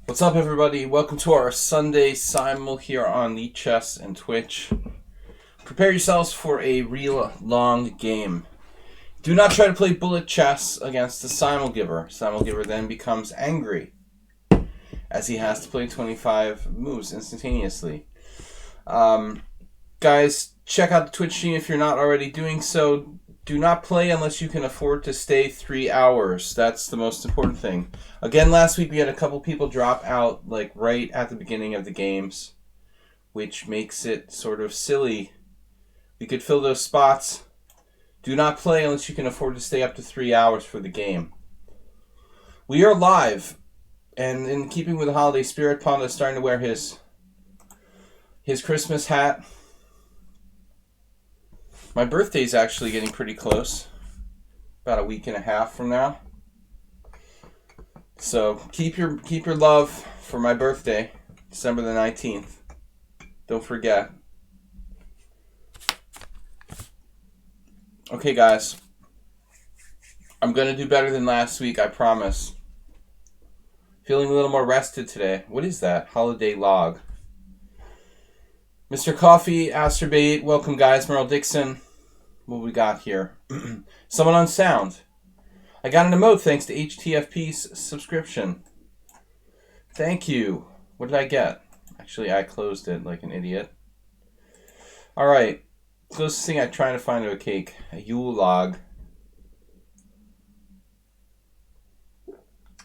What's up, everybody? Welcome to our Sunday Simul here on lichess and Twitch. Prepare yourselves for a real long game. Do not try to play bullet chess against the Simul giver. Simul giver then becomes angry, as he has to play 25 moves instantaneously. Guys, check out the Twitch stream if you're not already doing so. Do not play unless you can afford to stay 3 hours. That's the most important thing. Again, last week we had a couple people drop out like right at the beginning of the games, which makes it sort of silly. We could fill those spots. Do not play unless you can afford to stay up to 3 hours for the game. We are live, and in keeping with the holiday spirit, Panda is starting to wear his Christmas hat. My birthday's actually getting pretty close. About a week and a half from now. So keep your love for my birthday, December the 19th. Don't forget. Okay, guys. I'm going to do better than last week, I promise. Feeling a little more rested today. What is that? Holiday log. Mr. Coffee, Asterbait, welcome, guys. Merle Dixon. What we got here? Someone on sound. I got an emote thanks to HTFP's subscription. Thank you. What did I get? Actually, I closed it like an idiot. Alright. Closest thing I'm trying to find to a cake. A Yule log.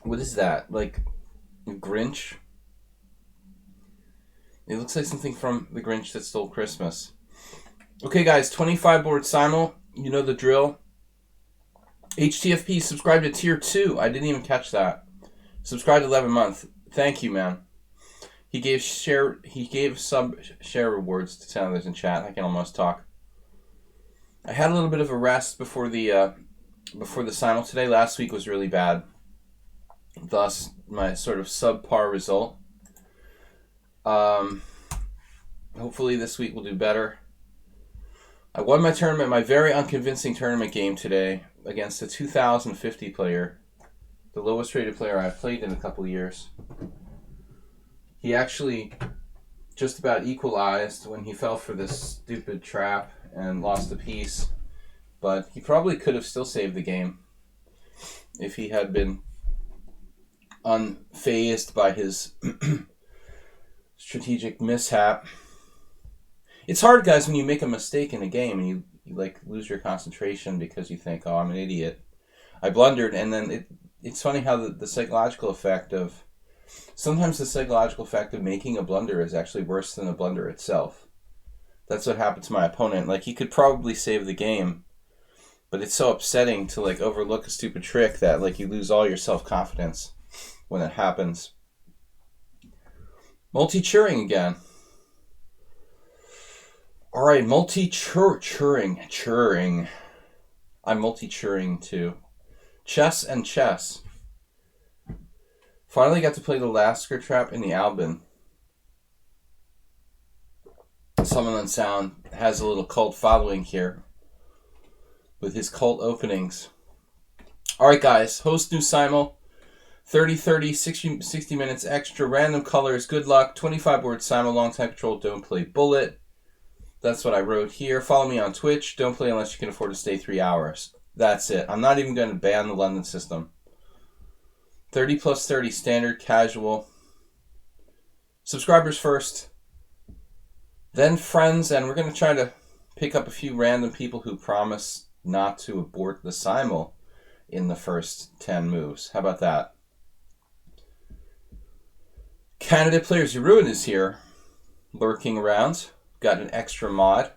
What is that? Like a Grinch? It looks like something from The Grinch That Stole Christmas. Okay, guys, 25 board simul. You know the drill. HTFP subscribed to tier 2. I didn't even catch that. Subscribed 11 month. Thank you, man. He gave sub share rewards to 10 others in chat. I can almost talk. I had a little bit of a rest before the simul today. Last week was really bad. Thus, my sort of subpar result. Hopefully this week will do better. I won my tournament, my very unconvincing tournament game today against a 2050 player, the lowest rated player I've played in a couple of years. He actually just about equalized when he fell for this stupid trap and lost a piece, but he probably could have still saved the game if he had been unfazed by his strategic mishap. It's hard, guys, when you make a mistake in a game and you like lose your concentration because you think, oh, I'm an idiot. I blundered, and then it's funny how the psychological effect of... Sometimes the psychological effect of making a blunder is actually worse than the blunder itself. That's what happened to my opponent. Like, he could probably save the game, but it's so upsetting to like overlook a stupid trick that like you lose all your self-confidence when it happens. Multi-churing again. All right, churing. I'm multi-churing too. Chess and chess. Finally got to play the last skirt trap in the Albin. Someone on sound has a little cult following here with his cult openings. All right, guys, host new simul. 30, 60 minutes extra. Random colors, good luck. 25 board simul, long time control, don't play bullet. That's what I wrote here. Follow me on Twitch. Don't play unless you can afford to stay 3 hours. That's it. I'm not even going to ban the London system. 30 plus 30, standard, casual. Subscribers first. Then friends, and we're going to try to pick up a few random people who promise not to abort the simul in the first 10 moves. How about that? Candidate Players Ruin is here, lurking around. Got an extra mod.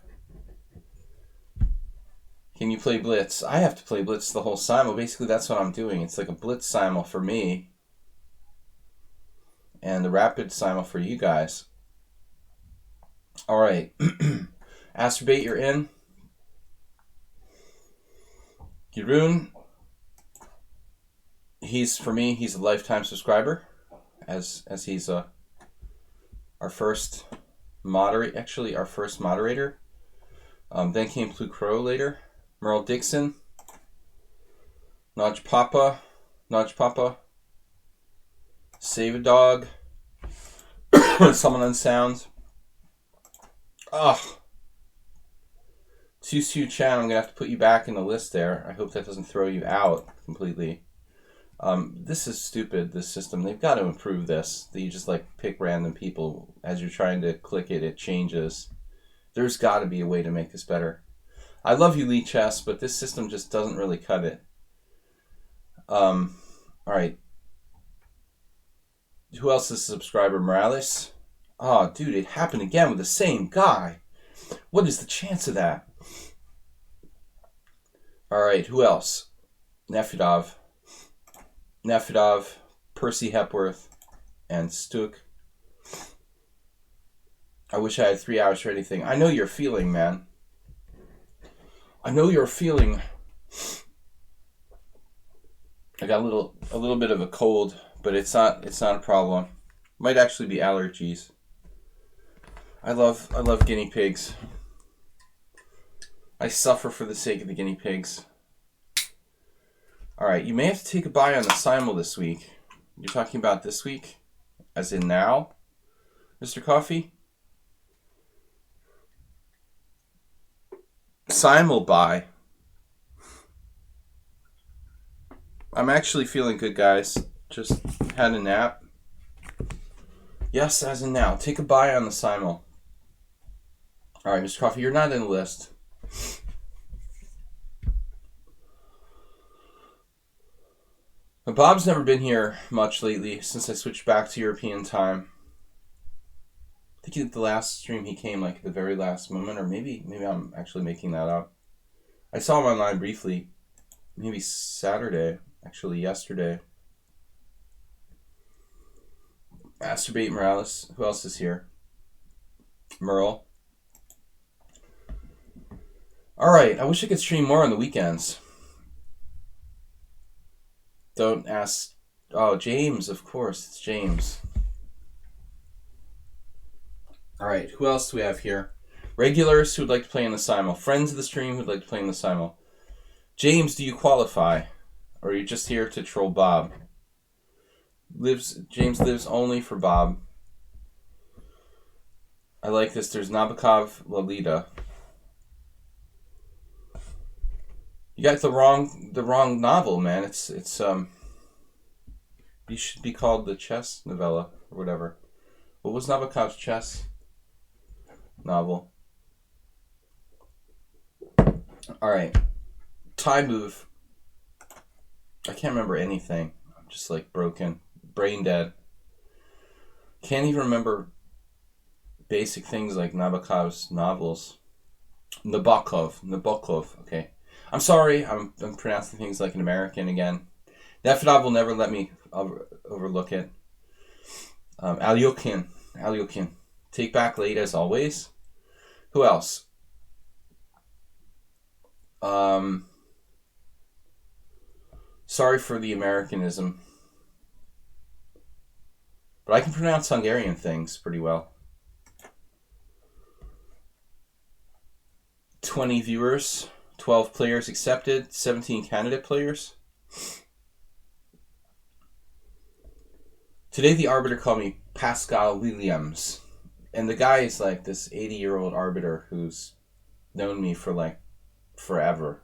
Can you play Blitz? I have to play Blitz the whole simul. Basically, that's what I'm doing. It's like a Blitz simul for me. And the Rapid simul for you guys. Alright. Asterbait, you're in. Giroon. For me, he's a lifetime subscriber. As he's our first... our first moderator. Then came Blue Crow later. Merle Dixon. Nudge Papa. Save a Dog. Someone unsound. Ugh. Su Chan, I'm going to have to put you back in the list there. I hope that doesn't throw you out completely. This is stupid, this system. They've got to improve this. That you just like pick random people. As you're trying to click it, it changes. There's got to be a way to make this better. I love you, lichess, but this system just doesn't really cut it. Alright. Who else is a subscriber? Morales? Oh, dude, it happened again with the same guy. What is the chance of that? Alright, who else? Nefedov, Percy Hepworth, and Stuk. I wish I had 3 hours for anything. I know you're feeling, man. I know you're feeling. I got a little bit of a cold, but it's not a problem. Might actually be allergies. I love guinea pigs. I suffer for the sake of the guinea pigs. Alright, you may have to take a buy on the Simul this week. You're talking about this week? As in now? Mr. Coffee? Simul buy. I'm actually feeling good, guys. Just had a nap. Yes, as in now. Take a buy on the Simul. Alright, Mr. Coffee, you're not in the list. But Bob's never been here much lately since I switched back to European time. I think the last stream he came like at the very last moment, or maybe I'm actually making that up. I saw him online briefly, maybe Saturday, actually yesterday. Masturbate Morales. Who else is here? Merle. Alright, I wish I could stream more on the weekends. Don't ask. Oh, James, of course. It's James. Alright, who else do we have here? Regulars who would like to play in the Simul. Friends of the stream who would like to play in the Simul. James, do you qualify? Or are you just here to troll Bob? James lives only for Bob. I like this. There's Nabokov Lolita. You got the wrong novel, man. It's you should be called the chess novella or whatever. What was Nabokov's chess novel? Alright. Tie move. I can't remember anything. I'm just like broken. Brain dead. Can't even remember basic things like Nabokov's novels. Nabokov. Okay. I'm sorry. I'm pronouncing things like an American again. Nefedov will never let me overlook it. Alyoshin. Take back late as always. Who else? Sorry for the Americanism. But I can pronounce Hungarian things pretty well. 20 viewers, 12 players accepted, 17 candidate players. Today the arbiter called me Pascal Williams. And the guy is like this 80-year-old arbiter who's known me for like forever.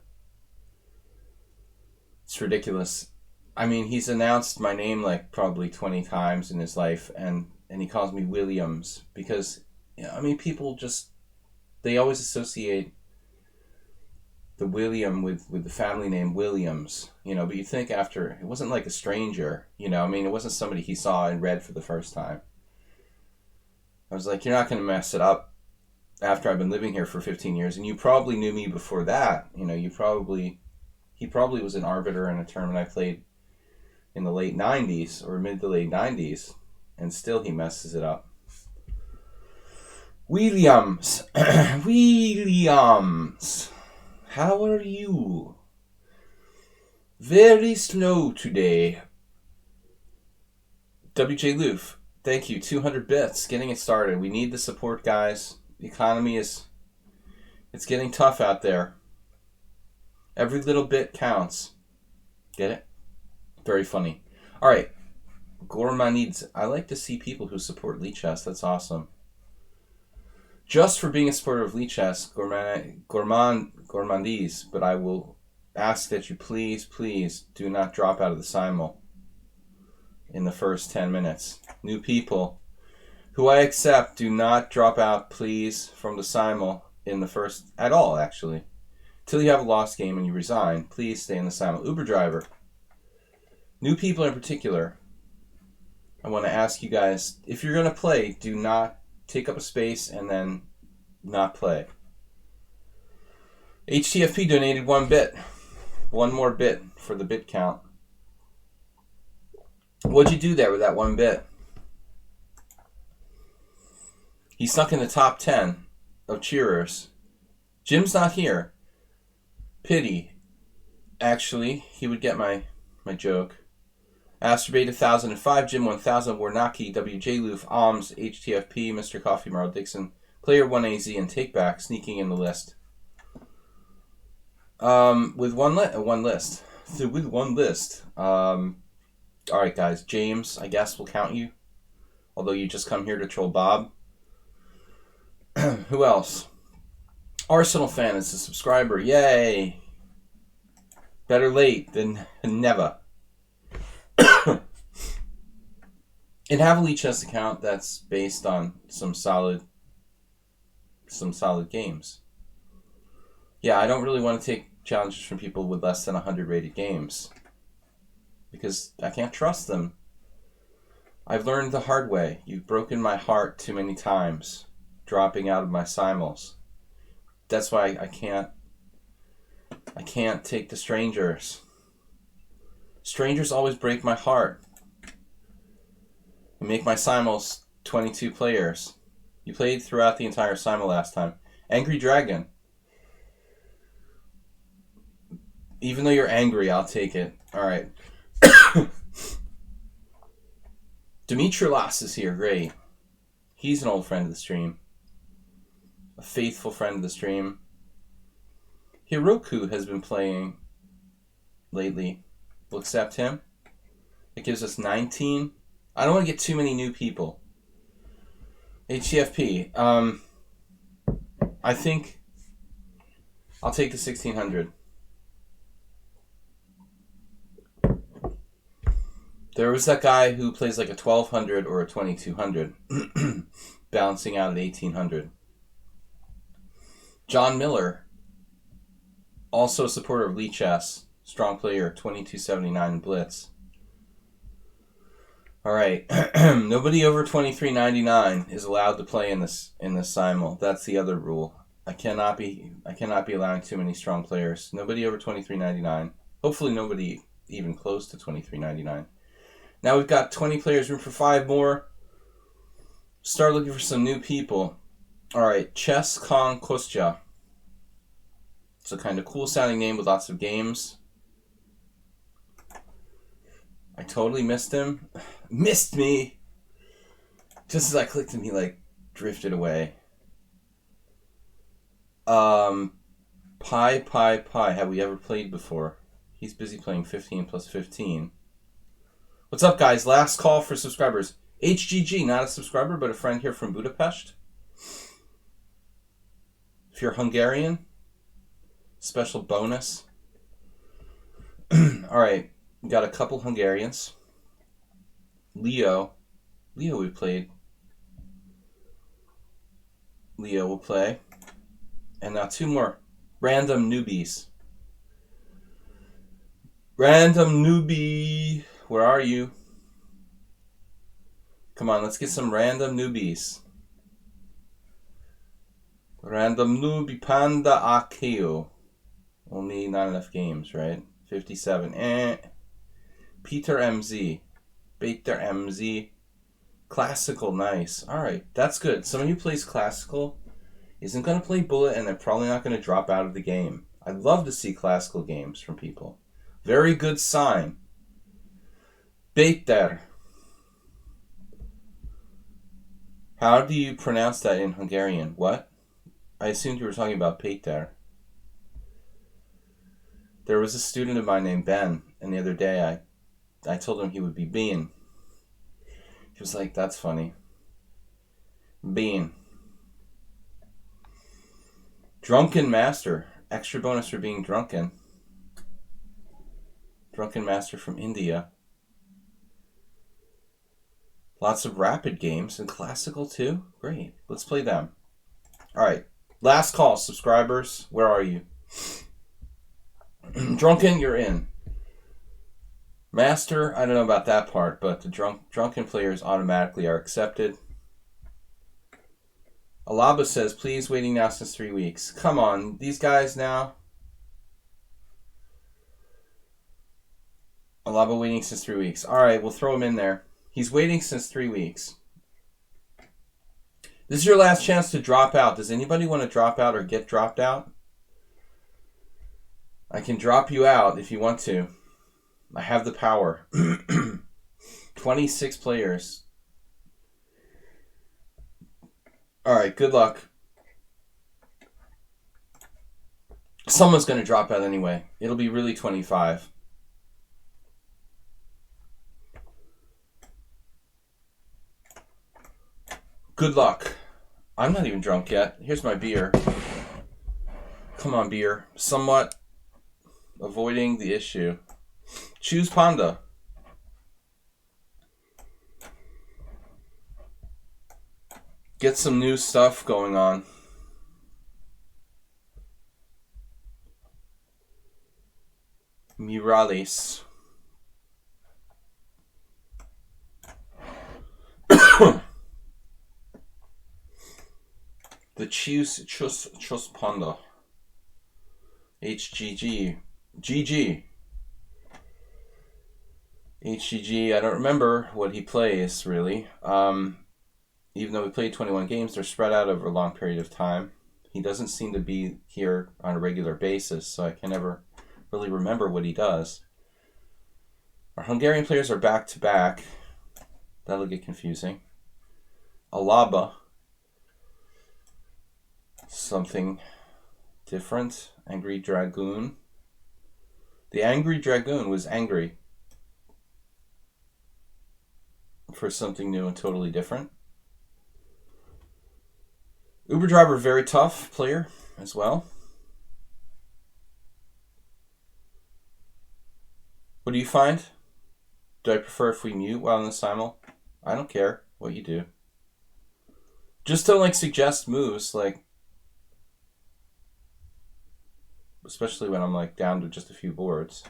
It's ridiculous. I mean, he's announced my name like probably 20 times in his life, and he calls me Williams because, you know, I mean, people just, they always associate the William with the family name Williams, you know, but you think after, it wasn't like a stranger, you know, I mean, it wasn't somebody he saw and read for the first time. I was like, you're not going to mess it up after I've been living here for 15 years, and you probably knew me before that, you know, he probably was an arbiter in a tournament I played in the late 90s or mid to late 90s, and still he messes it up. Williams. Williams. How are you? Very slow today. WJ Loof. Thank you. 200 bits. Getting it started. We need the support, guys. The economy it's getting tough out there. Every little bit counts. Get it? Very funny. All right. Gormanids. I like to see people who support lichess. That's awesome. Just for being a supporter of lichess, gourmandise, but I will ask that you please do not drop out of the simul in the first 10 minutes. New people who I accept, do not drop out, please, from the simul in the first, at all, actually. Till you have a lost game and you resign, please stay in the simul. Uber driver. New people in particular, I want to ask you guys, if you're going to play, do not take up a space and then not play. HTFP donated 1 bit. 1 more bit for the bit count. What'd you do there with that 1 bit? He snuck in the top 10 of cheerers. Jim's not here. Pity. Actually, he would get my joke. Astrobate 1005, Jim 1000, Warnaki, WJ Loof, Alms, HTFP, Mr. Coffee, Marl Dixon, Player 1AZ, and Takeback sneaking in the list. With one list. So with one list. Alright guys, James, I guess we'll count you. Although you just come here to troll Bob. Who else? Arsenal fan is a subscriber. Yay! Better late than never. And have a lichess account that's based on some solid games. Yeah, I don't really want to take challenges from people with less than 100 rated games because I can't trust them. I've learned the hard way. You've broken my heart too many times, dropping out of my simuls. That's why I can't take the strangers. Strangers always break my heart. And make my simuls 22 players. You played throughout the entire simul last time. Angry Dragon. Even though you're angry, I'll take it. Alright. Dimitrilas is here. Great. He's an old friend of the stream. A faithful friend of the stream. Hiroku has been playing lately. We'll accept him. It gives us 19. I don't want to get too many new people. HTFP. I think I'll take the 1600. There was that guy who plays like a 1200 or a 2200, balancing out at 1800. John Miller, also a supporter of lichess, strong player, 2279 Blitz. All right, nobody over 2399 is allowed to play in this simul. That's the other rule. I cannot be allowing too many strong players. Nobody over 2399. Hopefully, nobody even close to 2399. Now we've got 20 players, room for 5 more. Start looking for some new people. All right, Chess Kong Kostya. It's a kind of cool sounding name with lots of games. I totally missed him. Missed me! Just as I clicked him, he like drifted away. Pi. Have we ever played before? He's busy playing 15 plus 15. What's up, guys? Last call for subscribers. HGG, not a subscriber, but a friend here from Budapest. If you're Hungarian, special bonus. All right, we got a couple Hungarians. Leo we played. Leo will play. And now 2 more. Random newbies. Random newbie. Where are you? Come on, let's get some random newbies. Random newbie Panda Akeo. Only not enough games, right? 57. Peter MZ. Peter MZ. Classical, nice. Alright, that's good. Someone who plays classical isn't going to play bullet and they're probably not going to drop out of the game. I'd love to see classical games from people. Very good sign. Peter. How do you pronounce that in Hungarian? What? I assumed you were talking about Peter. There was a student of mine named Ben, and the other day I told him he would be Ben. was like, that's funny. Bean. Drunken Master. Extra bonus for being drunken. Drunken Master from India. Lots of rapid games and classical too. Great. Let's play them. All right. Last call, subscribers. Where are you? Drunken, you're in. Master, I don't know about that part, but the drunken players automatically are accepted. Alaba says, please, waiting now since 3 weeks. Come on, these guys now. Alaba waiting since 3 weeks. All right, we'll throw him in there. He's waiting since 3 weeks. This is your last chance to drop out. Does anybody want to drop out or get dropped out? I can drop you out if you want to. I have the power. 26 players. All right, good luck. Someone's going to drop out anyway. It'll be really 25. Good luck. I'm not even drunk yet. Here's my beer. Come on, beer. Somewhat avoiding the issue. Choose Panda. Get some new stuff going on. Murales. The choose Panda. HGG. GG. HGG, I don't remember what he plays, really. Even though we played 21 games, they're spread out over a long period of time. He doesn't seem to be here on a regular basis, so I can never really remember what he does. Our Hungarian players are back-to-back. That'll get confusing. Alaba. Something different. Angry Dragoon. The Angry Dragoon was angry for something new and totally different. Uber driver, very tough player as well. What do you find? Do I prefer if we mute while in the simul? I don't care what you do. Just don't suggest moves, especially when I'm down to just a few boards.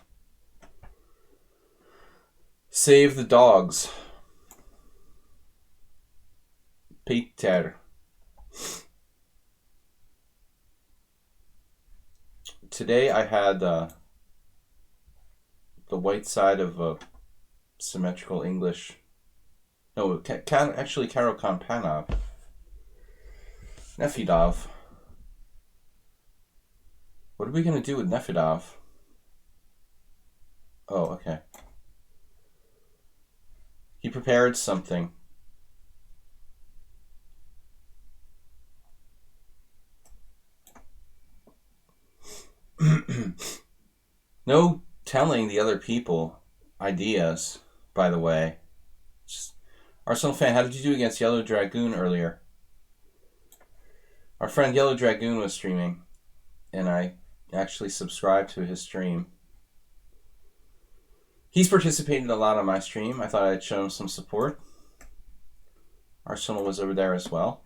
Save the dogs. Peter. Today I had the white side of a symmetrical English. No, actually Karokon Panov. Nefidov. What are we going to do with Nefidov? Oh, okay. He prepared something. No telling the other people ideas, by the way. Arsenal fan, how did you do against Yellow Dragoon earlier? Our friend Yellow Dragoon was streaming, and I actually subscribed to his stream. He's participated a lot on my stream. I thought I'd show him some support. Arsenal was over there as well.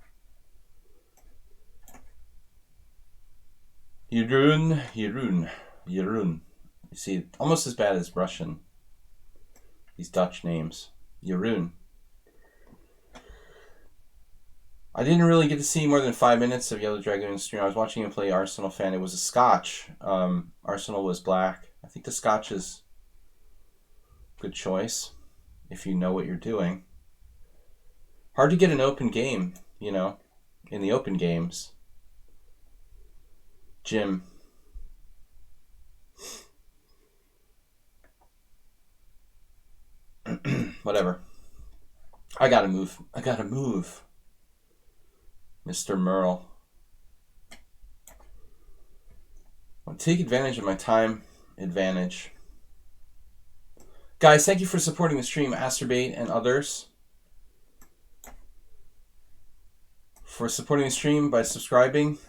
Jeroen. You see, almost as bad as Russian. These Dutch names. Jeroen. I didn't really get to see more than 5 minutes of Yellow Dragoon's stream. I was watching him play Arsenal fan. It was a Scotch. Arsenal was black. I think the Scotch is a good choice if you know what you're doing. Hard to get an open game, in the open games. Jim. Whatever. I gotta move. Mr. Merle. I'll take advantage of my time advantage. Guys, thank you for supporting the stream, Asterbait and others. for supporting the stream by subscribing.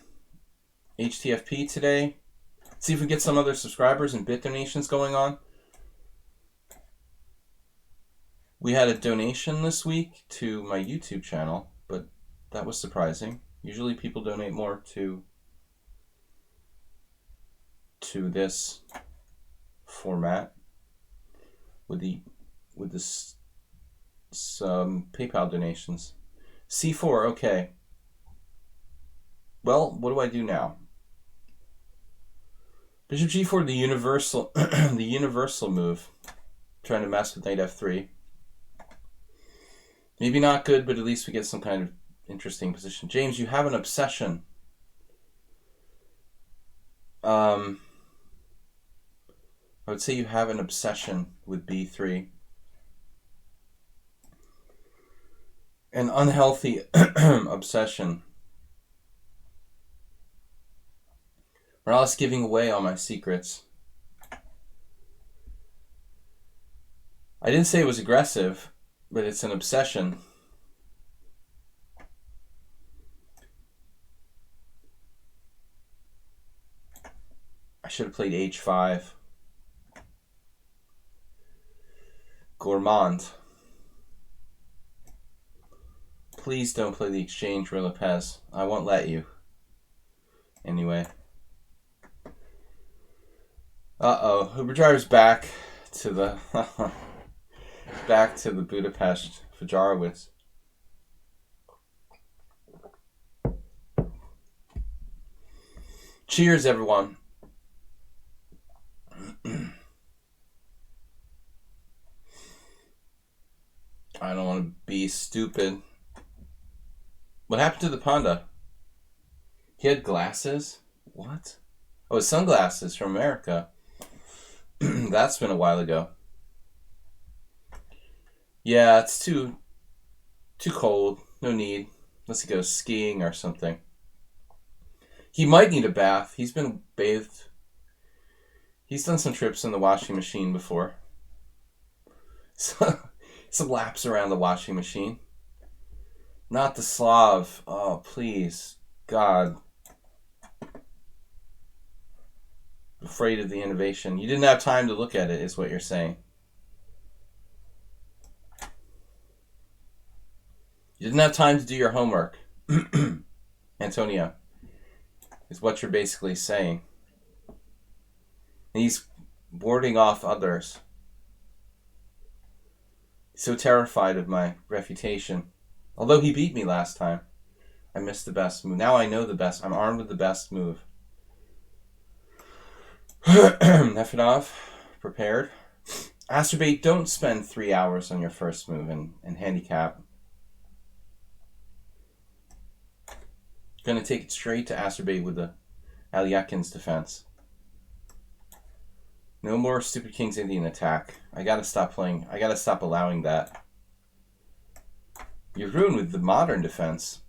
HTFP today. See if we get some other subscribers and bit donations going on. We had a donation this week to my YouTube channel, but that was surprising. Usually people donate more to this format with some PayPal donations. C4, okay. Well, what do I do now? Bishop G4, the universal the universal move. Trying to mess with knight F3. Maybe not good, but at least we get some kind of interesting position. James, you have an obsession. I would say you have an obsession with B3. An unhealthy obsession. Morales giving away all my secrets. I didn't say it was aggressive, but it's an obsession. I should have played H5. Gourmand. Please don't play the exchange, Will Paschall. I won't let you. Anyway. Uh-oh. Uber driver's back to the Budapest Fajarowitz. Cheers, everyone. I don't want to be stupid. What happened to the panda? He had glasses? What? Oh, his sunglasses from America. That's been a while ago. Yeah, it's too cold. No need. Unless he goes skiing or something. He might need a bath. He's been bathed. He's done some trips in the washing machine before. So, some laps around the washing machine. Not the Slav. Oh, please. God. Afraid of the innovation. You didn't have time to look at it, is what you're saying. You didn't have time to do your homework. Antonio. Is what you're basically saying. And he's warding off others. He's so terrified of my reputation. Although he beat me last time. I missed the best move. Now I know the best. I'm armed with the best move. Nefedov, prepared. Astrobate, don't spend 3 hours on your first move and handicap. Gonna take it straight to Astrobate with the Alyakin's defense. No more stupid King's Indian attack. I gotta stop playing. I gotta stop allowing that. You're ruined with the modern defense.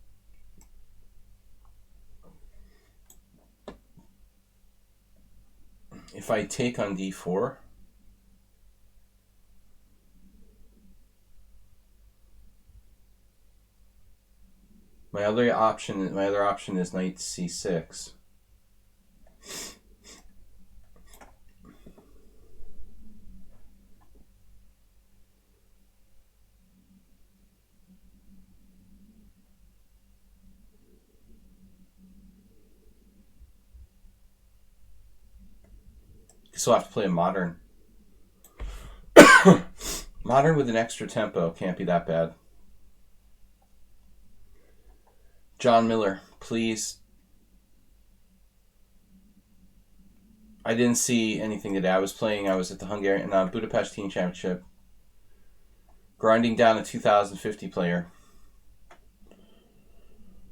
If I take on D4, my other option is knight C6. So I'll have to play a modern. Modern with an extra tempo. Can't be that bad. John Miller, please. I didn't see anything today. I was at the Hungarian Budapest Team Championship. Grinding down a 2050 player.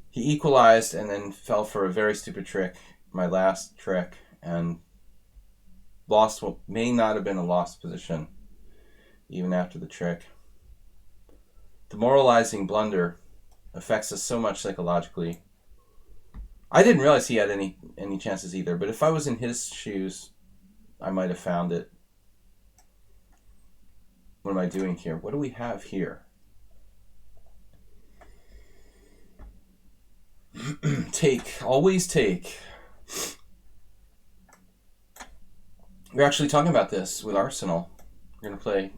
He equalized and then fell for a very stupid trick. My last trick. And lost what may not have been a lost position, even after the trick. Demoralizing blunder affects us so much psychologically. I didn't realize he had any chances either, but if I was in his shoes, I might have found it. What am I doing here? What do we have here? Take. Always take. We're actually talking about this with Arsenal. We're going to play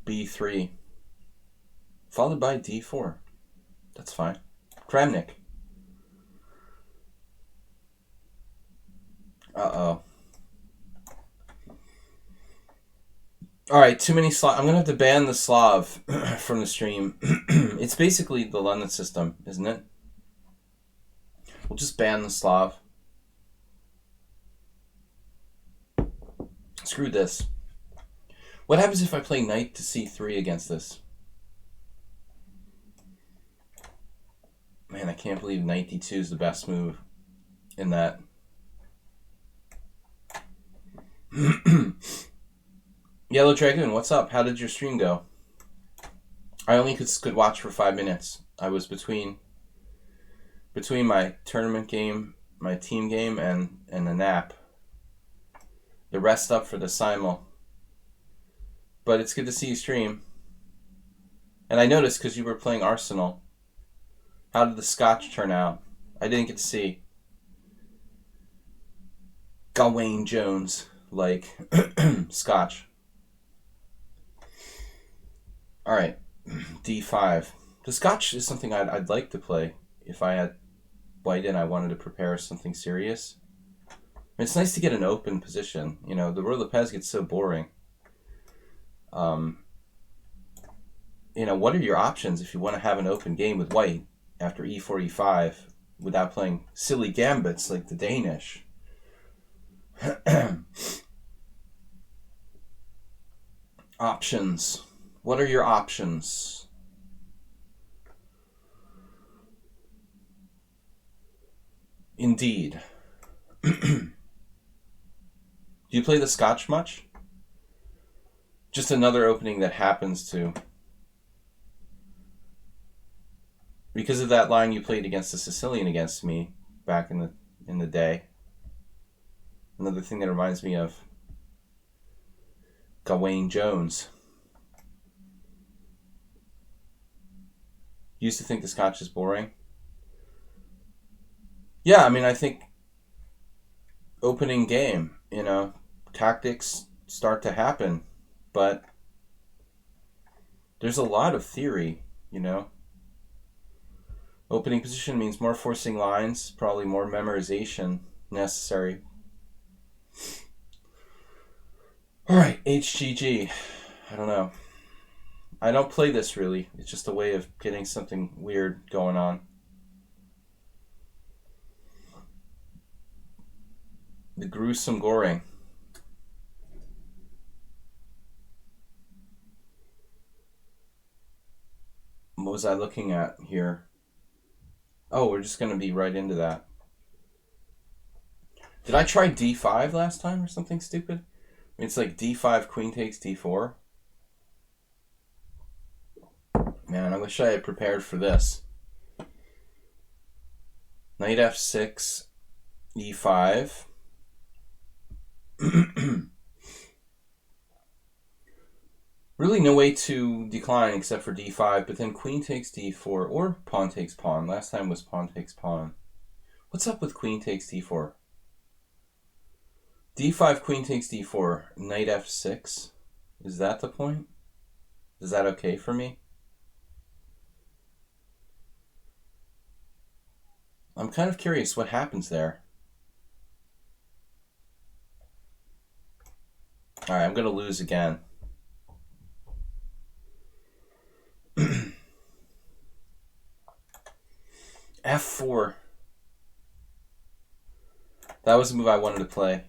B3. Followed by D4. That's fine. Kramnik. Uh-oh. Alright, too many Slav. I'm going to have to ban the Slav from the stream. It's basically the London system, isn't it? We'll just ban the Slav. Screw this. What happens if I play knight to c3 against this? Man, I can't believe knight d2 is the best move in that. Yellow Dragoon, what's up? How did your stream go? I only could watch for 5 minutes. I was between my tournament game, my team game, and a nap. The rest up for the simul. But it's good to see you stream. And I noticed because you were playing Arsenal. How did the Scotch turn out? I didn't get to see. Gawain Jones, like Scotch. Alright, D5. The Scotch is something I'd like to play. If I had white and I wanted to prepare something serious. I mean, it's nice to get an open position. You know, the Roi Lopez gets so boring. You know, what are your options if you want to have an open game with white after e4, e5 without playing silly gambits like the Danish? Options. What are your options? Indeed. Do you play the Scotch much? Just another opening that happens to. Because of that line you played against the Sicilian against me back in the day. Another thing that reminds me of Gawain Jones. Used to think the Scotch is boring. Yeah, I mean, I think opening game, you know, tactics start to happen, but there's a lot of theory, you know. Opening position means more forcing lines, probably more memorization necessary. Alright, HGG. I don't know. I don't play this really. It's just a way of getting something weird going on. The gruesome goring. What was I looking at here? Oh, we're just going to be right into that. Did I try D5 last time or something stupid? I mean, it's like D5, queen takes D4. Man, I wish I had prepared for this. Knight F6, E5. Really no way to decline except for D5, but then queen takes D4 or pawn takes pawn. Last time was pawn takes pawn. What's up with queen takes D4? D5, queen takes D4, knight F6. Is that the point? Is that okay for me? I'm kind of curious what happens there. Alright, I'm going to lose again. F4. That was a move I wanted to play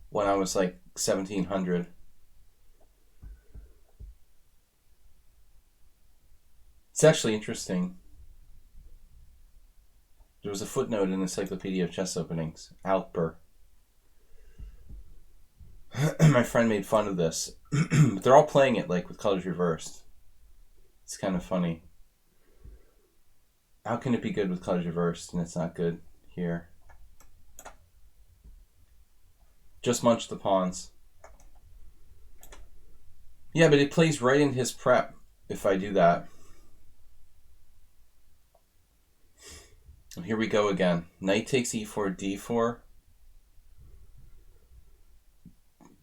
when I was like 1700. It's actually interesting. There was a footnote in Encyclopedia of Chess Openings. Alper. My friend made fun of this. But they're all playing it like with colors reversed. It's kind of funny. How can it be good with colors reversed and it's not good here? Just munch the pawns. Yeah, but it plays right in his prep if I do that. Here we go again. Knight takes e4, d4.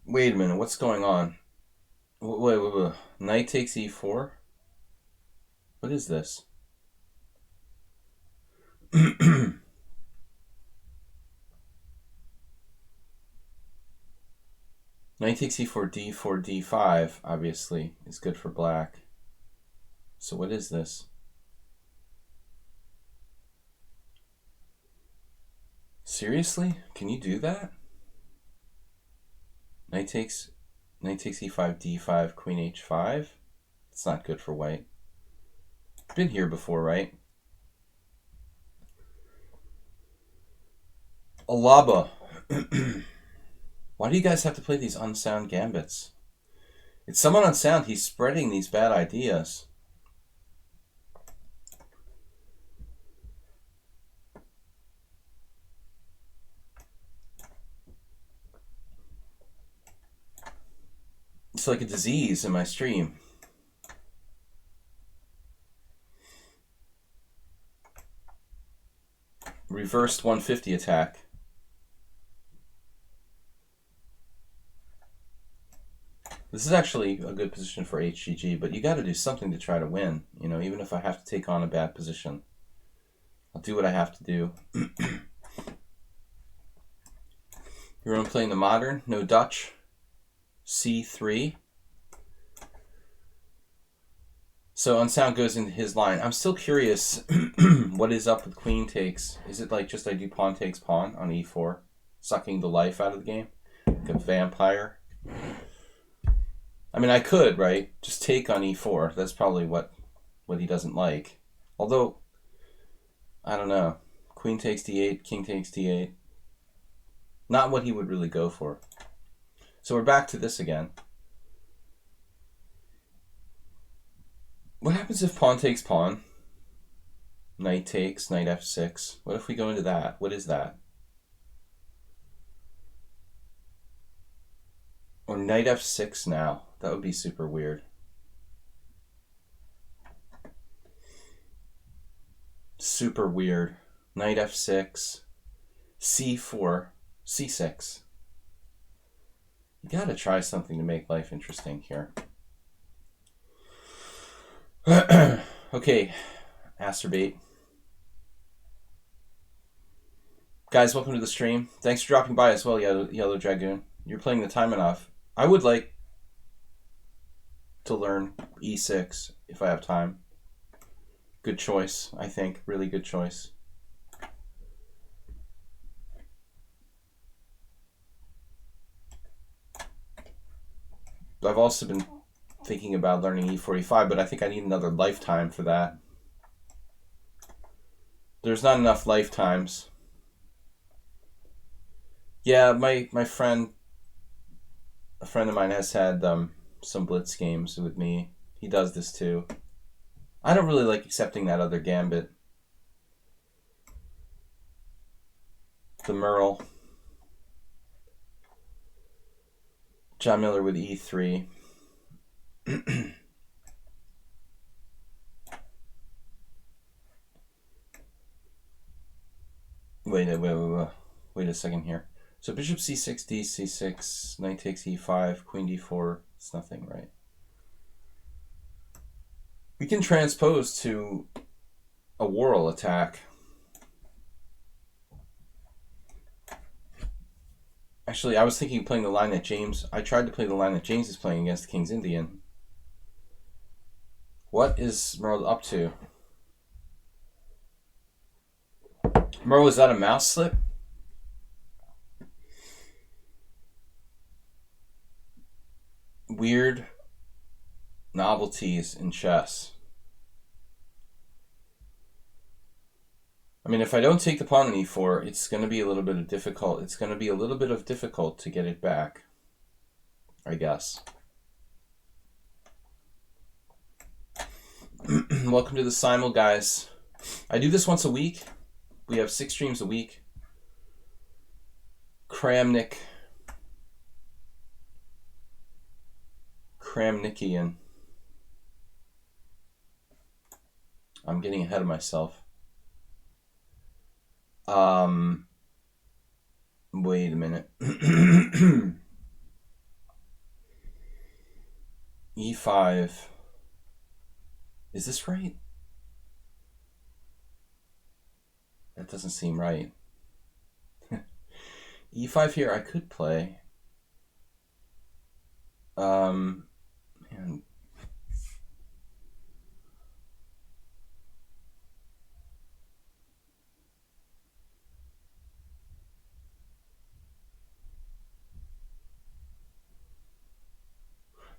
Wait a minute, what's going on? Wait. Knight takes e4? What is this? Knight takes e4, d4, d5, obviously, is good for black. So what is this? Seriously? Can you do that? Knight takes e5, d5, queen h5? It's not good for white. Been here before, right? Alaba. Why do you guys have to play these unsound gambits? It's someone unsound. He's spreading these bad ideas. It's like a disease in my stream. Reversed 150 attack. This is actually a good position for HGG, but you got to do something to try to win. You know, even if I have to take on a bad position, I'll do what I have to do. Everyone playing the modern, no Dutch. C3. So unsound goes into his line. I'm still curious what is up with queen takes. Is it like just I do pawn takes pawn on e4, sucking the life out of the game? Like a vampire? I mean, I could, right? Just take on e4. That's probably what he doesn't like. Although, I don't know. Queen takes d8, king takes d8. Not what he would really go for. So we're back to this again. What happens if pawn takes pawn? Knight takes, knight f6. What if we go into that? What is that? Or knight f6 now. That would be super weird. Super weird. Knight f6. c4. c6. You gotta try something to make life interesting here. Okay. Acerbate. Guys, welcome to the stream. Thanks for dropping by as well, Yellow Dragoon. You're playing the time enough. I would like to learn e6 if I have time. Good choice, I think. Really good choice. I've also been thinking about learning e45, but I think I need another lifetime for that. There's not enough lifetimes. Yeah, my friend, a friend of mine has had some blitz games with me. He does this too. I don't really like accepting that other gambit. The Merle. John Miller with e3. Wait a second here. So bishop c6, d c6, knight takes e5, queen d4. It's nothing, right? We can transpose to a Worrell attack. Actually, I was thinking of playing the line that James... I tried to play the line that James is playing against the King's Indian. What is Merle up to? Merle, is that a mouse slip? Weird novelties in chess. I mean, if I don't take the pawn on e4, it's going to be a little bit of difficult. It's going to be a little bit of difficult to get it back, I guess. Welcome to the Simul, guys. I do this once a week. We have 6 streams a week. cram Nikki in. I'm getting ahead of myself. Wait a minute. E5. Is this right? That doesn't seem right. E5 here, I could play. Man.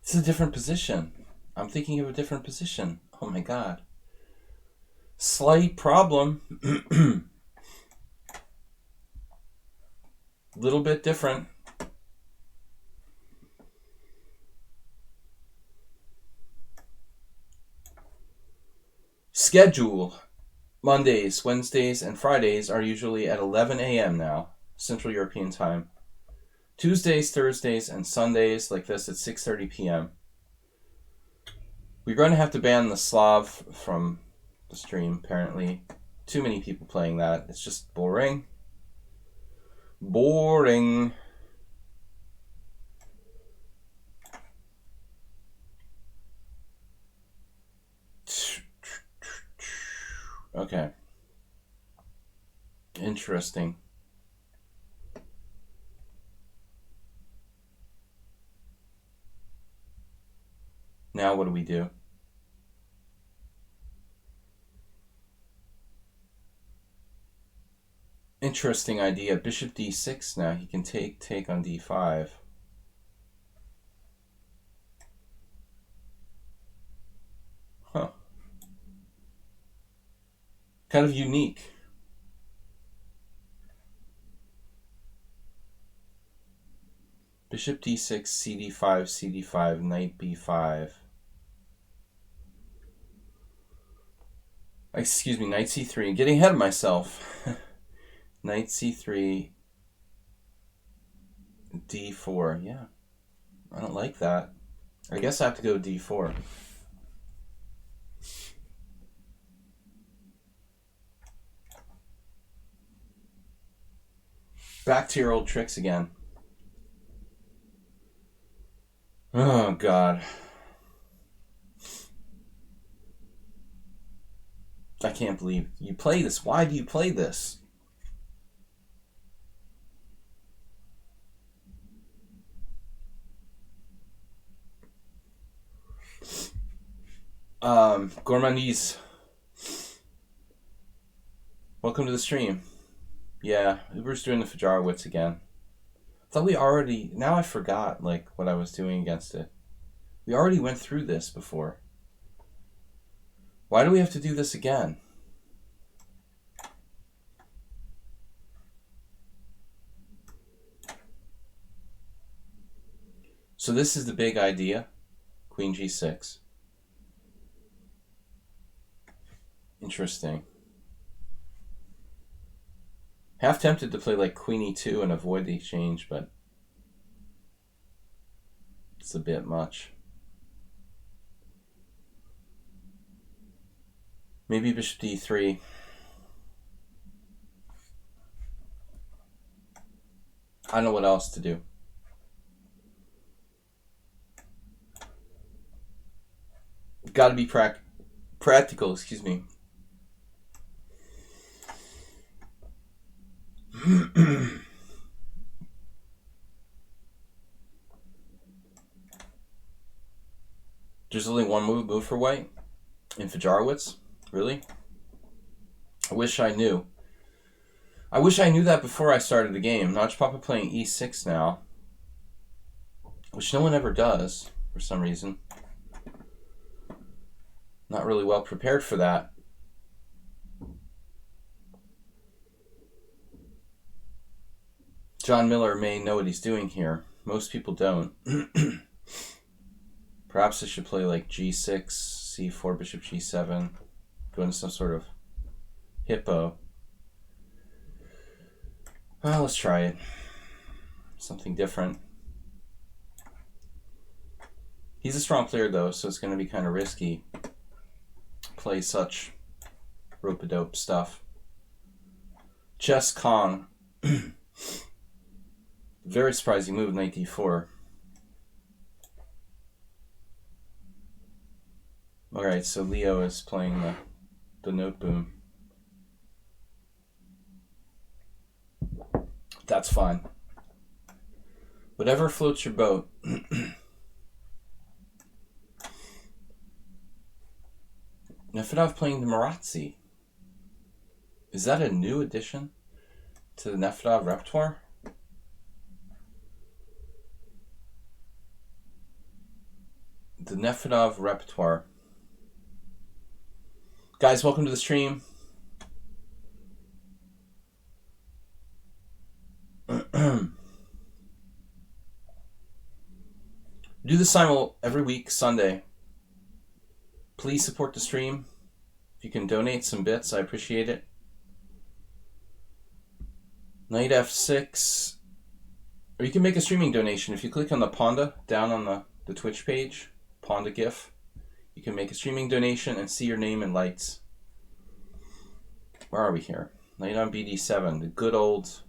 This is a different position. I'm thinking of a different position. Oh my god. Slight problem. Little bit different. Schedule. Mondays, Wednesdays, and Fridays are usually at 11 a.m. now, Central European Time. Tuesdays, Thursdays, and Sundays like this at 6:30 p.m. We're going to have to ban the Slav from the stream, apparently. Too many people playing that. It's just boring. Boring. Okay. Interesting. Now what do we do? Interesting idea. Bishop d6 now. He can take on d5. Huh. Kind of unique. Bishop d6, cd5, cd5, knight b5. Excuse me, knight c3. Getting ahead of myself. Knight c3, d4. Yeah, I don't like that. I guess I have to go d4. Back to your old tricks again. Oh, God. I can't believe you play this. Why do you play this? Gourmandise. Welcome to the stream. Yeah, Uber's doing the Fajarowitz again. I thought we already... Now I forgot, like, what I was doing against it. We already went through this before. Why do we have to do this again? So this is the big idea. Queen g6. Interesting. Half tempted to play like Queen e2 and avoid the exchange, but it's a bit much. Maybe bishop d3. I don't know what else to do. Got to be practical, excuse me. There's only one move for white in Fajarowitz? Really? I wish I knew. I wish I knew that before I started the game. Notch Papa playing e6 now, which no one ever does for some reason. Not really well prepared for that. John Miller may know what he's doing here. Most people don't. Perhaps I should play like g6, c4, bishop g7, go into some sort of hippo. Well, let's try it. Something different. He's a strong player, though, so it's going to be kind of risky. Play such rope-a-dope stuff. Chess Kong. Very surprising move, knight d4. Alright, so Leo is playing the note boom. That's fine. Whatever floats your boat. Nefedov playing the Marazzi. Is that a new addition to the Nefedov repertoire? The Nefedov repertoire. Guys, welcome to the stream. Do the simul every week, Sunday. Please support the stream. If you can donate some bits, I appreciate it. Knight f6. Or you can make a streaming donation. If you click on the Ponda down on the Twitch page, Ponda GIF, you can make a streaming donation and see your name in lights. Where are we here? Knight on bd7, the good old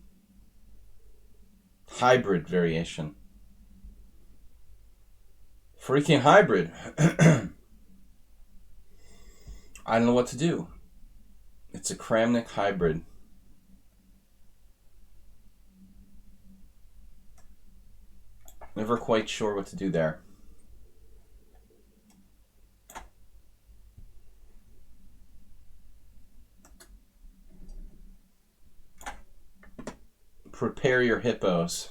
hybrid variation. Freaking hybrid. I don't know what to do. It's a Kramnik hybrid. Never quite sure what to do there. Prepare your hippos.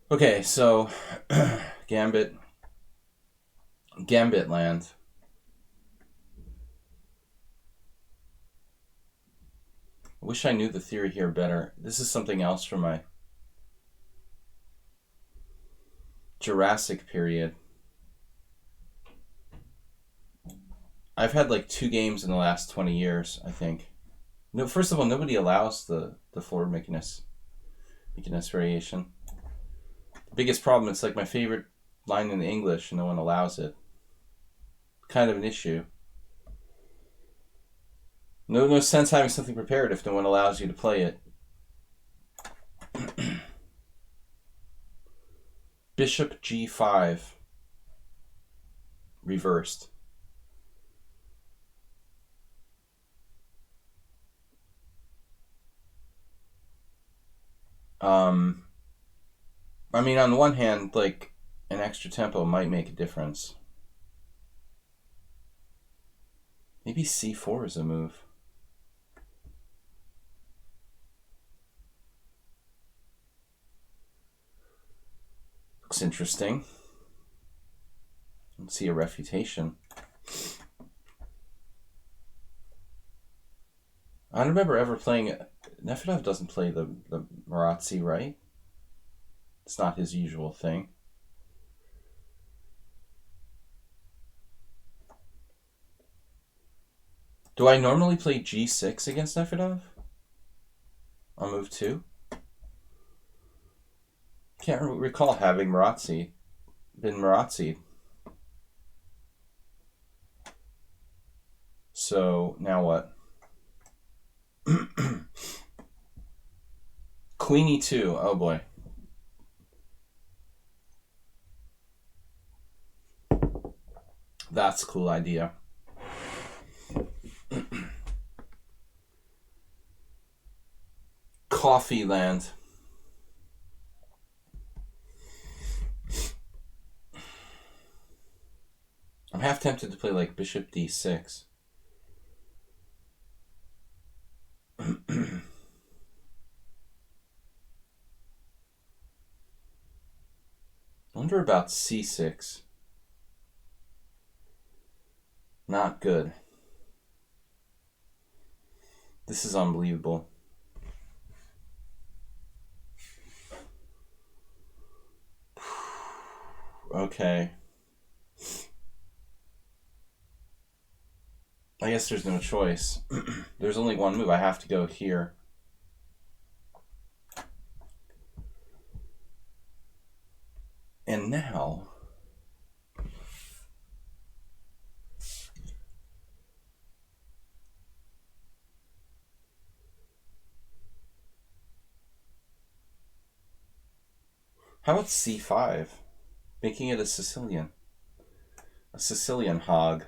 Okay, so Gambit land. I wish I knew the theory here better. This is something else from my Jurassic period. I've had like 2 games in the last 20 years, I think. No, first of all, nobody allows the forward Mykonos variation. The biggest problem, it's like my favorite line in the English and no one allows it. Kind of an issue. No sense having something prepared if no one allows you to play it. Bishop g5. Reversed. I mean, on the one hand, like, an extra tempo might make a difference. Maybe c4 is a move. Looks interesting. Let's see a refutation. I don't remember ever playing it. Nefedov doesn't play the Marazzi, right? It's not his usual thing. Do I normally play g6 against Nefedov? On move 2? Can't recall having been Marazzi. So, now what? Queen e2, oh boy. That's a cool idea. Coffee land. I'm half tempted to play like bishop d6. I wonder about c6. Not good. This is unbelievable. Okay. I guess there's no choice. There's only one move. I have to go here. And now, how about c5? Making it a Sicilian hog.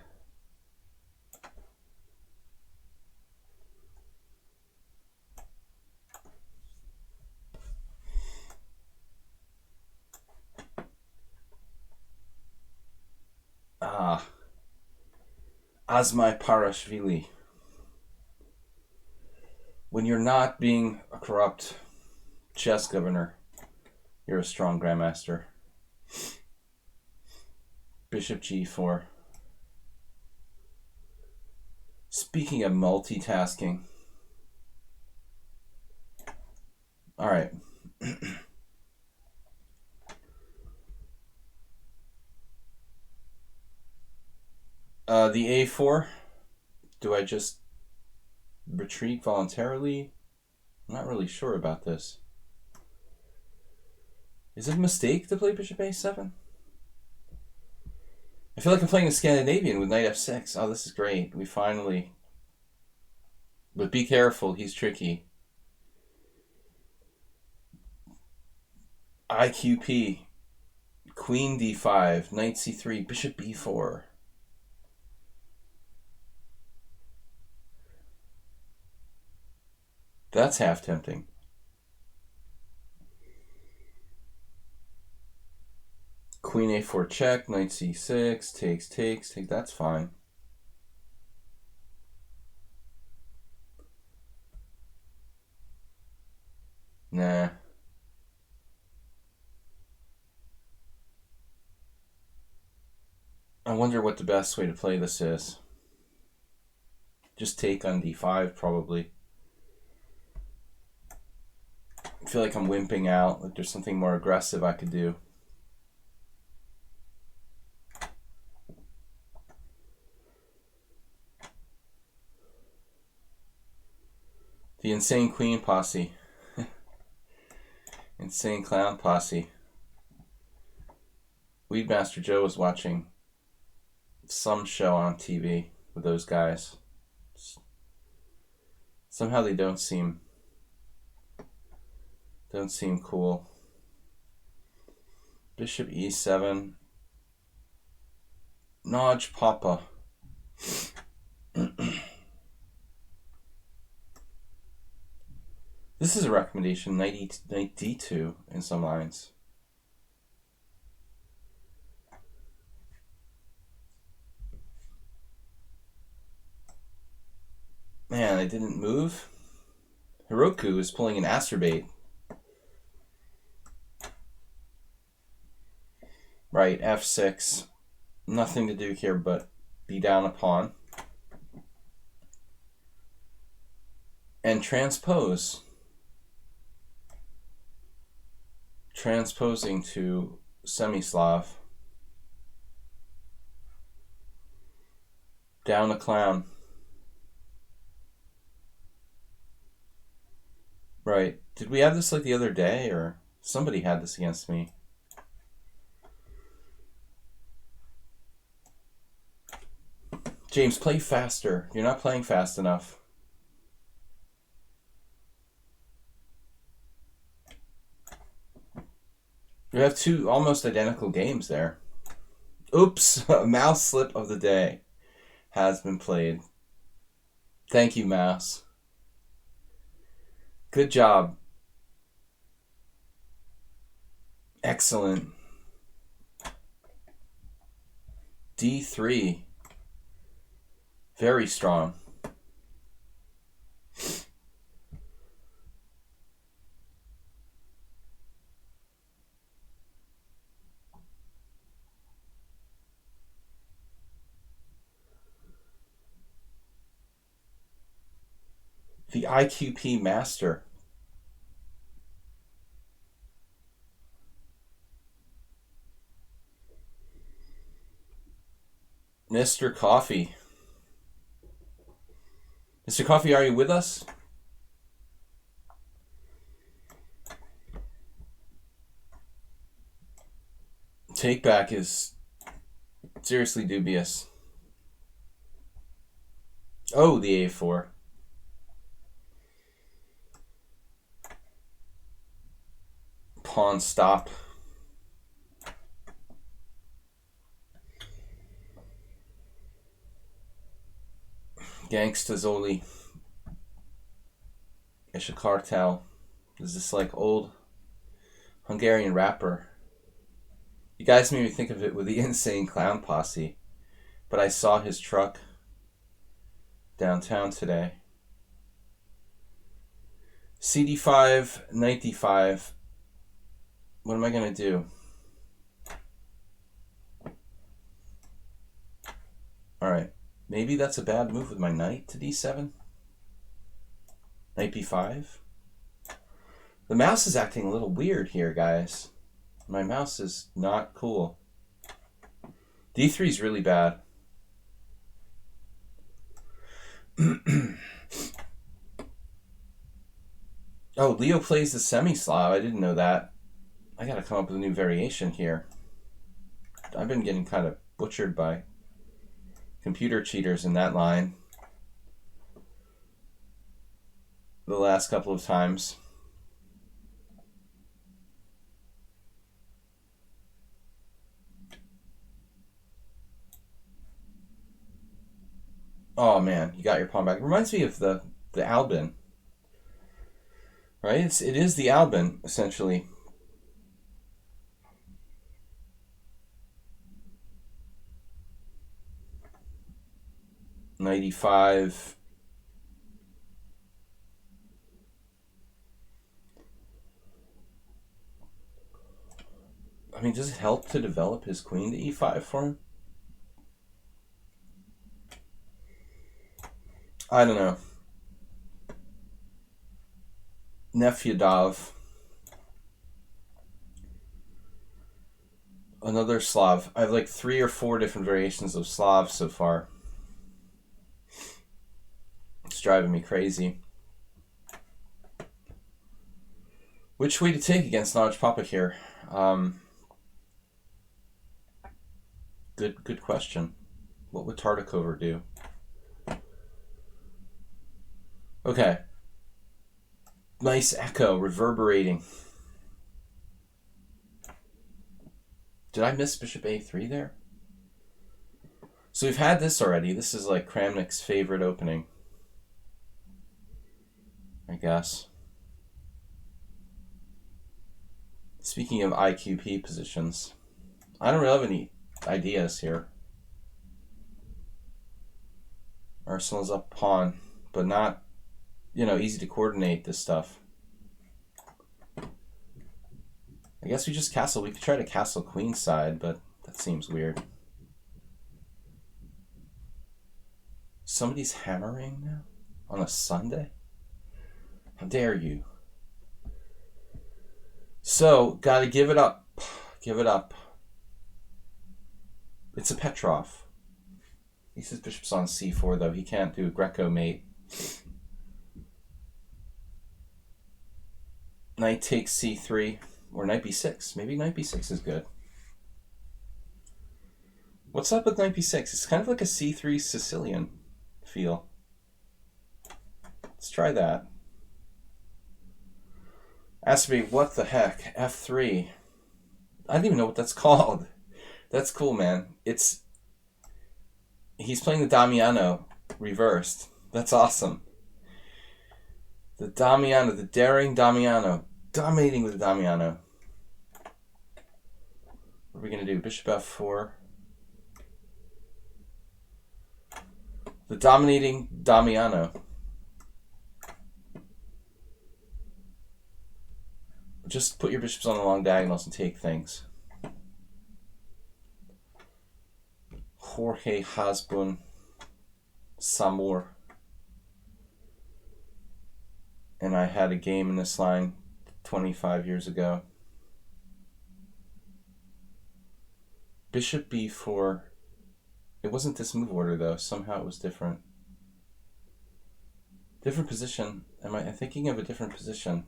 Asmai Parashvili. When you're not being a corrupt chess governor, you're a strong grandmaster. Bishop g4. Speaking of multitasking. All right. The a4. Do I just retreat voluntarily? I'm not really sure about this. Is it a mistake to play bishop a7? I feel like I'm playing a Scandinavian with knight f6. Oh, this is great. We finally... But be careful, he's tricky. IQP. Queen d5. Knight c3. Bishop b4. That's half tempting. Queen a4 check, knight c6, takes, that's fine. Nah. I wonder what the best way to play this is. Just take on d5, probably. I feel like I'm wimping out, like there's something more aggressive I could do. The insane queen posse. Insane clown posse. Weedmaster Joe was watching some show on TV with those guys. Somehow they don't seem cool. Bishop e7. Nodge Papa. This is a recommendation, knight d2 in some lines. Man, I didn't move. Hiroku is pulling an acerbate. Right, f6. Nothing to do here but be down a pawn. And transpose. Transposing to Semi-Slav. Down a clown. Right. Did we have this like the other day, or somebody had this against me? James, play faster. You're not playing fast enough. We have two almost identical games there. Oops, a mouse slip of the day has been played. Thank you, mouse. Good job. Excellent. D3. Very strong. The IQP master. Mr. Coffee. Mr. Coffee, are you with us? Take back is seriously dubious. Oh, the A4. Pawn stop. Gangsta Zoli. Isha Cartel. Is this like old Hungarian rapper? You guys made me think of it with the Insane Clown Posse. But I saw his truck downtown today. CD5, knight d5. What am I going to do? Alright. Maybe that's a bad move with my knight to d7. Knight b5. The mouse is acting a little weird here, guys. My mouse is not cool. d3 is really bad. Oh, Leo plays the semi-Slav. I didn't know that. I gotta come up with a new variation here. I've been getting kind of butchered by computer cheaters in that line the last couple of times. Oh man, you got your pawn back. It reminds me of the Albin. Right? It is the Albin, essentially. Knight e5. I mean, does it help to develop his queen to e5 for him? I don't know. Nefyadov. Another Slav. I have like 3 or 4 different variations of Slav so far. It's driving me crazy. Which way to take against Naj Papa here? Good question. What would Tartakover do? Okay. Nice echo, reverberating. Did I miss bishop a3 there? So we've had this already. This is like Kramnik's favorite opening, I guess. Speaking of IQP positions, I don't really have any ideas here. Arsenal's up pawn, but not, you know, easy to coordinate this stuff. I guess we just castle. We could try to castle queenside, but that seems weird. Somebody's hammering now? On a Sunday? How dare you? So, gotta give it up. Give it up. It's a Petrov. He says bishop's on c4, though. He can't do a Greco mate. Knight takes c3. Or knight b6. Maybe knight b6 is good. What's up with knight b6? It's kind of like a c3 Sicilian feel. Let's try that. Ask me, what the heck? f3. I don't even know what that's called. That's cool, man. He's playing the Damiano reversed. That's awesome. The Damiano, the daring Damiano. Dominating with the Damiano. What are we going to do? Bishop f4. The dominating Damiano. Just put your bishops on the long diagonals and take things. Jorge Hasbun Samur. And I had a game in this line 25 years ago. Bishop b4. It wasn't this move order though. Somehow it was different. Different position. Am I thinking of a different position?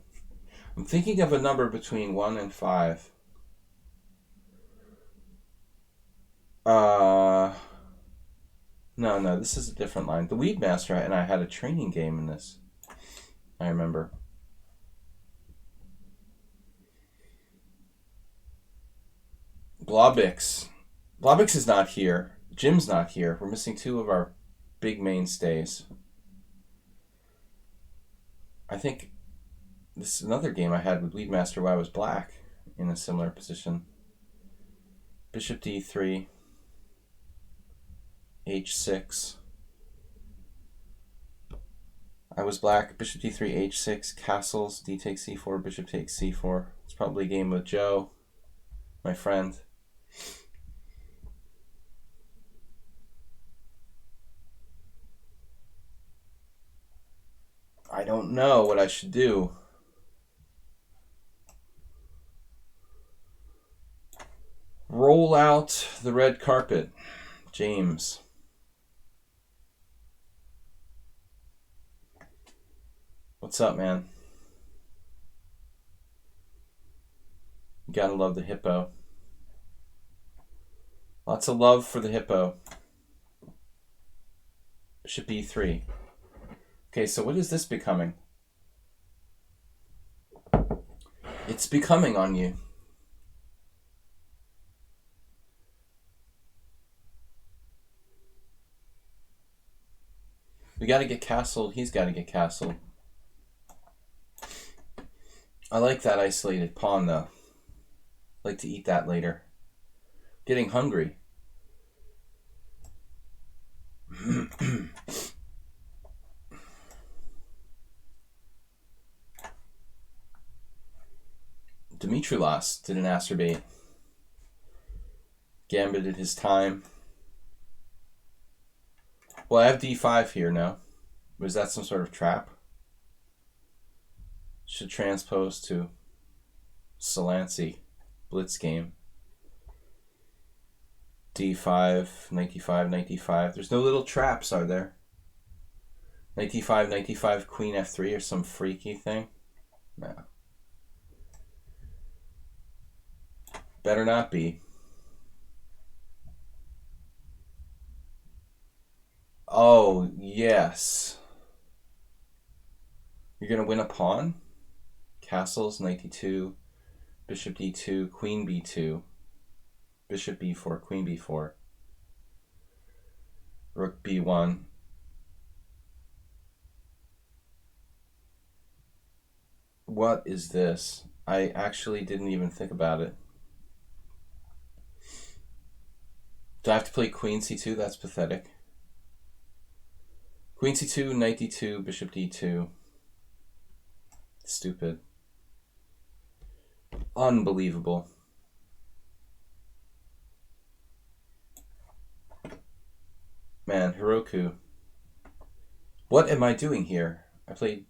I'm thinking of a number between 1 and 5. Uh, no, this is a different line. The Weedmaster and I had a training game in this. I remember. Blobix. Blobix is not here. Jim's not here. We're missing two of our big mainstays. I think this is another game I had with Weedmaster while I was black in a similar position. Bishop d3. h6. I was black. Bishop d3, h6. Castles. D takes c4. Bishop takes c4. It's probably a game with Joe, my friend. I don't know what I should do. Roll out the red carpet, James. What's up, man? You gotta love the hippo. Lots of love for the hippo. Bishop e3. Okay, so what is this becoming? It's becoming on you. We gotta get castled. He's gotta get castled. I like that isolated pawn, though. Like to eat that later. Getting hungry. Dimitrilas didn't acerbate. Gambited his time. Well, I have d5 here now. Was that some sort of trap? Should transpose to Solancy. Blitz game. d5, knight d5, knight d5. There's no little traps, are there? Knight d5, knight d5, queen f3 or some freaky thing? No. Better not be. Oh, yes. You're going to win a pawn? Castles, knight d2, bishop d2, queen b2, bishop b4, queen b4, rook b1. What is this? I actually didn't even think about it. Do I have to play queen c2? That's pathetic. Queen c2, knight d2, bishop d2. Stupid. Unbelievable. Man, Heroku. What am I doing here? I played...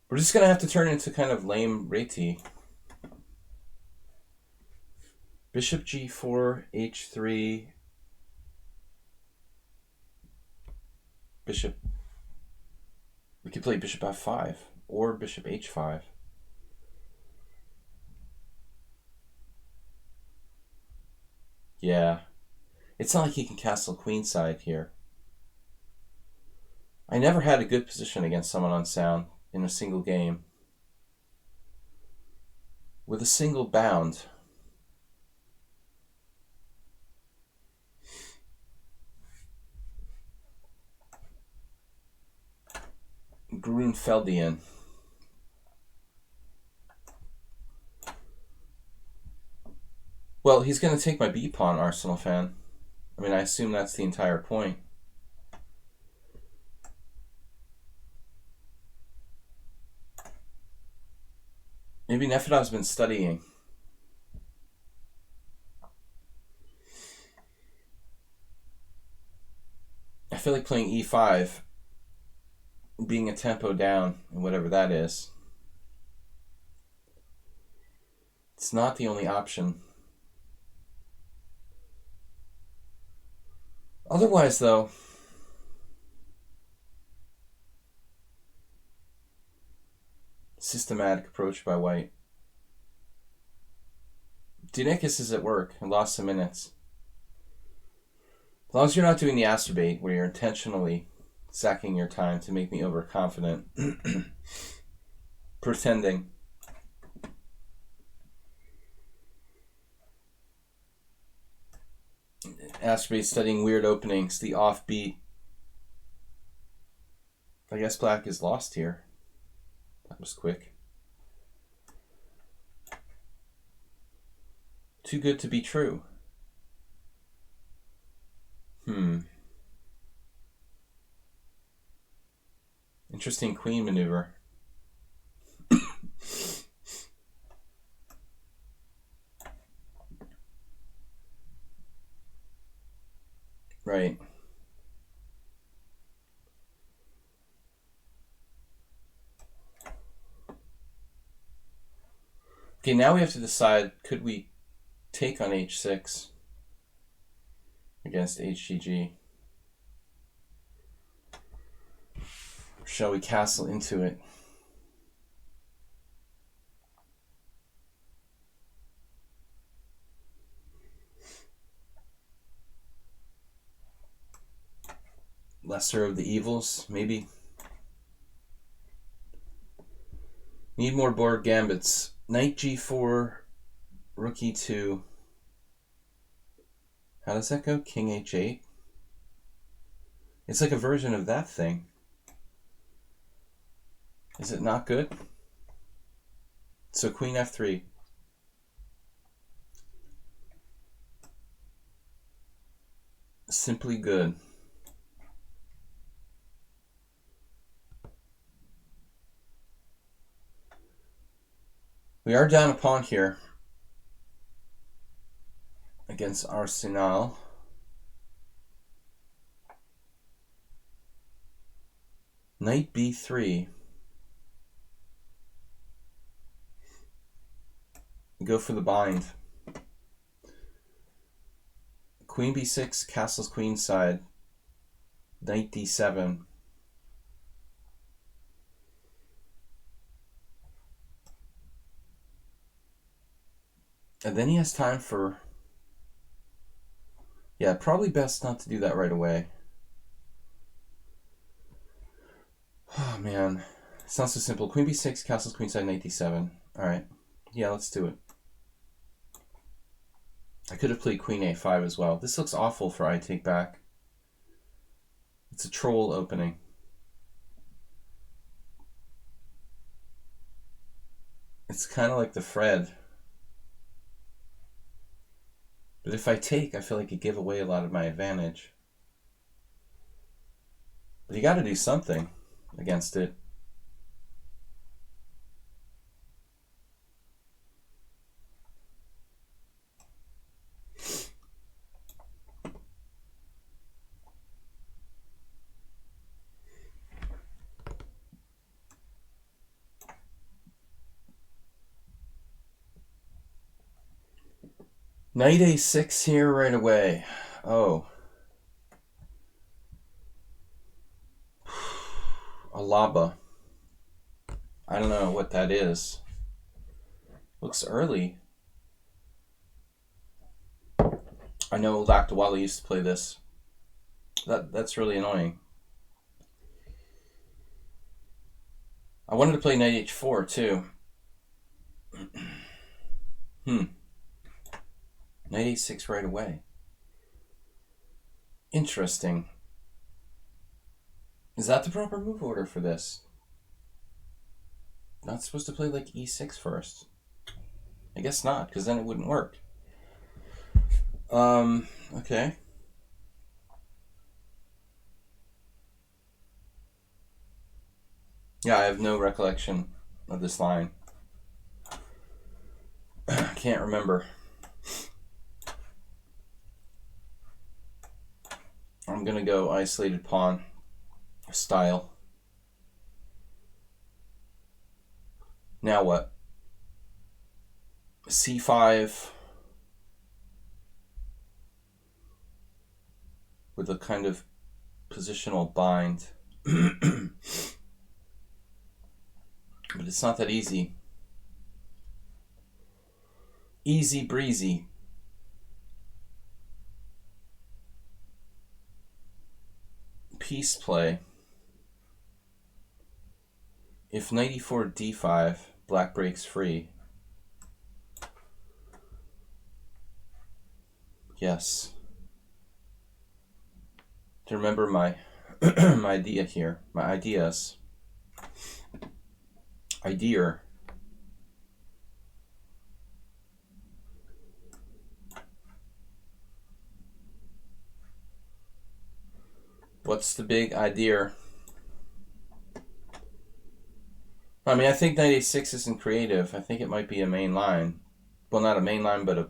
We're just going to have to turn into kind of lame Reiti. Bishop g4, h3. Bishop... We could play bishop f5 or bishop h5. Yeah. It's not like he can castle queenside here. I never had a good position against someone on sound in a single game. With a single bound. Grunfeldian. Well, he's going to take my b-pawn, Arsenal fan. I mean, I assume that's the entire point. Maybe Nefedov's been studying. I feel like playing e5, being a tempo down, and whatever that is. It's not the only option. Otherwise, though, systematic approach by white. Dinikas is at work and lost some minutes. As long as you're not doing the astrobate where you're intentionally sacking your time to make me overconfident. Pretending. Astrobate studying weird openings, the offbeat. I guess black is lost here. That was quick. Too good to be true. Interesting queen maneuver. Right. Okay, now we have to decide, could we take on h6 against HGG? Or shall we castle into it? Lesser of the evils, maybe. Need more board gambits. Knight g4, rook e2. How does that go? King h8? It's like a version of that thing. Is it not good? So queen f3. Simply good. We are down a pawn here against Arsenal. Knight b3. Go for the bind. Queen b6, castles queenside. Knight d7. And then he has time for... Yeah, probably best not to do that right away. Oh, man. It's not so simple. Queen b6, castles queenside, knight d7. Alright. Yeah, let's do it. I could have played queen a5 as well. This looks awful for I take back. It's a troll opening. It's kind of like the Fred. But if I take, I feel like I give away a lot of my advantage. But you got to do something against it. Knight a6 here right away. Oh. Alaba. I don't know what that is. Looks early. I know Lactawala used to play this. That's really annoying. I wanted to play knight h4 too. Knight a6 right away. Interesting. Is that the proper move order for this? Not supposed to play like e6 first. I guess not, because then it wouldn't work. Okay. Yeah, I have no recollection of this line. Can't remember. I'm gonna go isolated pawn style. Now what? c5 with a kind of positional bind. But it's not that easy. Easy breezy. piece play. If knight e4 d5, black breaks free. Yes. To remember my my idea here, my ideas. Idea. What's the big idea? I mean, I think knight a6 isn't creative. I think it might be a main line. Well, not a main line, but a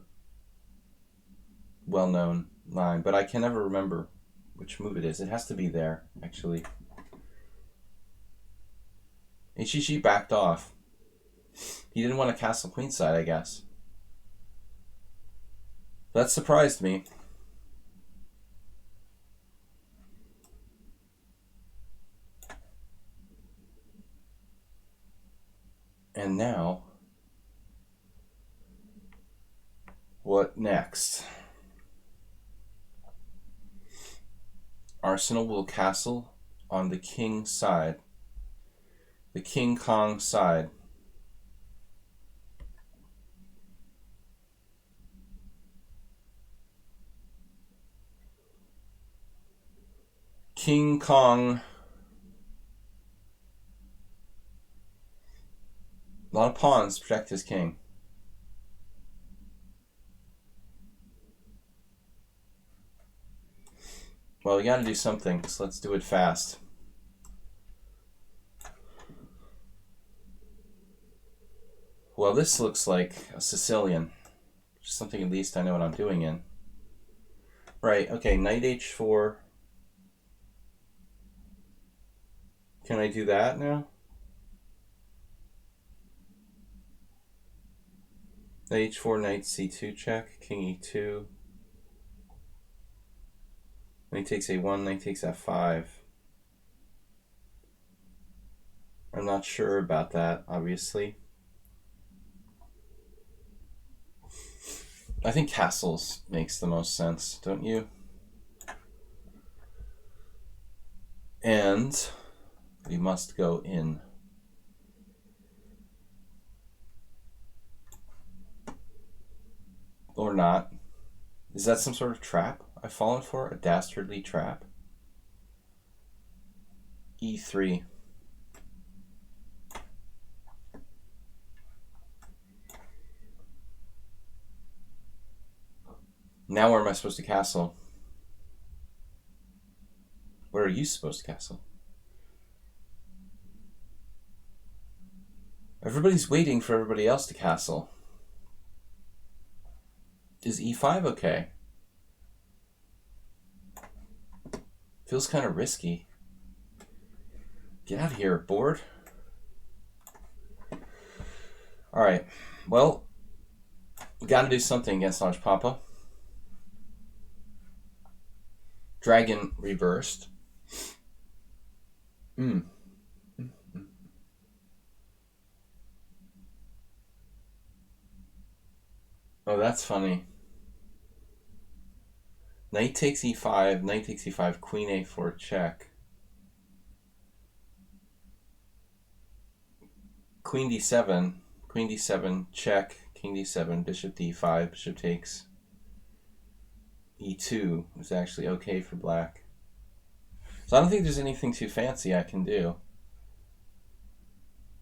well-known line. But I can never remember which move it is. It has to be there, actually. HGG backed off. He didn't want to castle queenside, I guess. That surprised me. And now, what next? Arsenal will castle on the king side. The King Kong side. King Kong. A lot of pawns protect his king. Well, we gotta do something, so let's do it fast. Well, this looks like a Sicilian. Something at least I know what I'm doing in. Right, okay, knight h4. Can I do that now? Knight h4, knight c2 check, king e2. Knight takes a1, knight takes f5. I'm not sure about that, obviously. I think castles makes the most sense, don't you? And we must go in. Or not. Is that some sort of trap I've fallen for? A dastardly trap? E3. Now where am I supposed to castle? Where are you supposed to castle? Everybody's waiting for everybody else to castle. Is e5 okay? Feels kind of risky. Get out of here, board. Alright, well, we gotta do something against Large Papa. Dragon reversed. Oh, that's funny. Knight takes e5, knight takes e5, queen a4 check. Queen d7 check, king d7, bishop d5, bishop takes e2 is actually okay for black. So I don't think there's anything too fancy I can do.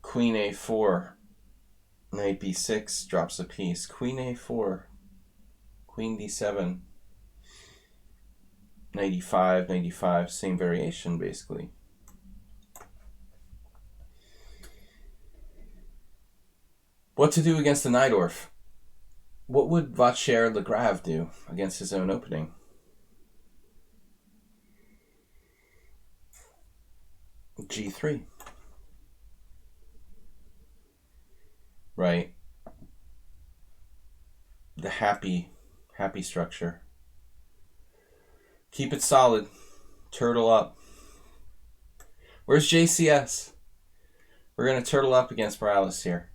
Queen a4, knight b6 drops a piece. Queen a4, queen d7, knight e5, knight e5, same variation basically. What to do against the Najdorf? What would Vacher Legrave do against his own opening? G3. Right. The happy structure. Keep it solid. Turtle up. Where's JCS? We're going to turtle up against Morales here.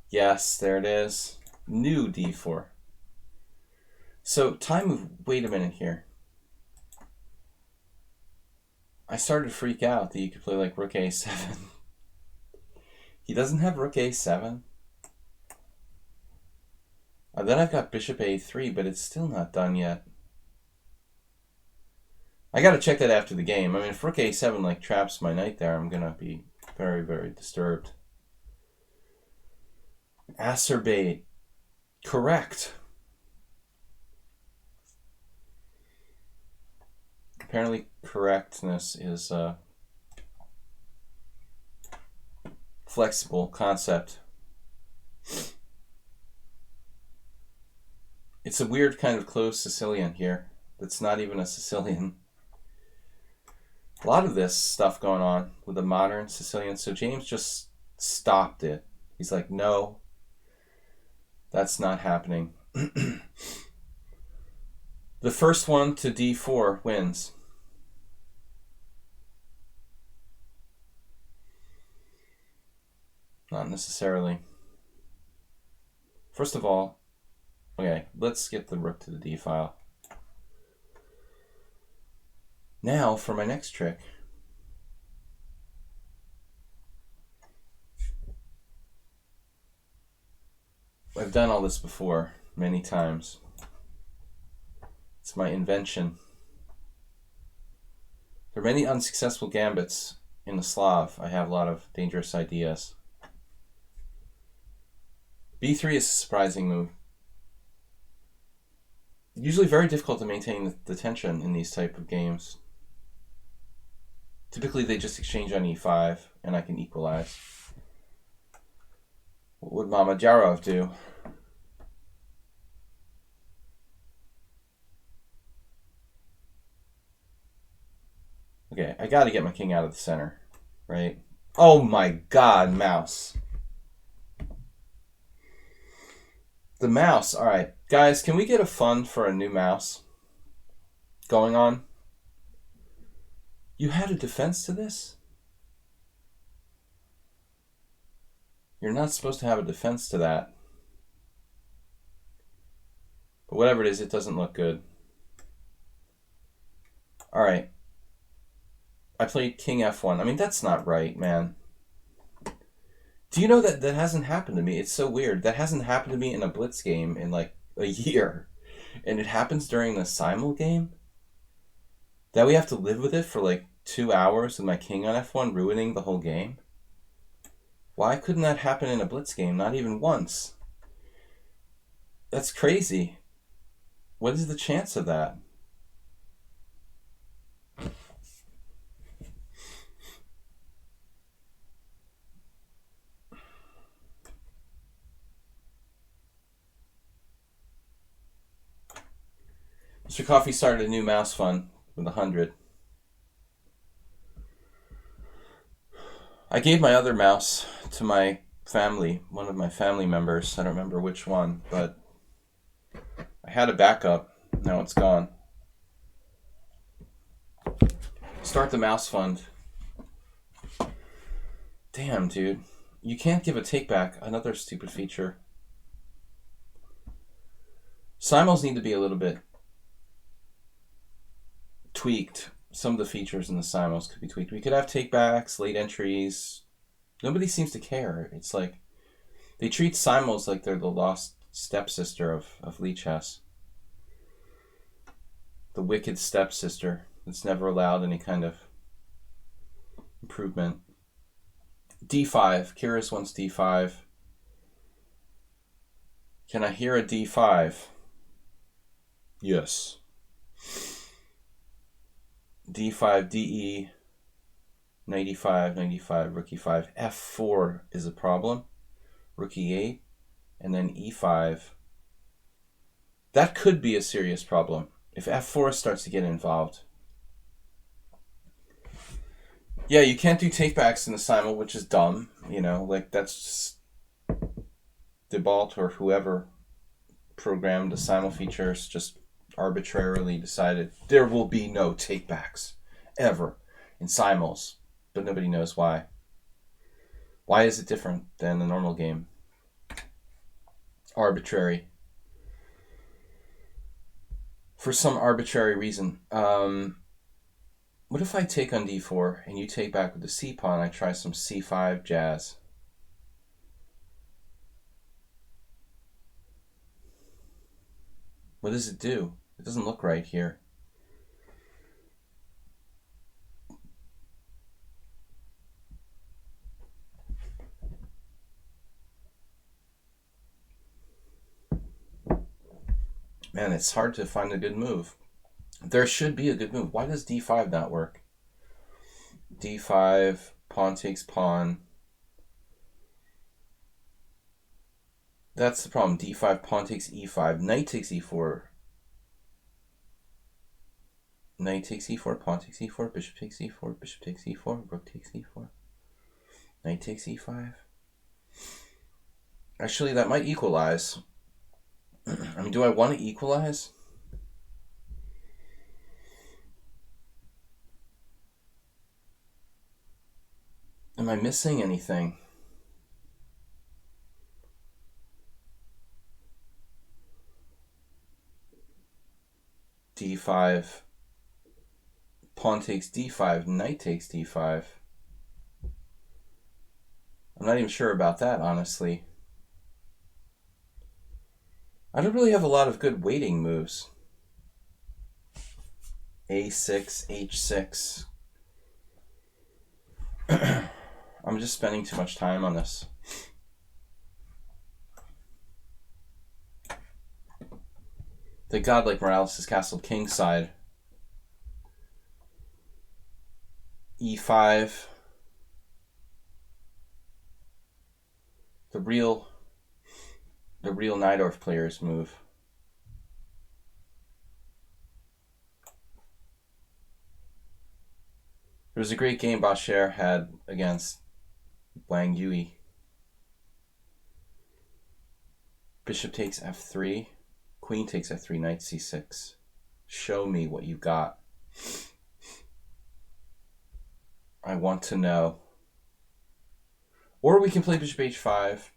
Yes, there it is. New d4. So time move. Wait a minute here. I started to freak out that you could play like rook a7. He doesn't have rook a7. Then I've got bishop a3, but it's still not done yet. I gotta check that after the game. I mean, if rook a7 like traps my knight there, I'm gonna be very, very disturbed. Acerbate. Correct. Apparently correctness is a flexible concept. It's a weird kind of closed Sicilian here. That's not even a Sicilian. A lot of this stuff going on with the modern Sicilian. So James just stopped it. He's like, no, that's not happening. The first one to d4 wins. Not necessarily. First of all, okay, let's get the rook to the d file. Now for my next trick. I've done all this before many times. It's my invention. There are many unsuccessful gambits in the Slav. I have a lot of dangerous ideas. b3 is a surprising move. Usually very difficult to maintain the tension in these type of games. Typically they just exchange on e5 and I can equalize. What would Mamajarov do? Okay, I gotta get my king out of the center, right? Oh my god, mouse. The mouse, alright. Guys, can we get a fund for a new mouse going on? You had a defense to this? You're not supposed to have a defense to that. But whatever it is, it doesn't look good. Alright. I played king f1. I mean, that's not right, man. Do you know that that hasn't happened to me? It's so weird. That hasn't happened to me in a blitz game in like a year. And it happens during the Simul game? That we have to live with it for like 2 hours with my king on f1 ruining the whole game? Why couldn't that happen in a blitz game? Not even once. That's crazy. What is the chance of that? Mr. Coffee started a new mouse fund with 100. I gave my other mouse to my family, one of my family members. I don't remember which one, but I had a backup. Now it's gone. Start the mouse fund. Damn, dude. You can't give a take back. Another stupid feature. Simuls need to be a little bit tweaked. Some of the features in the Simuls could be tweaked. We could have takebacks, late entries. Nobody seems to care. It's like they treat Simuls like they're the lost stepsister of lichess. The wicked stepsister that's never allowed any kind of improvement. d5. Kyrgyz wants d5. Can I hear a d5? Yes. d5, de, knight e5, knight e5, rook e5. f4 is a problem. Rook e8, and then e5. That could be a serious problem if f4 starts to get involved. Yeah, you can't do takebacks in the Simul, which is dumb. You know, like that's just Debalt or whoever programmed the Simul features just arbitrarily decided there will be no takebacks ever in Simuls, but nobody knows why. Why is it different than the normal game? Arbitrary. For some arbitrary reason. What if I take on d4 and you take back with the c pawn? I try some c5 jazz. What does it do? It doesn't look right here. Man, it's hard to find a good move. There should be a good move. Why does d5 not work? d5, pawn takes pawn. That's the problem. d5, pawn takes e5, knight takes e4. Knight takes e4, pawn takes e4, bishop takes e4, bishop takes e4, rook takes e4. Knight takes e5. Actually, that might equalize. I mean, do I want to equalize? Am I missing anything? d5, pawn takes d5, knight takes d5. I'm not even sure about that, honestly. I don't really have a lot of good waiting moves. a6, h6. I'm just spending too much time on this. The godlike Morales is castled kingside. e5. The real Najdorf players move. There was a great game Paschall had against Wang Yui. Bishop takes f3. Queen takes f3, knight c6. Show me what you got. I want to know. Or we can play bishop h5.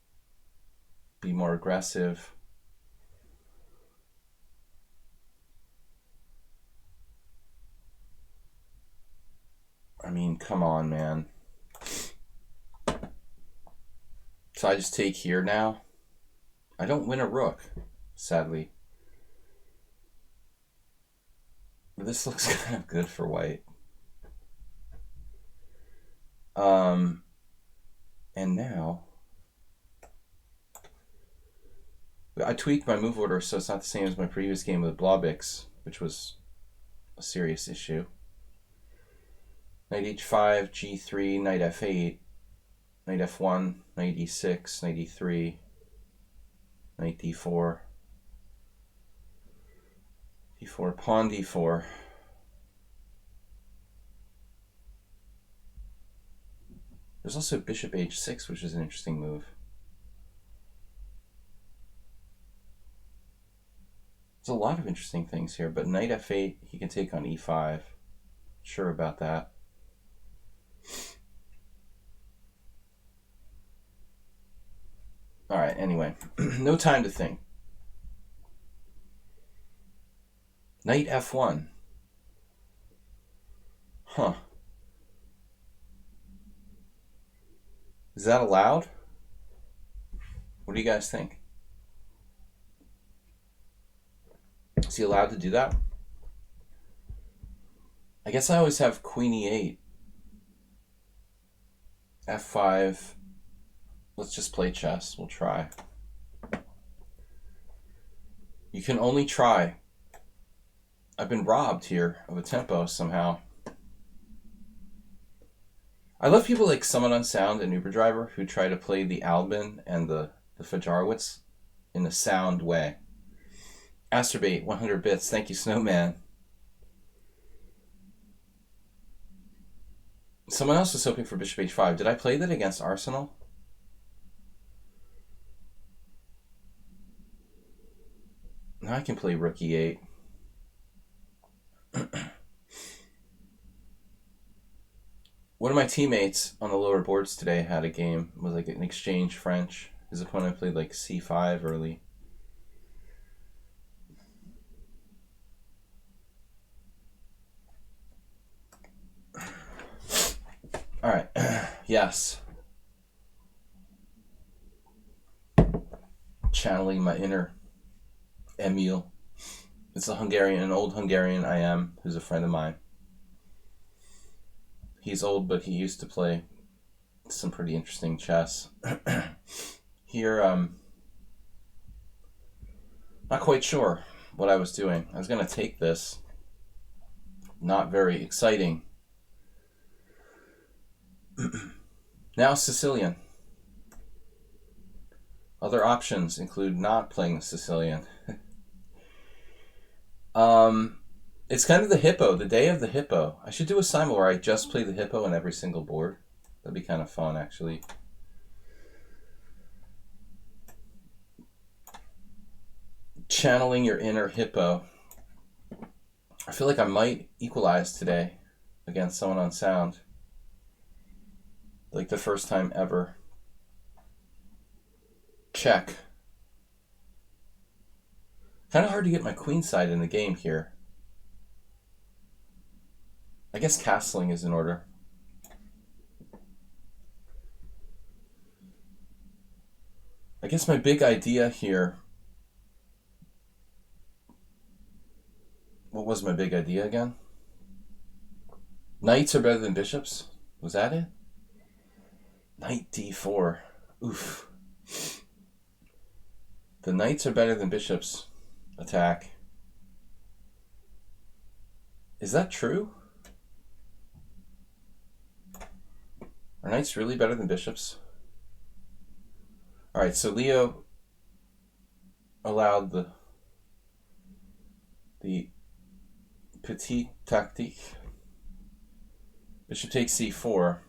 Be more aggressive. I mean, come on, man. So I just take here now? I don't win a rook, sadly. But this looks kind of good for white. And now I tweaked my move order so it's not the same as my previous game with Blobix, which was a serious issue. Knight h5, g3, knight f8, knight f1, knight e6, knight e3, knight d4, d4, pawn d4. There's also bishop h6, which is an interesting move. There's a lot of interesting things here, but knight f8, he can take on e5. Sure about that. All right, anyway, no time to think. Knight f1. Huh. Is that allowed? What do you guys think? Is he allowed to do that? I guess I always have queen e8. f5. Let's just play chess. We'll try. You can only try. I've been robbed here of a tempo somehow. I love people like Someone on Sound and Uber Driver who try to play the Albin and the Fajarowitz in a sound way. Asterbait, 100 bits. Thank you, Snowman. Someone else was hoping for bishop h5. Did I play that against Arsenal? Now I can play rook e8. One of my teammates on the lower boards today had a game. It was like an exchange French. His opponent played like c5 early. All right. Yes. Channeling my inner Emil. It's an old Hungarian I am, who's a friend of mine. He's old, but he used to play some pretty interesting chess. Here, not quite sure what I was doing. I was going to take this. Not very exciting. Now Sicilian. Other options include not playing the Sicilian. It's kind of the hippo, the day of the hippo. I should do a simul where I just play the hippo on every single board. That'd be kind of fun, actually. Channeling your inner hippo. I feel like I might equalize today against someone on sound. Like the first time ever. Check. Kind of hard to get my queen side in the game here. I guess castling is in order. I guess my big idea here... What was my big idea again? Knights are better than bishops? Was that it? Knight d4. Oof. The knights are better than bishops. Attack. Is that true? Are knights really better than bishops? Alright, so Leo allowed the petite tactique. Bishop takes c4.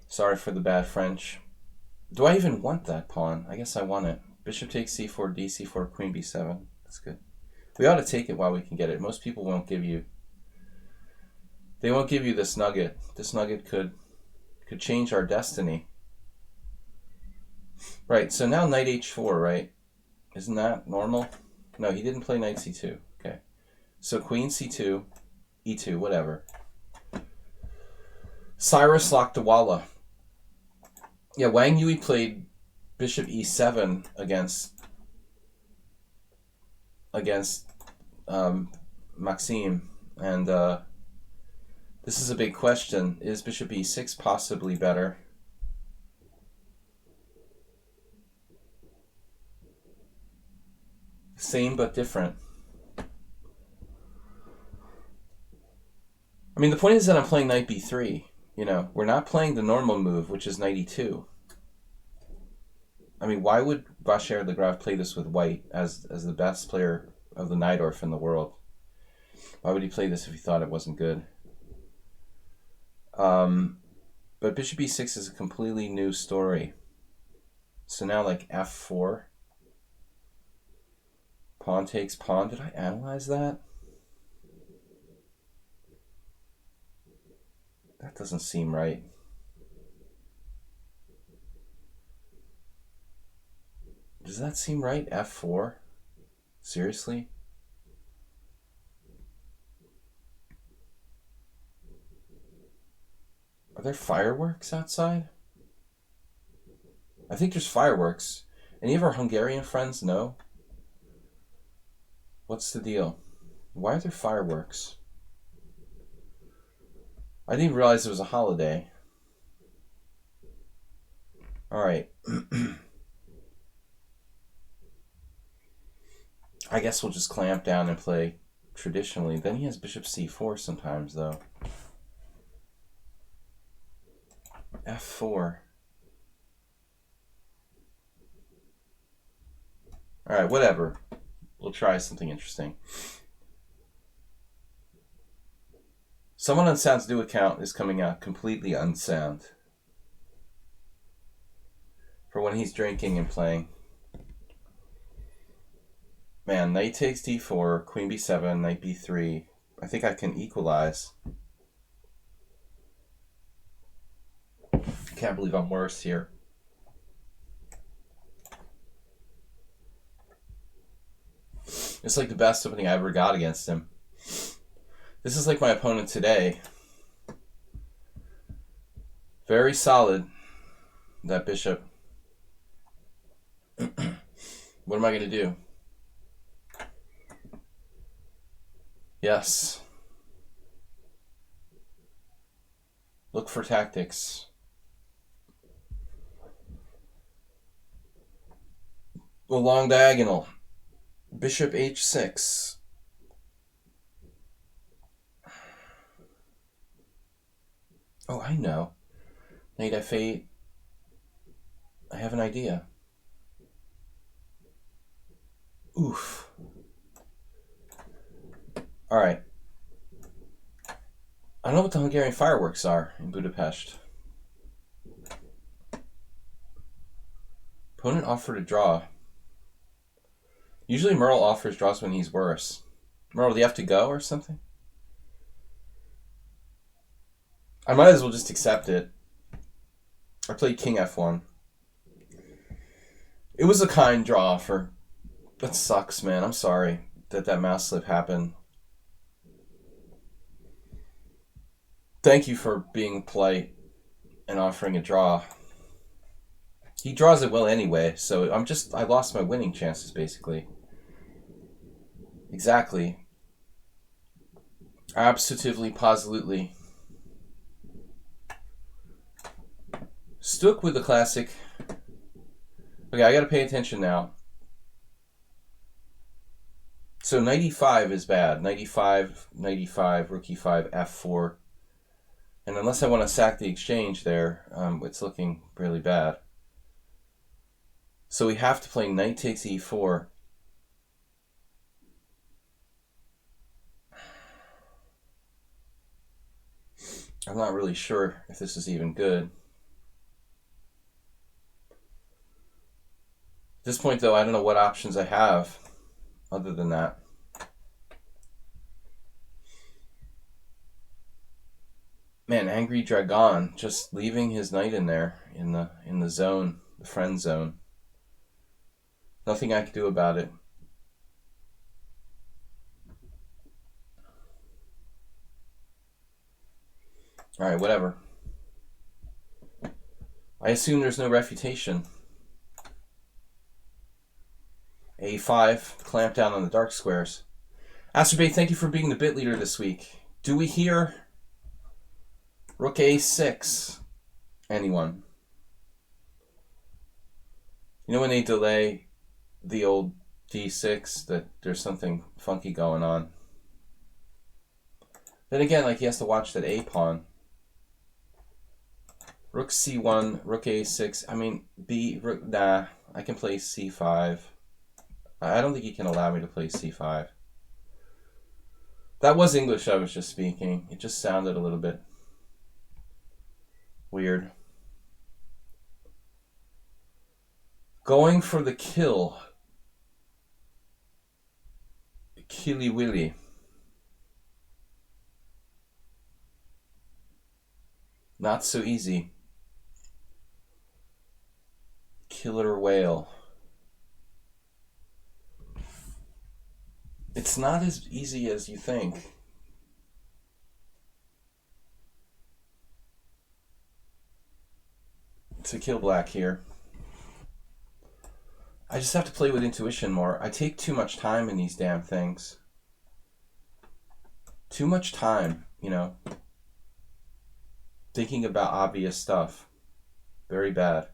Sorry for the bad French. Do I even want that pawn? I guess I want it. Bishop takes c4, d4, queen b7. That's good. We ought to take it while we can get it. Most people won't give you... They won't give you this nugget. This nugget could change our destiny. Right, so now knight h4, right? Isn't that normal? No, he didn't play knight c2. Okay. So queen c2, e2, whatever. Cyrus Lakdawala. Yeah, Wang Yui played bishop e7 against Maxime, and this is a big question. Is bishop e6 possibly better? Same but different. I mean, the point is that I'm playing knight b3. You know, we're not playing the normal move, which is knight e2. I mean, why would Bashar the Graf play this with white as the best player of the Najdorf in the world? Why would he play this if he thought it wasn't good? But bishop e6 is a completely new story. So now, like, f4. Pawn takes pawn. Did I analyze that? That doesn't seem right. Does that seem right? f4? Seriously? Are there fireworks outside? I think there's fireworks. Any of our Hungarian friends know? What's the deal? Why are there fireworks? I didn't realize it was a holiday. Alright. I guess we'll just clamp down and play traditionally. Then he has bishop c4 sometimes, though. f4. Alright, whatever. We'll try something interesting. Someone on Sound's new account is coming out completely unsound for when he's drinking and playing. Man, knight takes d4, queen b7, knight b3. I think I can equalize. Can't believe I'm worse here. It's like the best opening I ever got against him. This is like my opponent today. Very solid, that bishop. What am I going to do? Yes. Look for tactics. A long diagonal. Bishop h6. Oh, I know. Knight f8. I have an idea. Oof. Alright. I don't know what the Hungarian fireworks are in Budapest. Opponent offered a draw. Usually Merle offers draws when he's worse. Merle, do you have to go or something? I might as well just accept it. I played King F1. It was a kind draw offer. That sucks, man. I'm sorry that mouse slip happened. Thank you for being polite and offering a draw. He draws at will anyway, so I lost my winning chances, basically. Exactly. Absolutely, positively. Stuck with the classic. Okay, I gotta pay attention now. So knight e5 is bad. Knight e5, rook e5, f4. And unless I want to sack the exchange there, it's looking really bad. So we have to play knight takes e4. I'm not really sure if this is even good. At this point, though, I don't know what options I have other than that. Man, Angry Dragon just leaving his knight in there in the zone, the friend zone. Nothing I can do about it. All right, whatever. I assume there's no refutation. A5, clamp down on the dark squares. Asterbay, thank you for being the bit leader this week. Do we hear rook a6? Anyone? You know when they delay the old d6, that there's something funky going on. Then again, like he has to watch that a pawn. Rook c1, rook a6. I mean, nah, I can play c5. I don't think he can allow me to play c5. That was English I was just speaking. It just sounded a little bit weird. Going for the kill. Killy Willy. Not so easy. Killer whale. It's not as easy as you think. To kill black here. I just have to play with intuition more. I take too much time in these damn things. Too much time, you know. Thinking about obvious stuff. Very bad.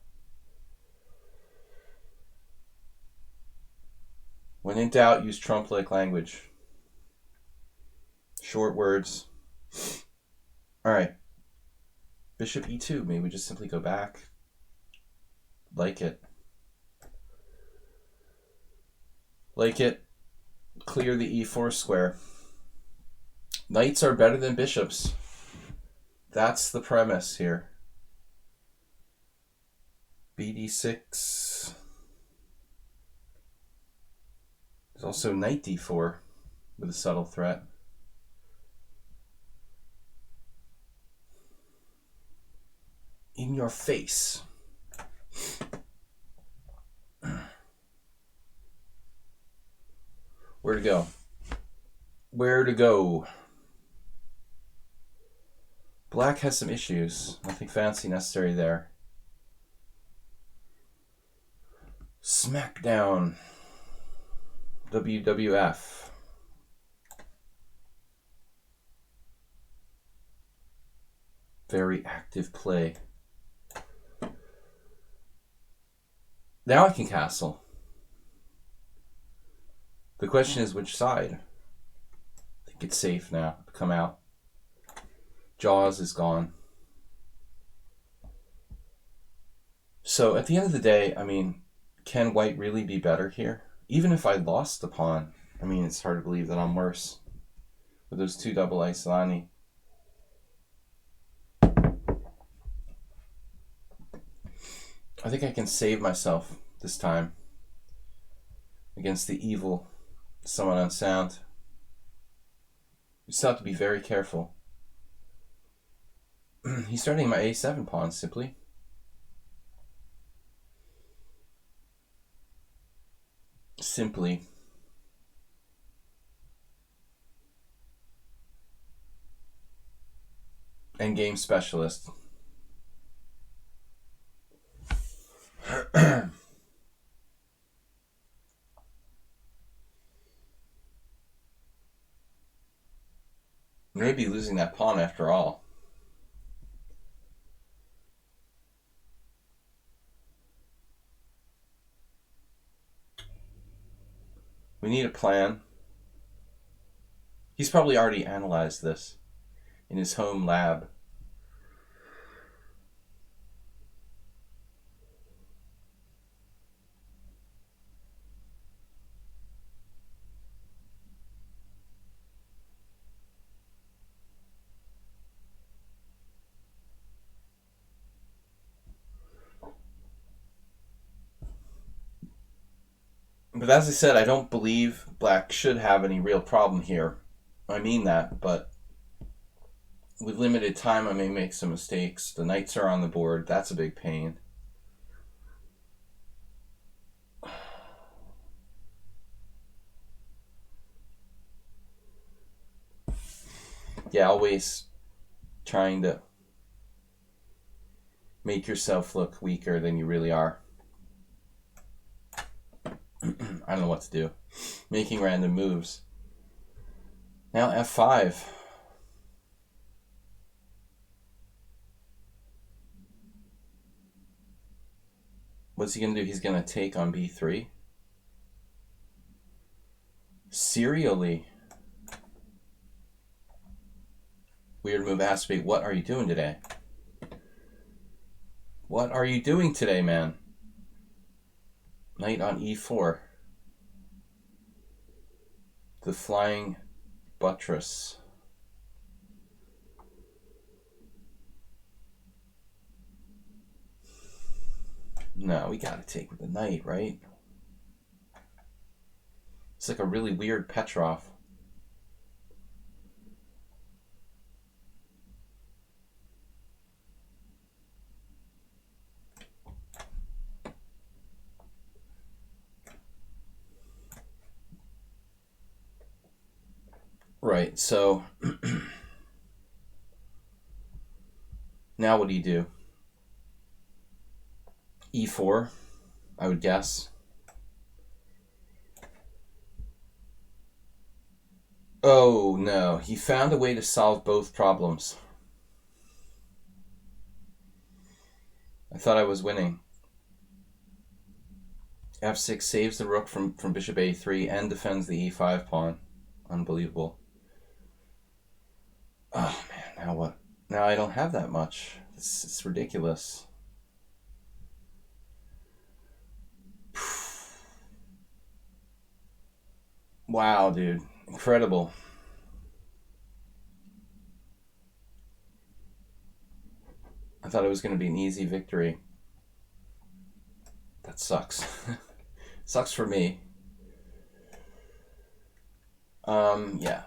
When in doubt, use Trump-like language. Short words. All right. Bishop e2. Maybe we just simply go back. Like it. Like it. Clear the e4 square. Knights are better than bishops. That's the premise here. bd6. There's also knight d4 with a subtle threat. In your face. Where to go? Where to go? Black has some issues. Nothing fancy necessary there. SmackDown. WWF. Very active play. Now I can castle. The question is which side? I think it's safe now to come out. Jaws is gone. So at the end of the day, I mean, can white really be better here? Even if I lost the pawn, I mean, it's hard to believe that I'm worse with those two double Isolani. I think I can save myself this time against the evil, somewhat unsound. You still have to be very careful. He's starting my a7 pawn, simply. Simply. Endgame specialist. Maybe losing that pawn after all. We need a plan. He's probably already analyzed this in his home lab. But as I said, I don't believe black should have any real problem here. I mean that, but with limited time I may make some mistakes. The knights are on the board. That's a big pain. Yeah, always trying to make yourself look weaker than you really are. I don't know what to do. Making random moves. Now f5. What's he going to do? He's going to take on b3. Serially. Weird move has to be, what are you doing today? What are you doing today, man? Knight on e4. The flying buttress. No, we gotta take with the knight, right? It's like a really weird Petrov. Right, so now what do you do? e4, I would guess. Oh no, he found a way to solve both problems. I thought I was winning. f6 saves the rook from bishop a3 and defends the e5 pawn. Unbelievable. Oh man, now what? Now I don't have that much. It's ridiculous. Wow, dude. Incredible. I thought it was going to be an easy victory. That sucks. Sucks for me. Yeah.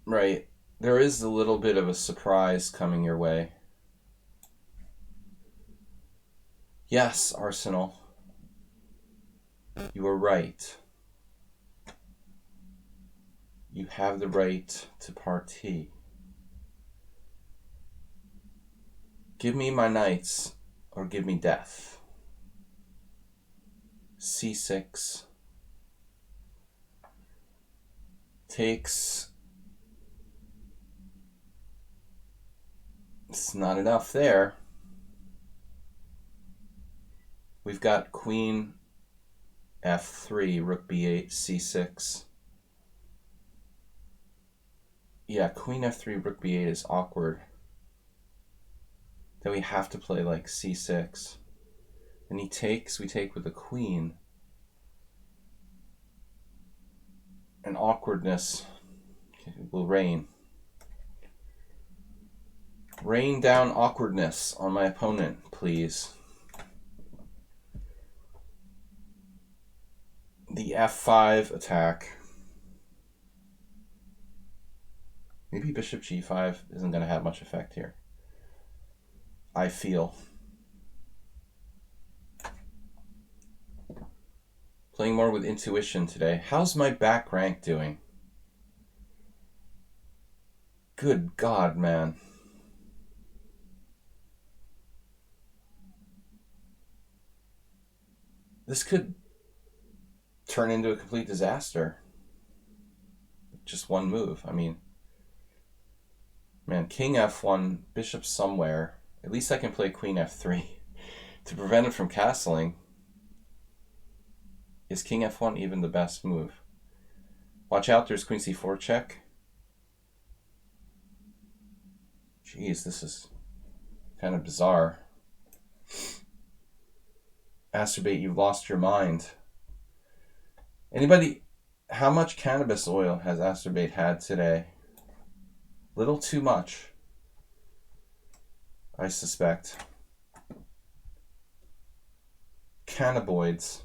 Right. There is a little bit of a surprise coming your way. Yes, Arsenal. You are right. You have the right to party. Give me my knights or give me death. C6. Takes. It's not enough there. We've got queen f3, rook b8, c6. Yeah, queen f3, rook b8 is awkward. Then we have to play like c6. And he takes, we take with the queen. And awkwardness will reign. Rain down awkwardness on my opponent, please. The f5 attack. Maybe bishop g5 isn't going to have much effect here. I feel. Playing more with intuition today. How's my back rank doing? Good God, man. This could turn into a complete disaster. Just one move. I mean, man, king f1, bishop somewhere. At least I can play queen f3 to prevent it from castling. Is king f1 even the best move? Watch out, there's queen c4 check. Jeez, this is kind of bizarre. Astrobate, you've lost your mind. Anybody, how much cannabis oil has Astrobate had today? Little too much, I suspect. Cannabinoids.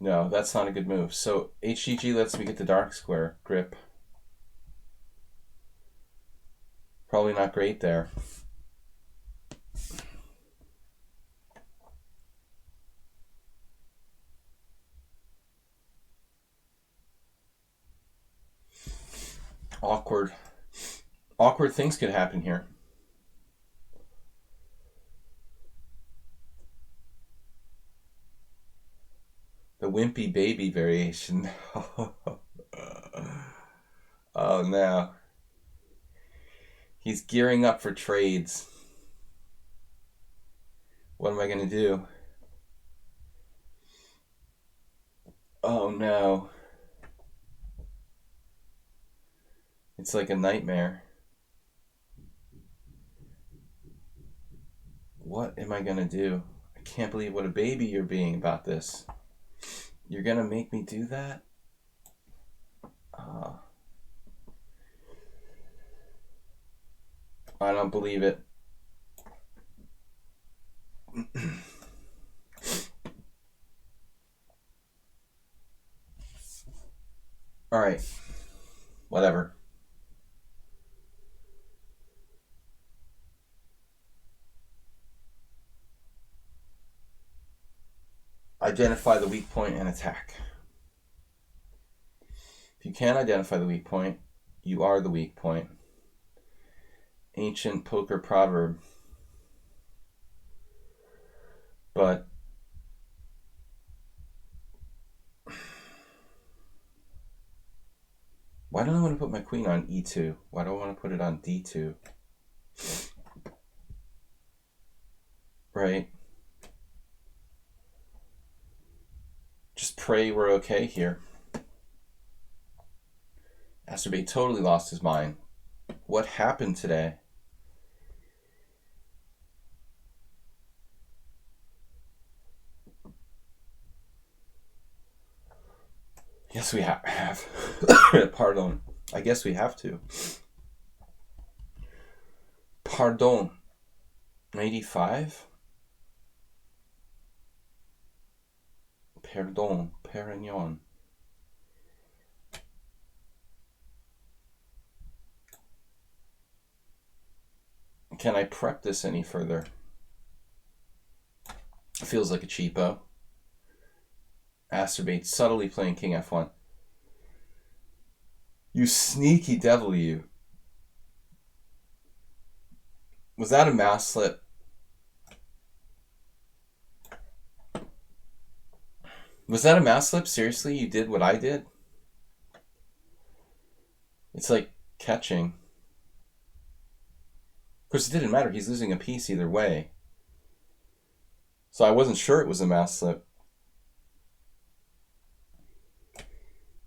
No, that's not a good move. So HGG lets me get the dark square grip. Probably not great there. Awkward. Awkward things could happen here. The wimpy baby variation. Oh no. He's gearing up for trades. What am I going to do? Oh no. It's like a nightmare. What am I going to do? I can't believe what a baby you're being about this. You're going to make me do that? I don't believe it. All right. Whatever. Identify the weak point and attack. If you can't identify the weak point, you are the weak point. Ancient poker proverb. But why don't I want to put my queen on e2? Why do I want to put it on d2? Right? Just pray we're okay here. Astrobate totally lost his mind. What happened today? Yes, we have. Pardon. I guess we have to. Pardon. 85? Pardon. Perignon. Can I prep this any further? feels like a cheapo. Acerbate, subtly playing king f1. You sneaky devil, you. Was that a mouse slip? Was that a mouse slip? Seriously? You did what I did? It's like catching. Of course, it didn't matter. He's losing a piece either way. So I wasn't sure it was a mouse slip.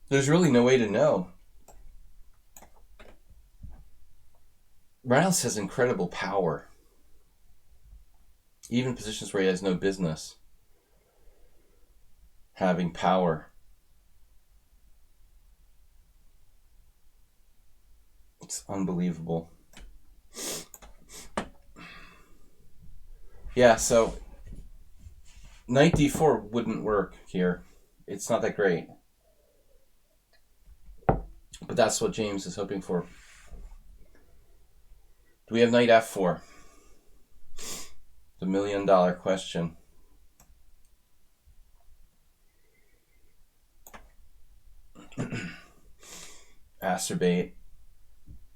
There's really no way to know. Morales has incredible power. Even positions where he has no business having power. It's unbelievable. Yeah, so knight d4 wouldn't work here. It's not that great. But that's what James is hoping for. Do we have knight f4? The $1 million question. Acerbate,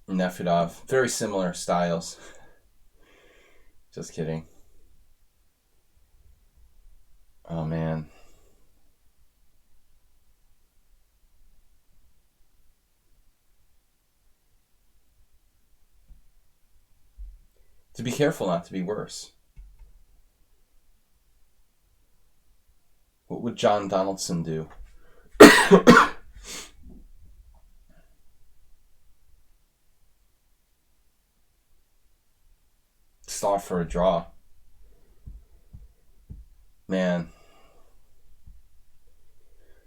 Nefedov. Very similar styles. Just kidding. Oh, man. To be careful not to be worse. What would John Donaldson do? Start for a draw. Man.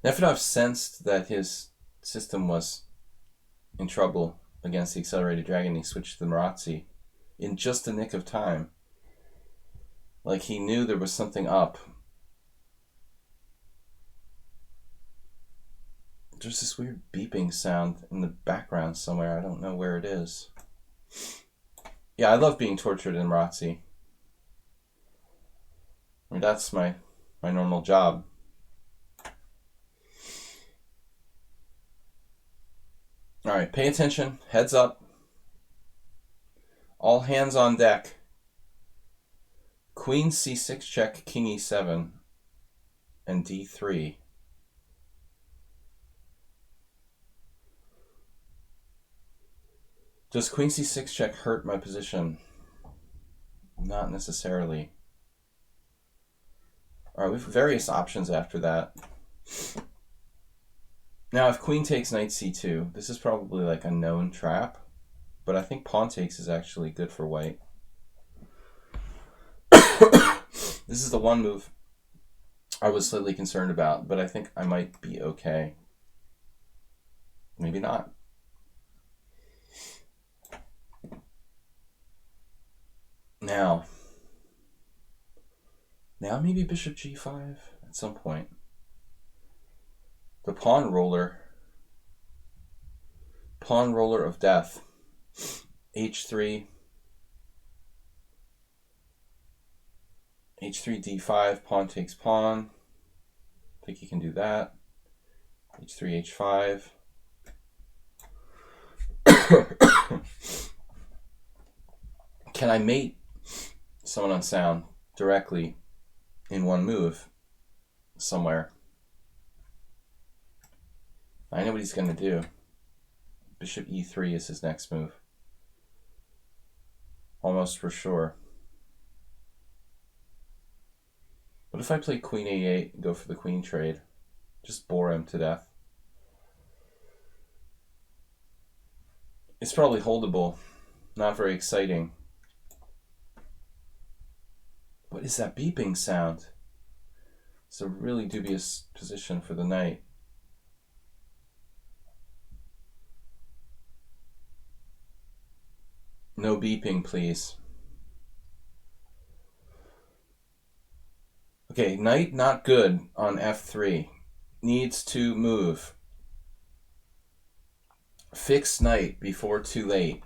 Nefedov sensed that his system was in trouble against the accelerated dragon. He switched to the Marazzi in just the nick of time. Like he knew there was something up. There's this weird beeping sound in the background somewhere. I don't know where it is. Yeah, I love being tortured in Marazzi. I mean, that's my normal job. All right, pay attention. Heads up. All hands on deck. Queen c6 check, king e7, and d3. Does queen c6 check hurt my position? Not necessarily. All right, we have various options after that. Now, if queen takes knight c2, this is probably like a known trap, but I think pawn takes is actually good for white. This is the one move I was slightly concerned about, but I think I might be okay. Maybe not. Now maybe bishop g5 at some point. The pawn roller of death. h3, d5, pawn takes pawn. I think you can do that. h3, h5. Can I mate someone on sound directly in one move somewhere? I know what he's going to do. Bishop e3 is his next move. Almost for sure. What if I play queen a8 and go for the queen trade? Just bore him to death. It's probably holdable. Not very exciting. What is that beeping sound? It's a really dubious position for the knight. No beeping, please. Okay, knight not good on f3. Needs to move. Fix knight before too late.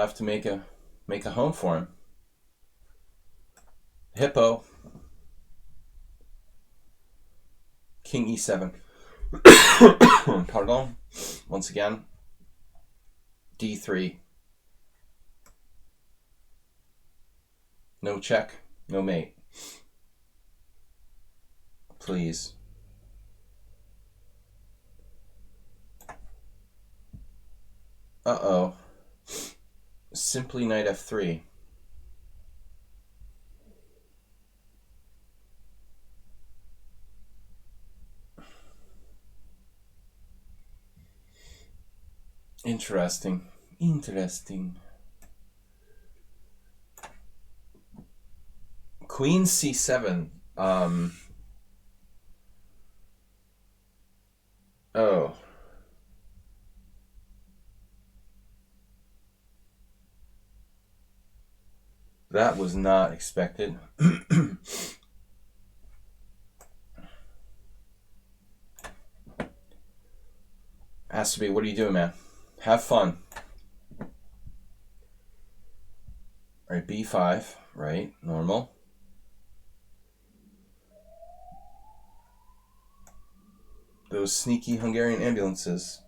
have to make a home for him. Hippo. King e7. Pardon. Once again. d3. No check, no mate. Please. Uh-oh. Simply knight f3. Interesting. Interesting. Queen c7. Oh. That was not expected. Has to be. What are you doing, man? Have fun. All right, b5, right? Normal. Those sneaky Hungarian ambulances.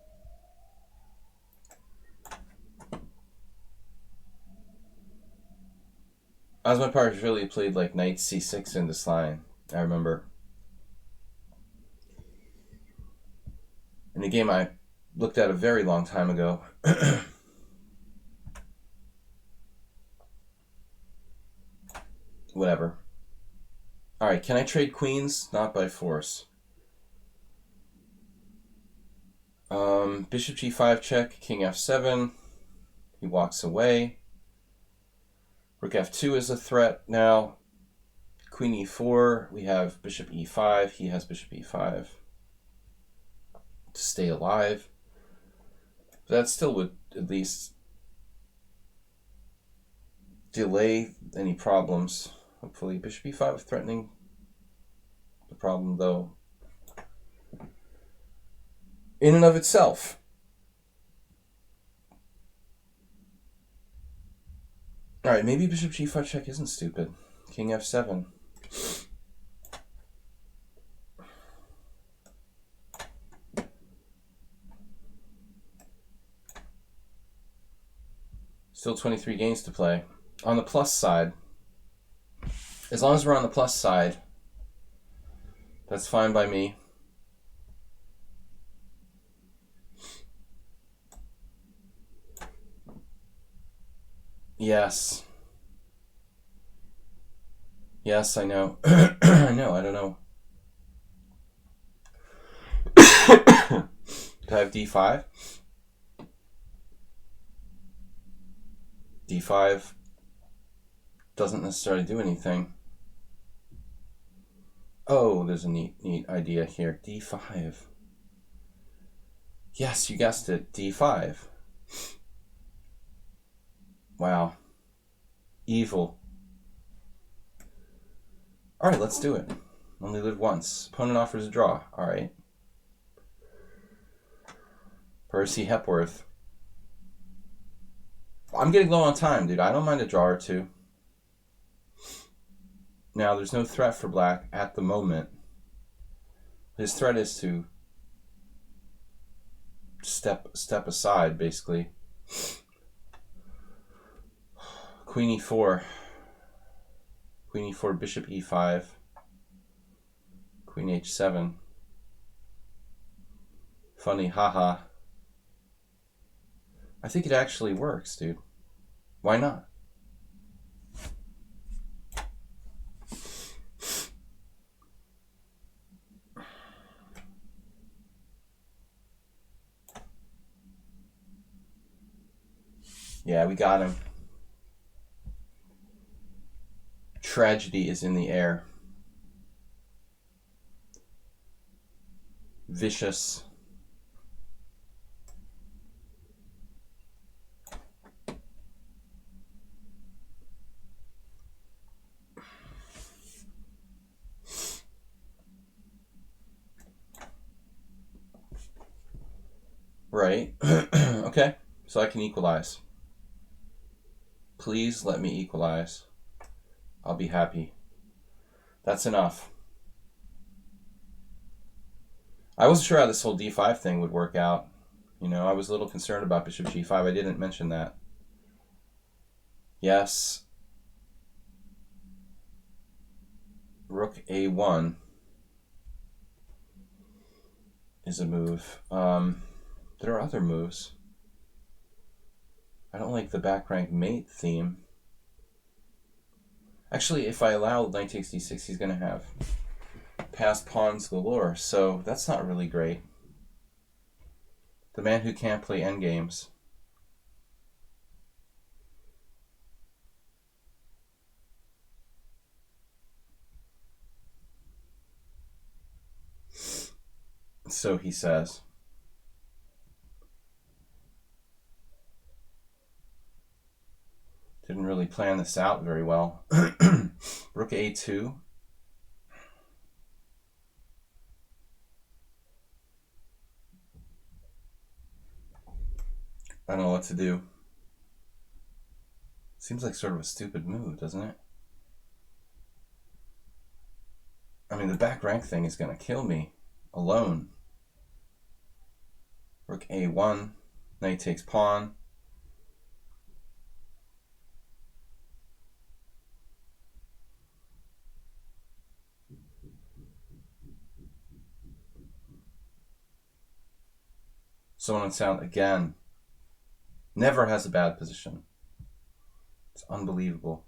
Osmond Park really played like knight c6 in this line, I remember. In a game I looked at a very long time ago. Whatever. Alright, can I trade queens? Not by force. Bishop g5 check, king f7. He walks away. Rook f2 is a threat now. Queen e4. We have bishop e5. He has bishop e5 to stay alive. But that still would at least delay any problems. Hopefully, bishop e5 threatening the problem, though, in and of itself. Alright, maybe bishop g5 check isn't stupid. King f7. Still 23 games to play. On the plus side, as long as we're on the plus side, that's fine by me. Yes. Yes, I know. I know, I don't know. Do I have d5? d5 doesn't necessarily do anything. Oh, there's a neat idea here. d5. Yes, you guessed it. d5. Wow. Evil. Alright, let's do it. Only live once. Opponent offers a draw. Alright. Percy Hepworth. I'm getting low on time, dude. I don't mind a draw or two. Now, there's no threat for black at the moment. His threat is to step aside, basically. Queen e4. Queen e4, bishop e5. Queen h7. Funny, haha. I think it actually works, dude. Why not? Yeah, we got him. Tragedy is in the air. Vicious. Right. Okay, so I can equalize. Please let me equalize. I'll be happy. That's enough. I wasn't sure how this whole d5 thing would work out. You know, I was a little concerned about bishop g5. I didn't mention that. Yes. Rook a1 is a move. There are other moves. I don't like the back rank mate theme. Actually, if I allow knight takes d6, he's going to have passed pawns galore, so that's not really great. The man who can't play endgames. So he says. Didn't really plan this out very well. Rook a2. I don't know what to do. Seems like sort of a stupid move, doesn't it? I mean, the back rank thing is going to kill me alone. Rook a1. Knight takes pawn. Someone on sound again. Never has a bad position. It's unbelievable.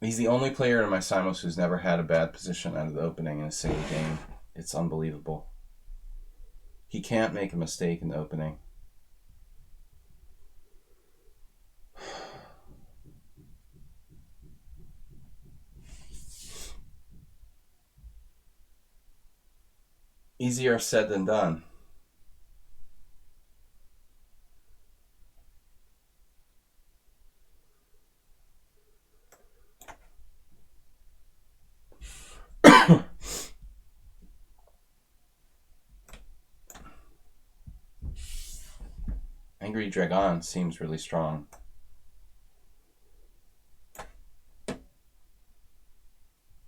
He's the only player in my Simos who's never had a bad position out of the opening in a single game. It's unbelievable. He can't make a mistake in the opening. Easier said than done. Angry Dragon seems really strong. I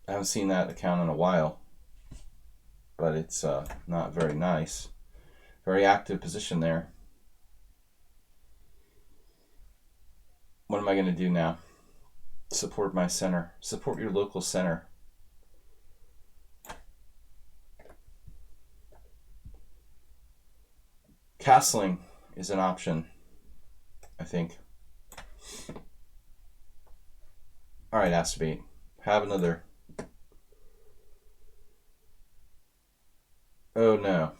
haven't seen that account in a while, but it's not very nice. Very active position there. What am I going to do now? Support my center. Support your local center. Castling is an option, I think. All right, Astrobate. Have another. Oh no.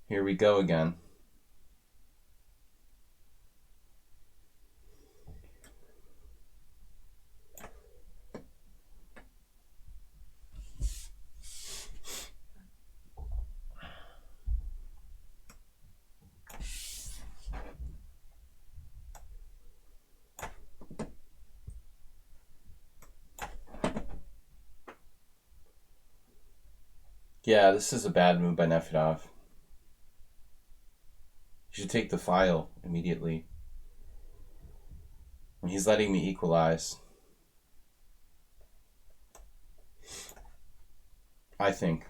Here we go again. Yeah, this is a bad move by Nefedov. He should take the file immediately. And he's letting me equalize. I think.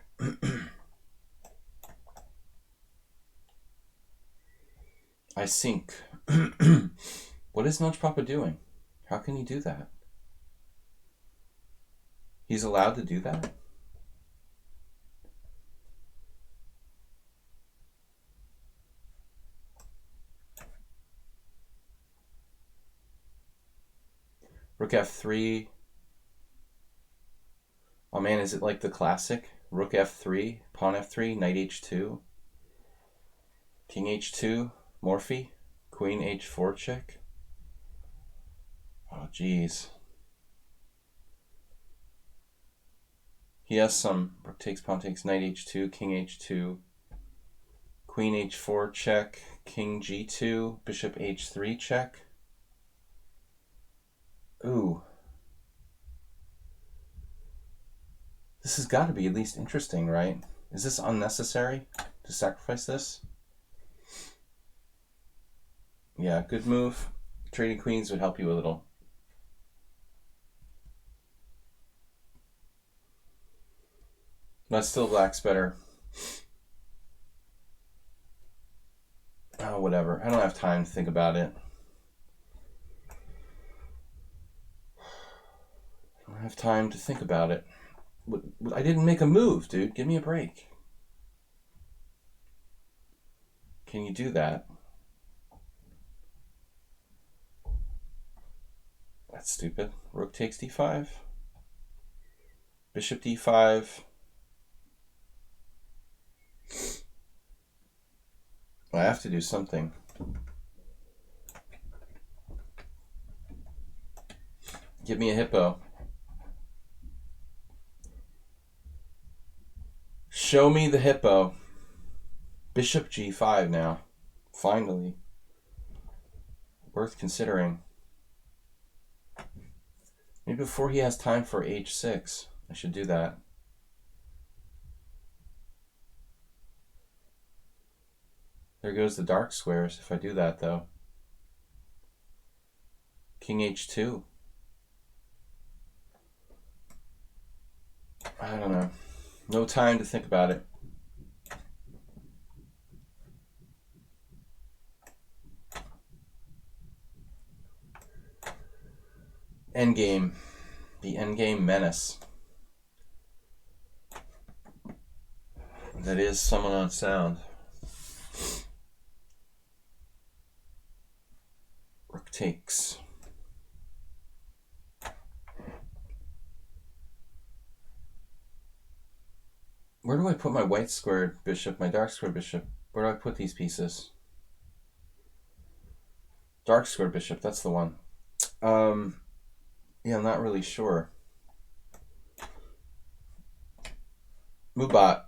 I sink. What is Nudge Papa doing? How can he do that? He's allowed to do that? Rook f3. Oh man, is it like the classic? Rook f3, pawn f3, knight h2, king h2, Morphe, queen h4 check. Oh geez. He has some rook takes, pawn takes, knight h2, king h2, queen h4 check, king g2, bishop h3 check. Ooh. This has got to be at least interesting, right? Is this unnecessary to sacrifice this? Yeah, good move. Trading queens would help you a little. But still black's better. Oh, whatever. I don't have time to think about it. I don't have time to think about it. I didn't make a move, dude. Give me a break. Can you do that? That's stupid. Rook takes d5. Bishop d5. I have to do something. Give me a hippo. Show me the hippo. Bishop g5 now. Finally. Worth considering. Maybe before he has time for h6, I should do that. There goes the dark squares if I do that, though. King h2. I don't know. No time to think about it. Endgame. The endgame menace. That is someone on sound. Rook takes. Where do I put my white squared bishop, my dark squared bishop? Where do I put these pieces? Dark squared bishop, that's the one. Yeah, I'm not really sure. Mubat.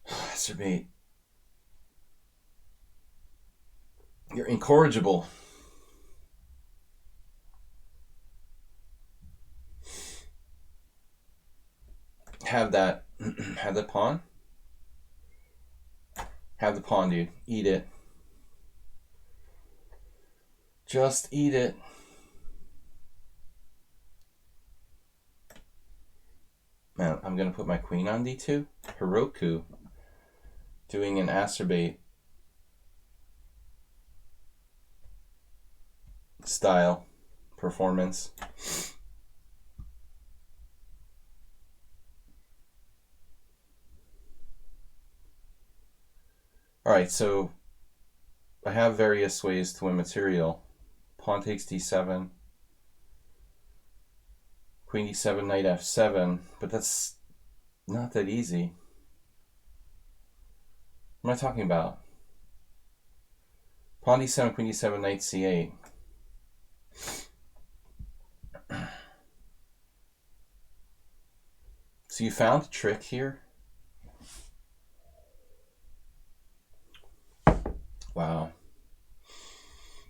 Acerbate. You're incorrigible. Have that. Have the pawn. Have the pawn, dude. Eat it. Just eat it. Man, I'm going to put my queen on d2. Heroku. Doing an acerbate style performance. Alright, so I have various ways to win material. Pawn takes d7. Queen d7, knight f7. But that's not that easy. What am I talking about? Pawn d7, queen d7, knight c8. So you found a trick here? Wow.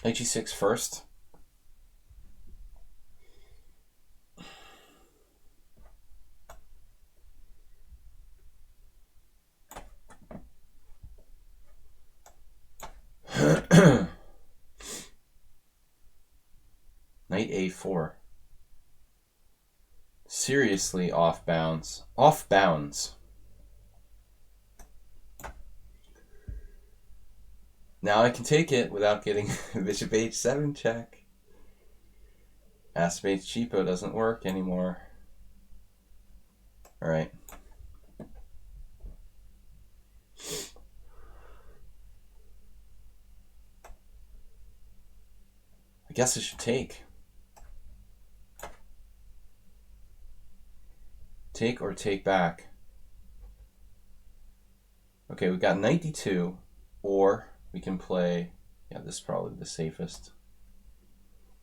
Knight g6 first. Knight a4. Seriously off bounds. Off bounds. Now I can take it without getting bishop h7 check. Acerbate cheapo doesn't work anymore. Alright. I guess I should take. Take or take back. Okay, we got knight d2, or we can play, yeah, this is probably the safest.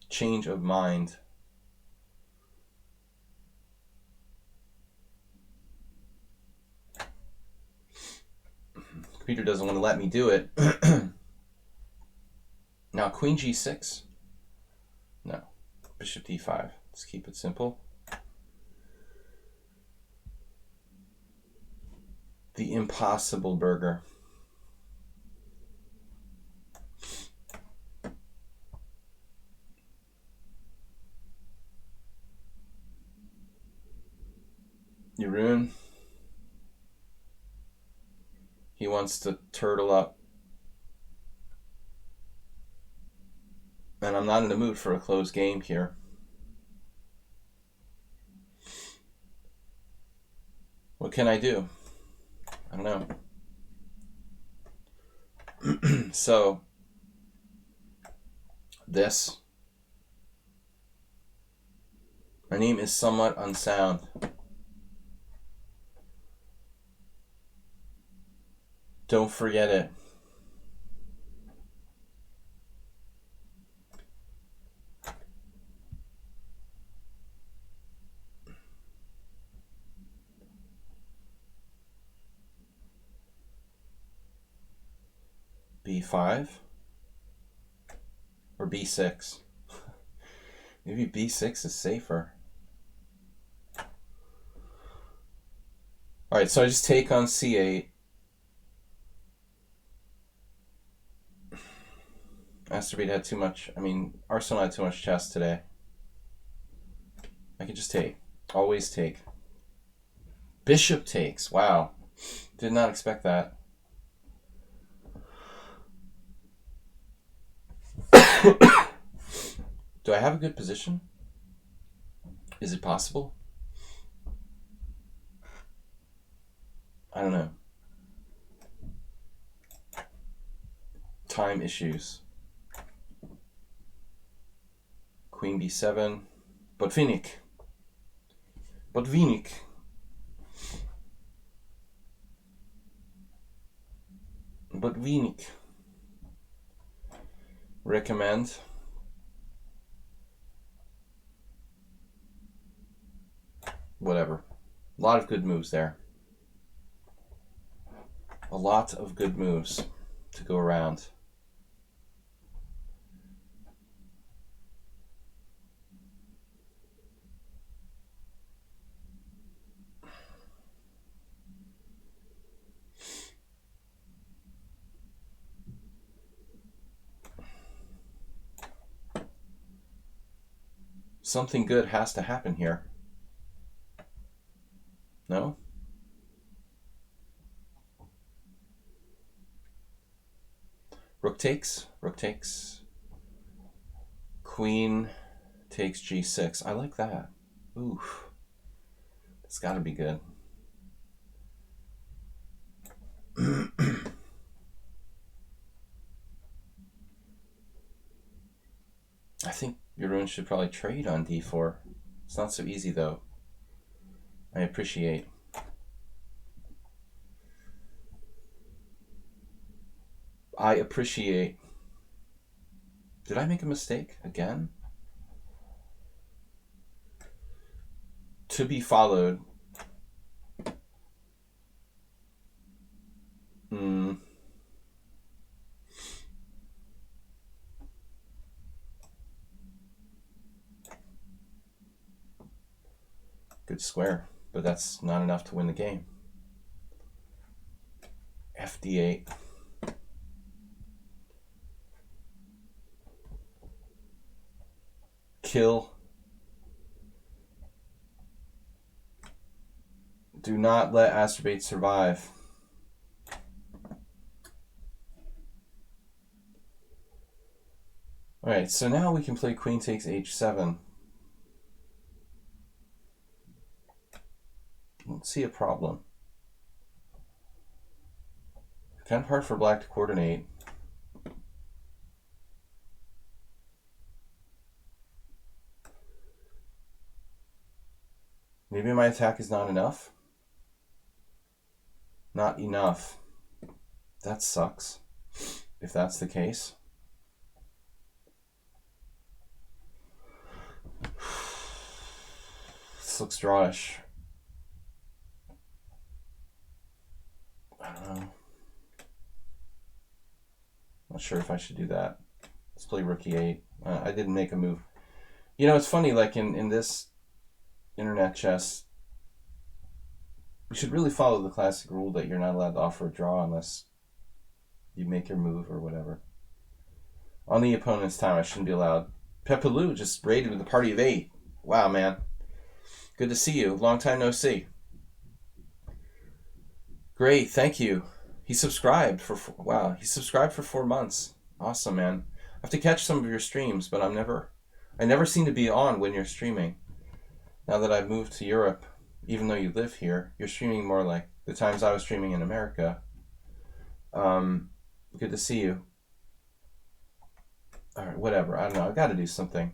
Change of mind. Computer doesn't want to let me do it. Now queen g6. No. Bishop d5. Let's keep it simple. The Impossible Burger. Jeroen. He wants to turtle up. And I'm not in the mood for a close game here. What can I do? I don't know. So, this. My name is somewhat unsound. Don't forget it. B5 or B6. Maybe B6 is safer. Alright, so I just take on C8. Masturbate had too much, Arsenal had too much chess today. I can just take. Always take. Bishop takes. Wow. Did not expect that. Do I have a good position? Is it possible? I don't know. Time issues. Queen b7. Botvinnik. Recommend. Whatever. A lot of good moves there. A lot of good moves to go around. Something good has to happen here. No? Rook takes. Queen takes g6. I like that. Oof. It's got to be good. I think Jeroen should probably trade on d4. It's not so easy, though. I appreciate. Did I make a mistake again? To be followed. Good square, but that's not enough to win the game. FD8. Kill. Do not let Astrobate survive. Alright, so now we can play queen takes h7. Don't see a problem. Kind of hard for black to coordinate. Maybe my attack is not enough. Not enough. That sucks, if that's the case. This looks drawish. I don't know. Not sure if I should do that. Let's play rook e8. I didn't make a move You know, it's funny, like in this internet chess, we should really follow the classic rule that you're not allowed to offer a draw unless you make your move or whatever. On the opponent's time, I shouldn't be allowed. Pepaloo just raided with a party of 8. Wow, man. Good to see you. Long time no see. Great, thank you. He subscribed for, wow, he subscribed for 4 months. Awesome, man. I have to catch some of your streams, but I never seem to be on when you're streaming. Now that I've moved to Europe, even though you live here, you're streaming more like the times I was streaming in America. Good to see you. All right, whatever. I don't know. I got to do something.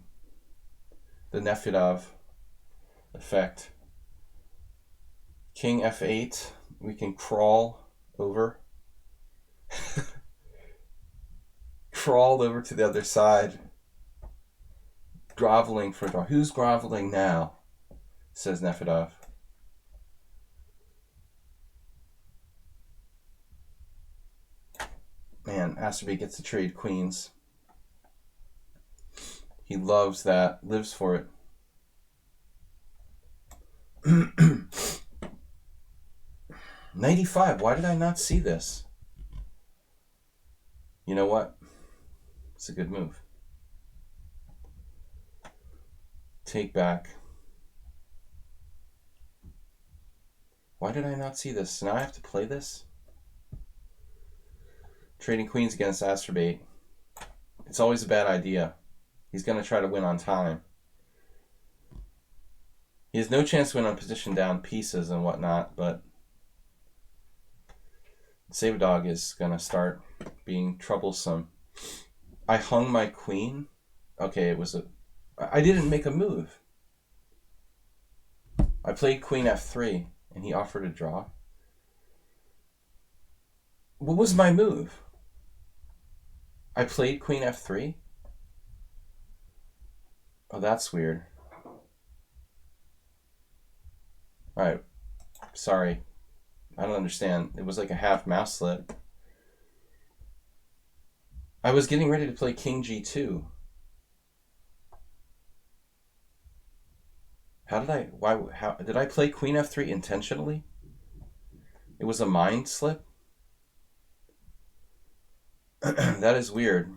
The Nefedov effect. King F8. We can crawl over. Crawl over to the other side. Groveling for a draw. Who's groveling now? Says Nefedov. Man, Asterby gets to trade queens. He loves that. Lives for it. 95. Why did I not see this? You know what? It's a good move. Take back. Why did I not see this? Now I have to play this? Trading queens against Asterbate. It's always a bad idea. He's going to try to win on time. He has no chance to win on position down pieces and whatnot, but Saberdog is going to start being troublesome. I hung my queen. Okay, I didn't make a move. I played queen f3, and he offered a draw. What was my move? I played queen f3? Oh, that's weird. Alright. Sorry. I don't understand. It was like a half mouse slip. I was getting ready to play king g2. How did I play queen f3 intentionally? It was a mind slip? That is weird.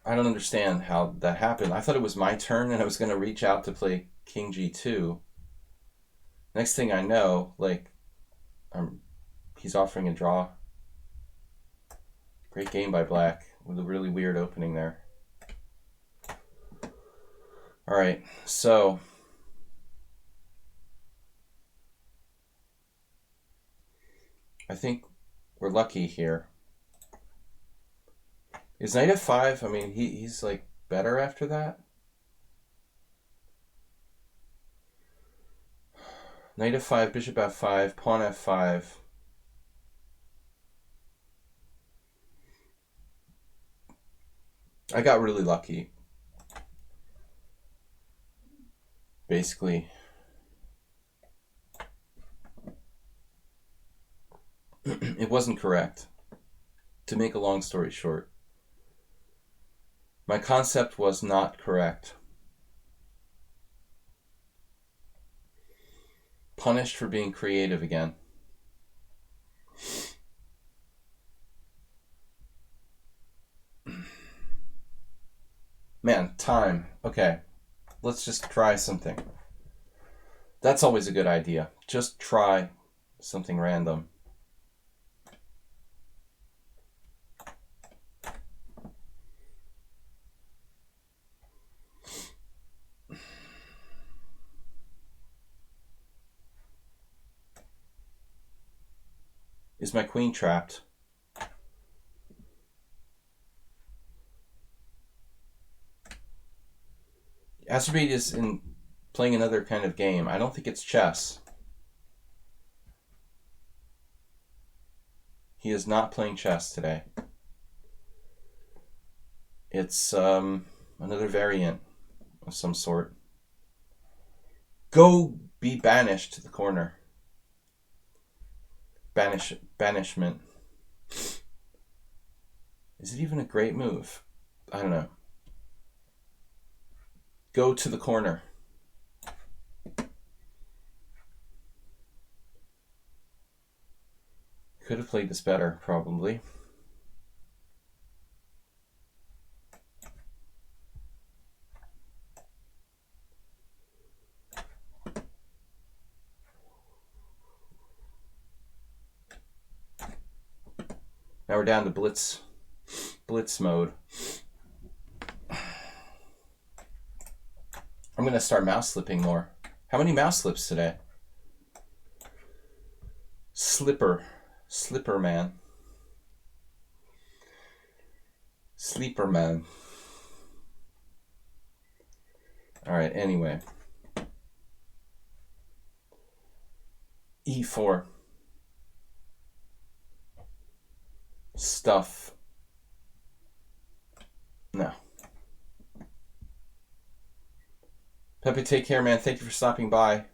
I don't understand how that happened. I thought it was my turn and I was going to reach out to play king g2. Next thing I know, like, he's offering a draw. Great game by Black with a really weird opening there. All right, so I think we're lucky here. Is knight f5? I mean, he's like better after that. Knight f5, bishop f5, pawn f5. I got really lucky. Basically. It wasn't correct. To make a long story short. My concept was not correct. Punished for being creative again. Man, time. Okay. Let's just try something. That's always a good idea. Just try something random. Is my queen trapped? Asterbate is playing another kind of game. I don't think it's chess. He is not playing chess today. It's another variant of some sort. Go be banished to the corner. Banishment. Is it even a great move? I don't know. Go to the corner. Could have played this better, probably. Now we're down to blitz mode. I'm going to start mouse slipping more. How many mouse slips today? Slipper man. Sleeper man. All right, anyway. E4. Stuff. No. Pepe, take care, man. Thank you for stopping by.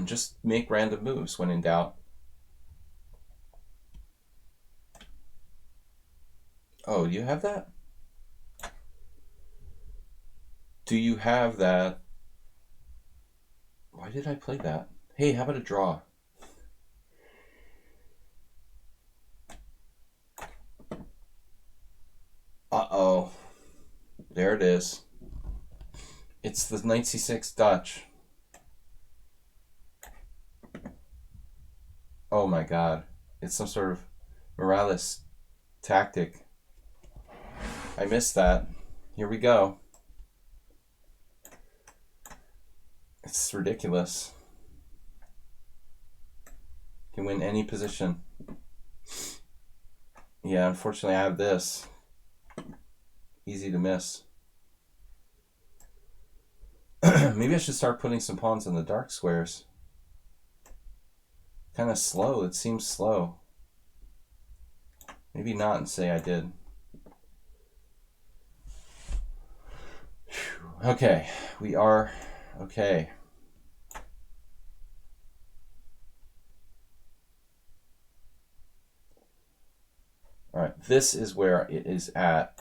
Just make random moves when in doubt. Oh, you have that? Do you have that? Why did I play that? Hey, how about a draw? Uh-oh. There it is. It's the knight c6 Dutch. Oh my god. It's some sort of Morales tactic. I missed that. Here we go. It's ridiculous. Can win any position. Yeah, unfortunately I have this. Easy to miss. Maybe I should start putting some pawns on the dark squares. Kind of slow. It seems slow. Maybe not and say I did. Whew. Okay, we are okay. All right, this is where it is at.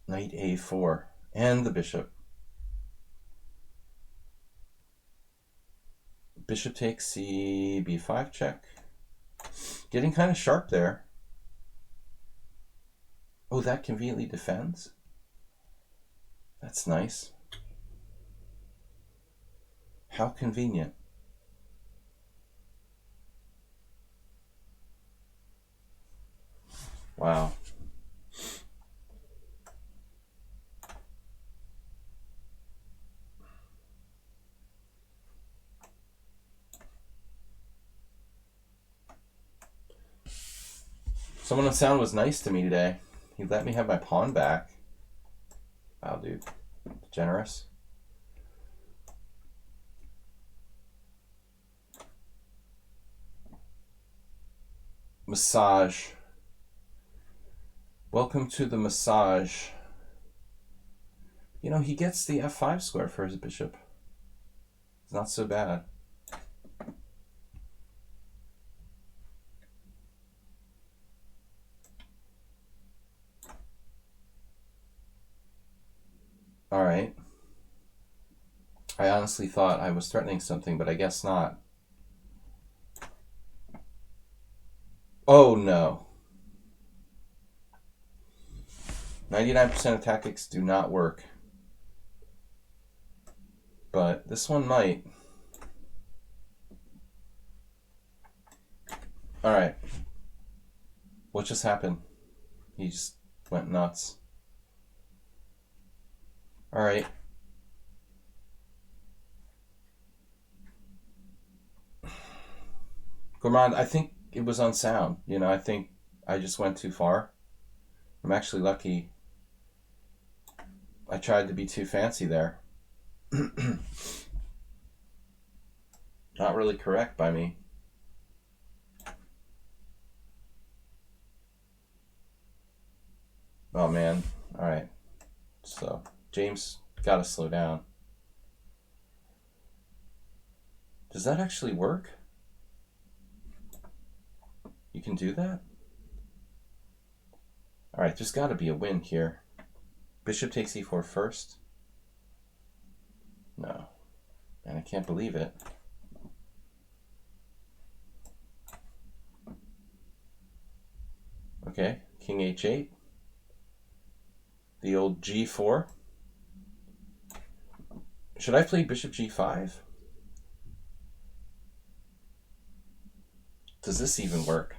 Knight a4 and the bishop. Bishop takes c, b5 check. Getting kind of sharp there. Oh, that conveniently defends. That's nice. How convenient. Wow. Someone on sound was nice to me today. He let me have my pawn back. Wow, dude. Generous. Massage. Welcome to the massage. You know, he gets the f5 square for his bishop. It's not so bad. All right. I honestly thought I was threatening something, but I guess not. Oh, no. 99% of tactics do not work. But this one might. All right. What just happened? He just went nuts. All right. Gourmand, I think it was on sound. You know, I think I just went too far. I'm actually lucky. I tried to be too fancy there. Not really correct by me. Oh, man. All right. So, James, gotta slow down. Does that actually work? You can do that? Alright, there's got to be a win here. Bishop takes e4 first. No. And I can't believe it. Okay, king h8. The old g4. Should I play bishop g5? Does this even work?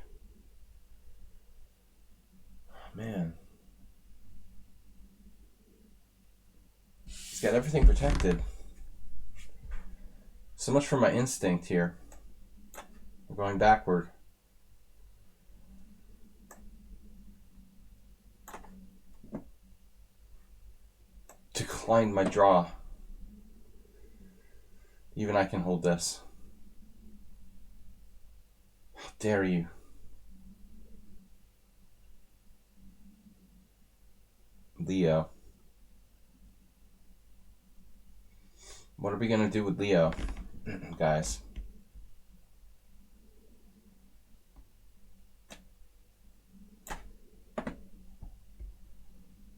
Oh, man. He's got everything protected. So much for my instinct here. We're going backward. Declined my draw. Even I can hold this. How dare you? Leo. What are we going to do with Leo, guys?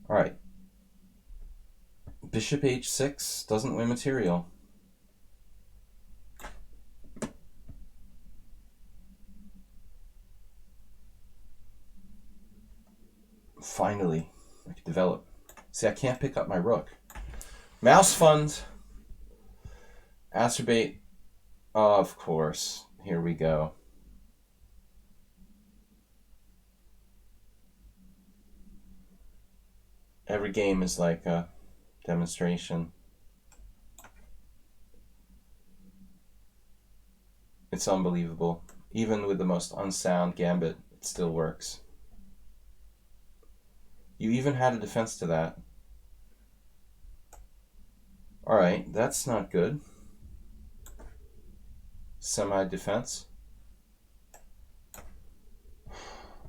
All right. Bishop h6 doesn't win material. Finally, I can develop. See, I can't pick up my rook. Mouse fund. Acerbate. Of course. Here we go. Every game is like a demonstration. It's unbelievable. Even with the most unsound gambit, it still works. You even had a defense to that. Alright, that's not good. Semi-defense.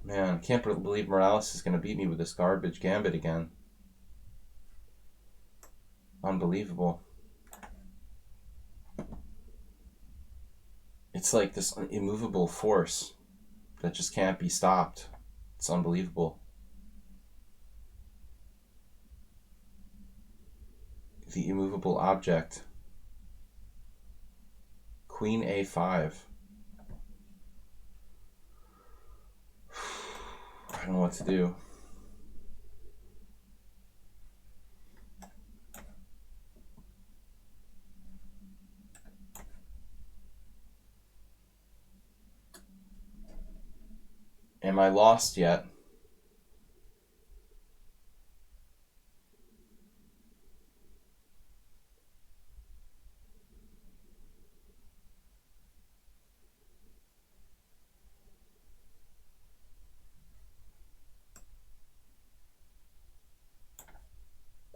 Man, I can't believe Morales is going to beat me with this garbage gambit again. Unbelievable. It's like this immovable force that just can't be stopped. It's unbelievable. The immovable object. Queen a5. I don't know what to do. Am I lost yet?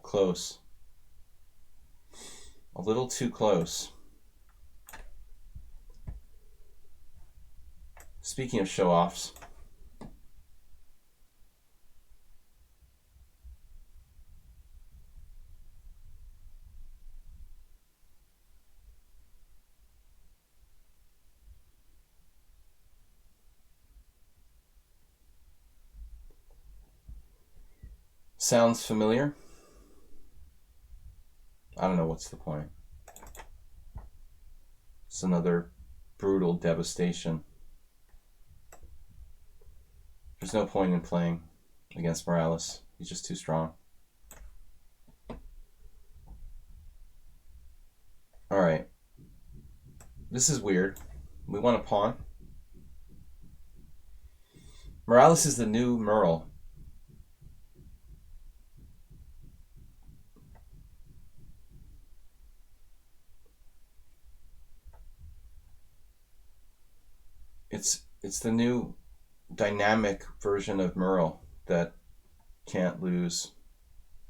Close. A little too close. Speaking of show-offs, sounds familiar? I don't know what's the point. It's another brutal devastation. There's no point in playing against Morales. He's just too strong. Alright. This is weird. We want a pawn. Morales is the new Merle. It's the new dynamic version of Merle that can't lose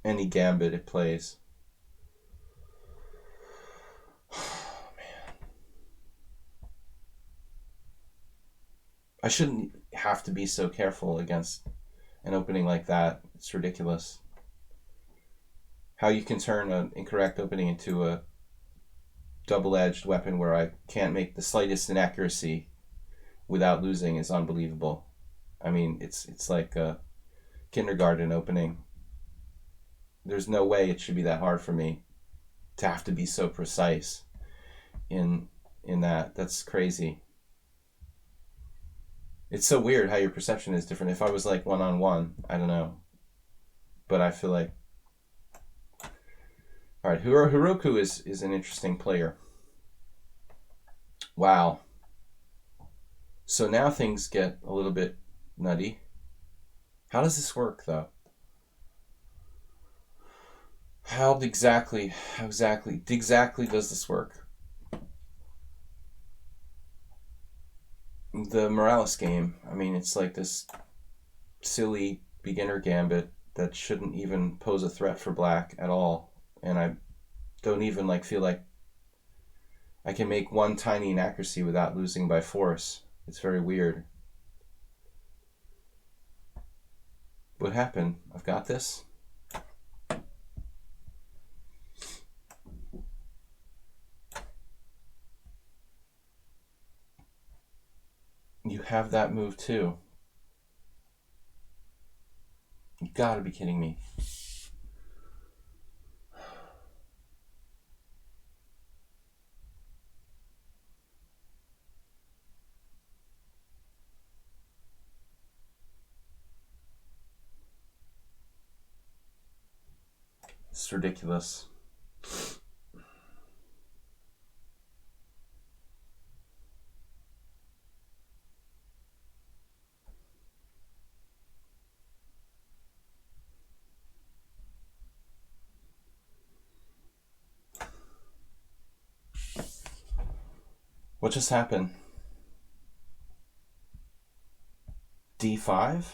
any gambit it plays. Oh, man. I shouldn't have to be so careful against an opening like that. It's ridiculous. How you can turn an incorrect opening into a double-edged weapon where I can't make the slightest inaccuracy without losing is unbelievable. I mean, it's like a kindergarten opening. There's no way it should be that hard for me to have to be so precise in that. That's crazy. It's so weird how your perception is different. If I was like one-on-one, I don't know. But I feel like... All right, Hiroku is an interesting player. Wow. So now things get a little bit nutty. How does this work, though? How exactly does this work? The Morales game, I mean, it's like this silly beginner gambit that shouldn't even pose a threat for black at all. And I don't even like feel like I can make one tiny inaccuracy without losing by force. It's very weird. What happened? I've got this. You have that move too. You gotta be kidding me. It's ridiculous. What just happened? D5?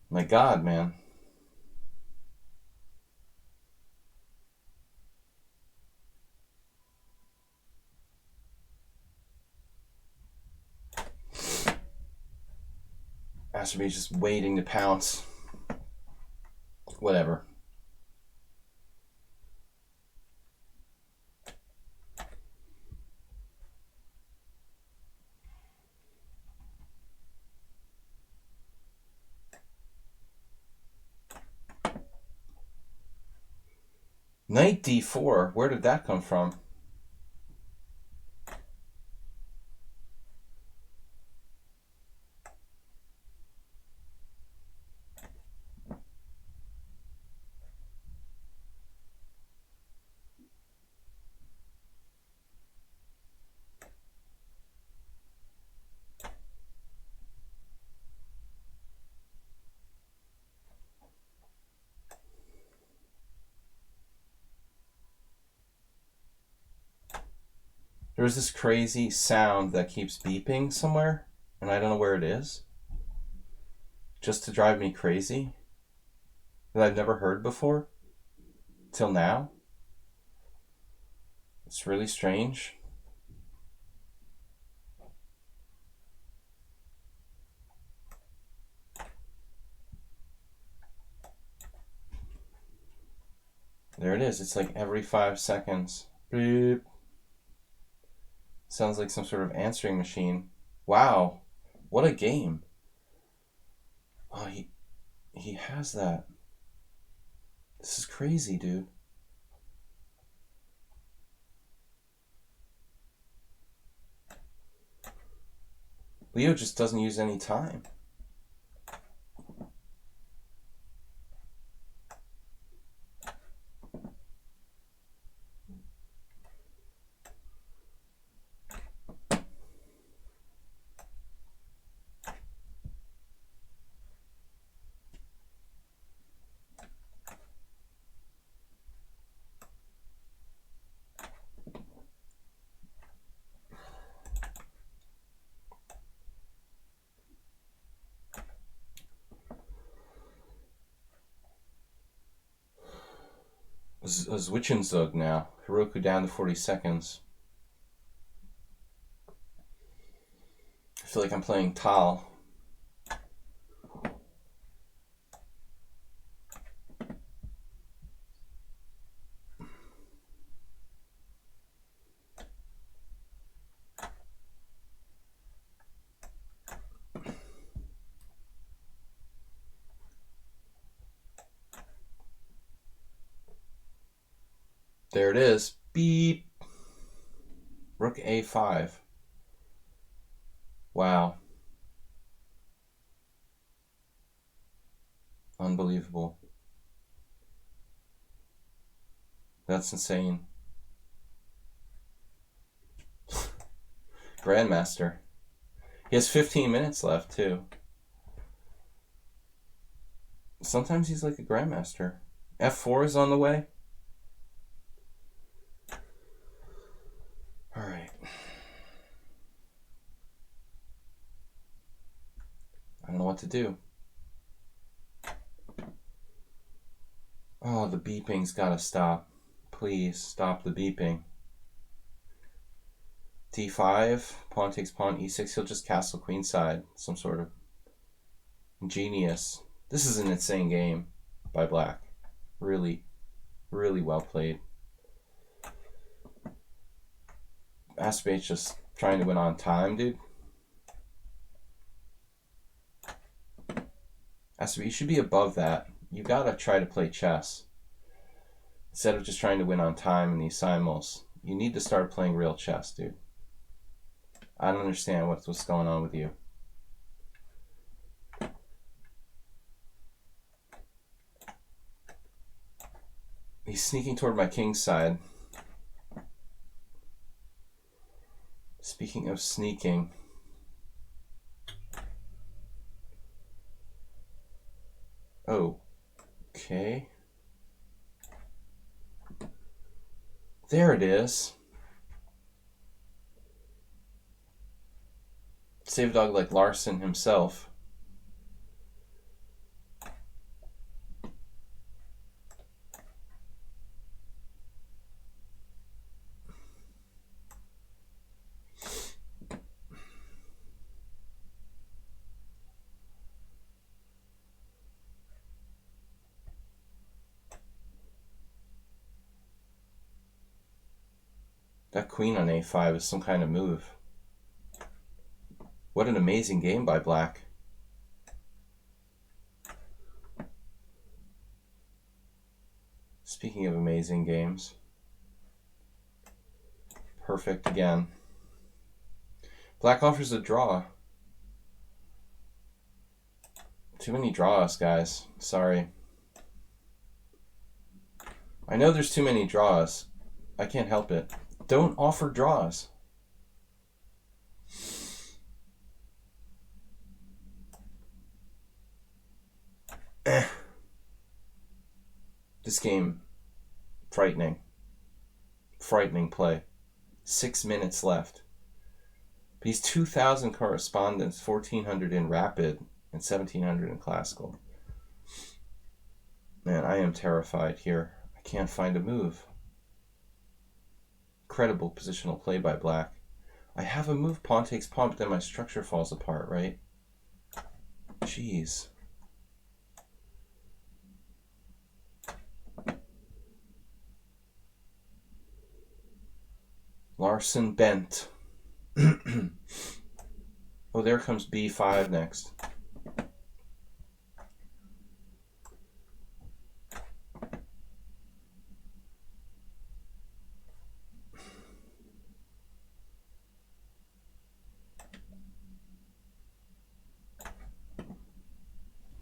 My God, man. Masterbe's just waiting to pounce. Whatever. Knight D4? Where did that come from? There's this crazy sound that keeps beeping somewhere, and I don't know where it is. Just to drive me crazy. That I've never heard before. Till now. It's really strange. There it is. It's like every 5 seconds. Beep. Sounds like some sort of answering machine. Wow. What a game. Oh, he has that. This is crazy, dude. Leo just doesn't use any time. Zwischenzug now. Hiroku down to 40 seconds. I feel like I'm playing Tal. There it is. Beep. Rook A5. Wow. Unbelievable. That's insane. Grandmaster. He has 15 minutes left, too. Sometimes he's like a grandmaster. F4 is on the way. All right. I don't know what to do. Oh, the beeping's gotta stop. Please stop the beeping. D5, pawn takes pawn, E6, he'll just castle queenside. Some sort of genius. This is an insane game by Black. Really, really well played. Aspey's just trying to win on time, dude. Aspey, you should be above that. You gotta try to play chess. Instead of just trying to win on time in these simuls. You need to start playing real chess, dude. I don't understand what's going on with you. He's sneaking toward my king's side. Speaking of sneaking. Oh. Okay. There it is. Save a dog like Larson himself. That queen on A5 is some kind of move. What an amazing game by Black. Speaking of amazing games. Perfect again. Black offers a draw. Too many draws, guys. Sorry. I know there's too many draws. I can't help it. Don't offer draws. This game, frightening. Frightening play. 6 minutes left. But he's 2,000 correspondence, 1,400 in rapid, and 1,700 in classical. Man, I am terrified here. I can't find a move. Incredible positional play by Black. I have a move, pawn takes pawn, but then my structure falls apart, right? Jeez. Larson bent. Oh, there comes B5 next.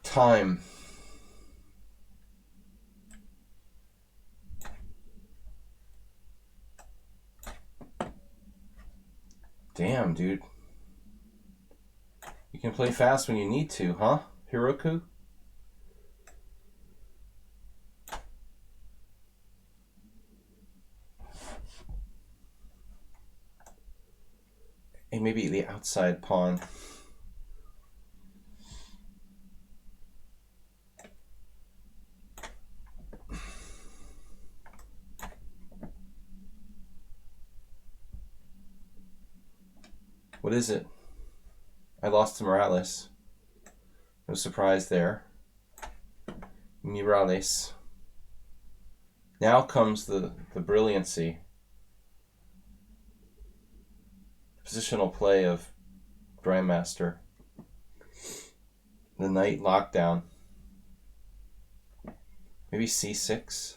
Time. Damn, dude. You can play fast when you need to, huh, Hiroku? Hey, maybe the outside pawn. What is it? I lost to Morales. No surprise there. Morales. Now comes the brilliancy. Positional play of Grandmaster. The knight lockdown. Maybe C6.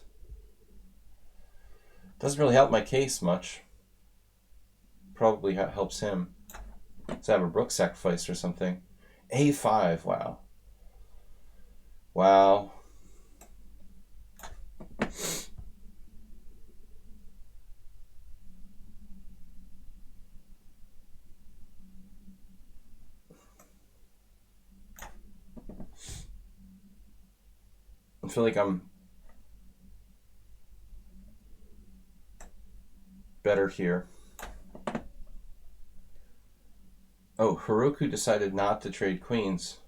Doesn't really help my case much. Probably helps him. Let's have a rook sacrifice or something. A5, wow. Wow. I feel like I'm better here. Oh, Heroku decided not to trade queens.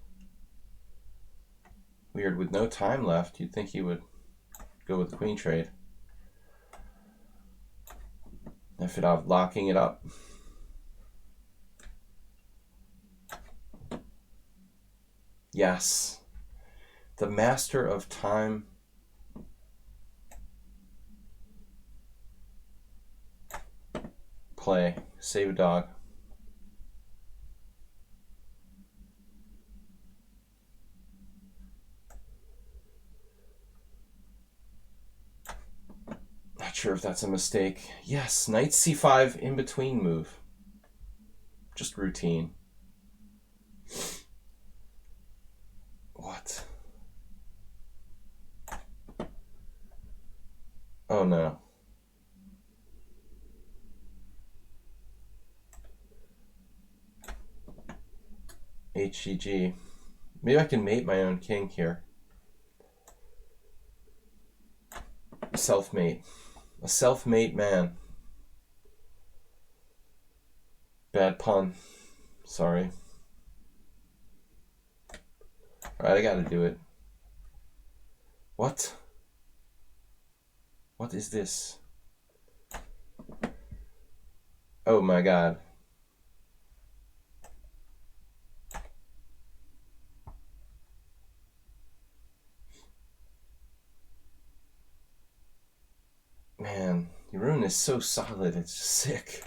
Weird, with no time left, you'd think he would go with the queen trade. Nefedov locking it up. Yes. The master of time. Play. Save a dog. Not sure if that's a mistake. Yes, knight c5 in between move. Just routine. What? Oh no. HGG. Maybe I can mate my own king here. Self-mate. A self-mate man. Bad pun. Sorry. Alright, I gotta do it. What? What is this? Oh my god. Man, Jeroen is so solid, it's just sick.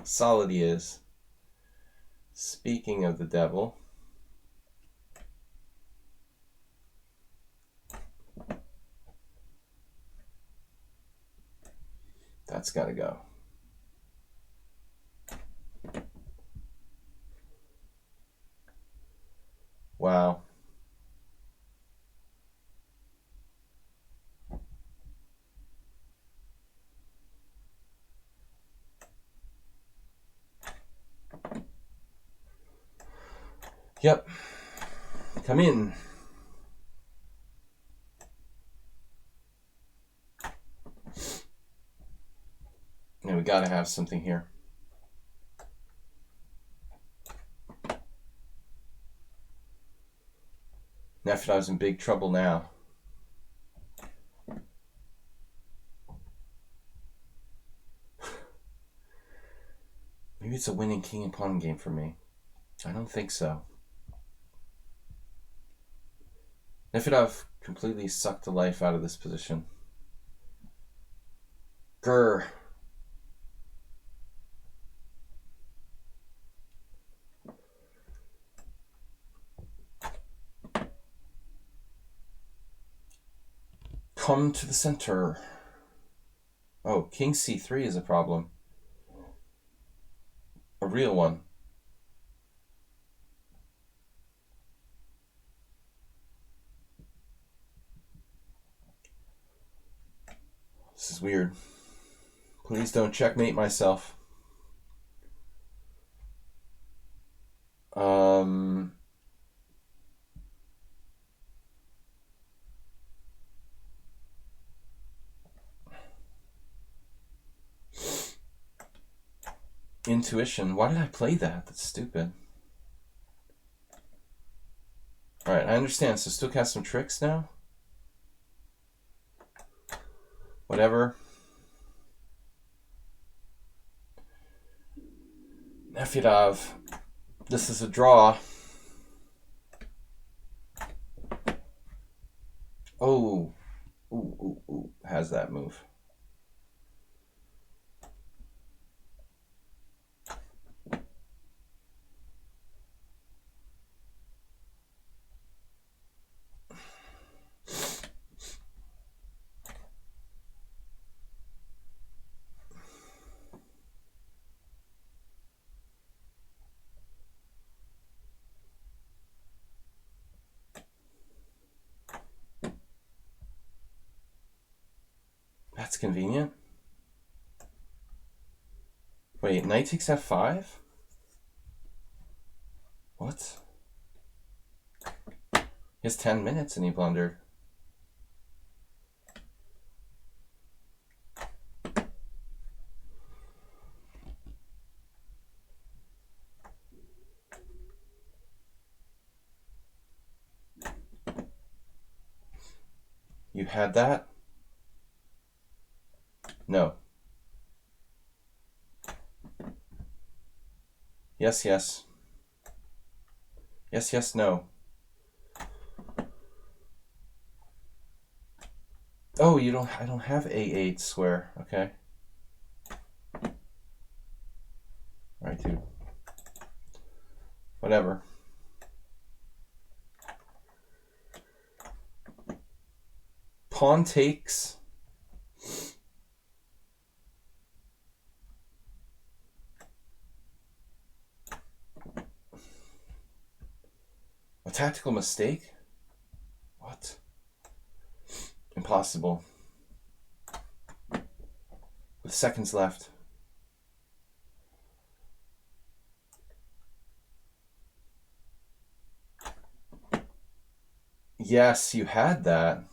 Solid he is. Speaking of the devil. That's gotta go. Wow. Yep. Come in. And we gotta have something here. Nefedov's in big trouble now. Maybe it's a winning king and pawn game for me. I don't think so. Nefedov completely sucked the life out of this position. Grr. Come to the center. Oh, king c3 is a problem. A real one. This is weird. Please don't checkmate myself. Intuition. Why did I play that? That's stupid. Alright, I understand. So Stook has some tricks now? Whatever. Nefedov. This is a draw. Oh. Ooh. Has that move. That's convenient. Wait, knight takes f5? What? He has 10 minutes and he blundered. You had that? No. Yes, yes. Yes, yes, no. Oh, you don't. I don't have A8 square. Okay. All right, dude. Whatever. Pawn takes. A tactical mistake? What? Impossible. With seconds left. Yes, you had that.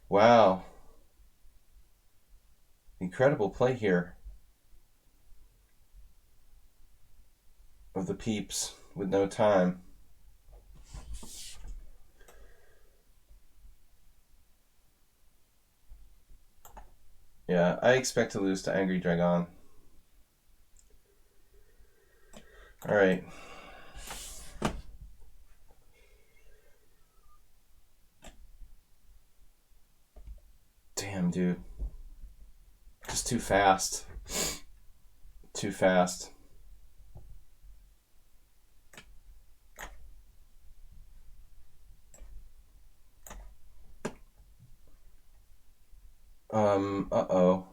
Wow. Incredible play here of the peeps with no time. Yeah, I expect to lose to Angry Dragon. All right. Damn, dude. Just too fast. Too fast. Uh-oh.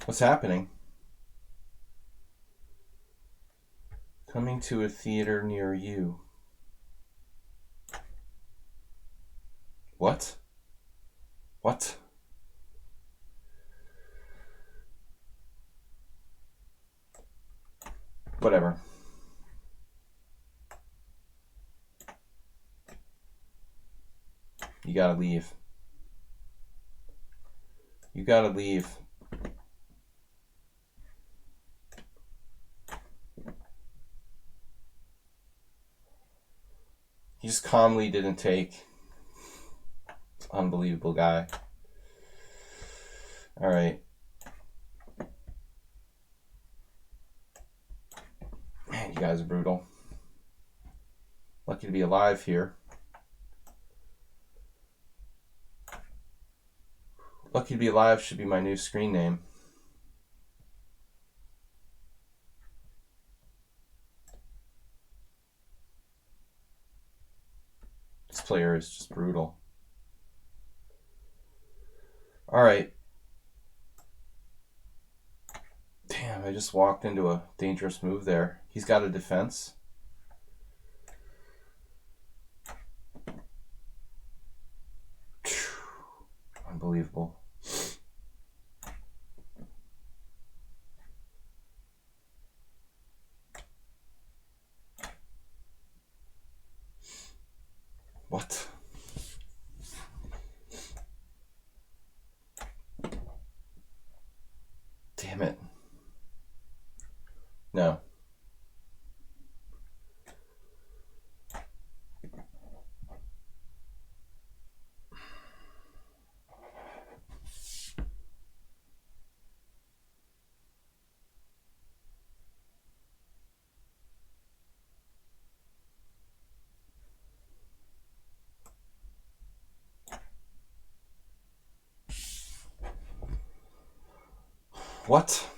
What's happening? Coming to a theater near you. What? What? Whatever. You gotta leave. You gotta leave. He just calmly didn't take. Unbelievable guy. All right. Man, you guys are brutal. Lucky to be alive here. Lucky to be alive should be my new screen name. This player is just brutal. All right. Damn, I just walked into a dangerous move there. He's got a defense. Unbelievable. What? Damn it. No. What?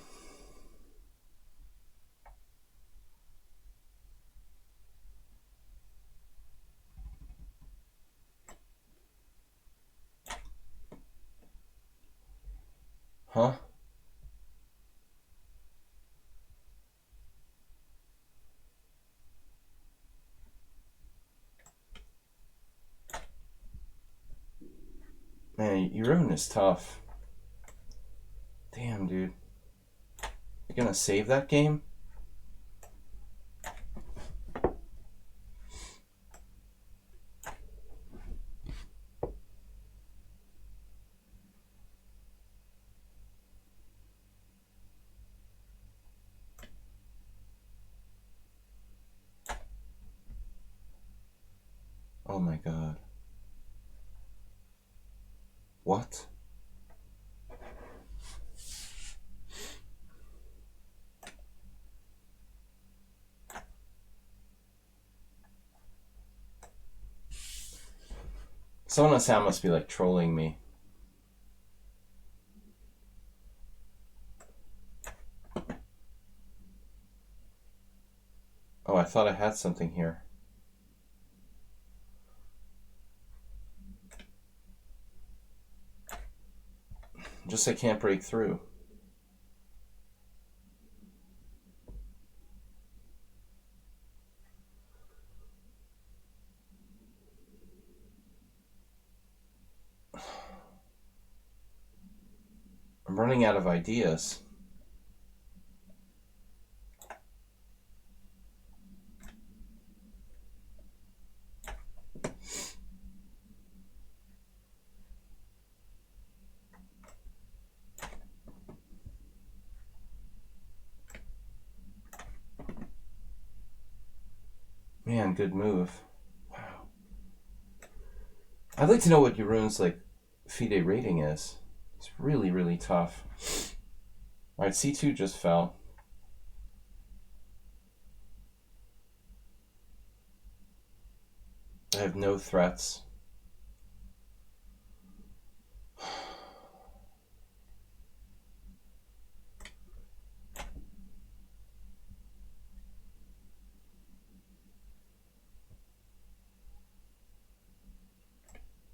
Huh? Man, your rune is tough. Damn, dude. You're gonna save that game? Oh my god. What? Someone on sound must be like trolling me. Oh, I thought I had something here. Just I can't break through. I'm running out of ideas. Man, good move. Wow. I'd like to know what your rune's like FIDE rating is. It's really, really tough. Alright, C2 just fell. I have no threats.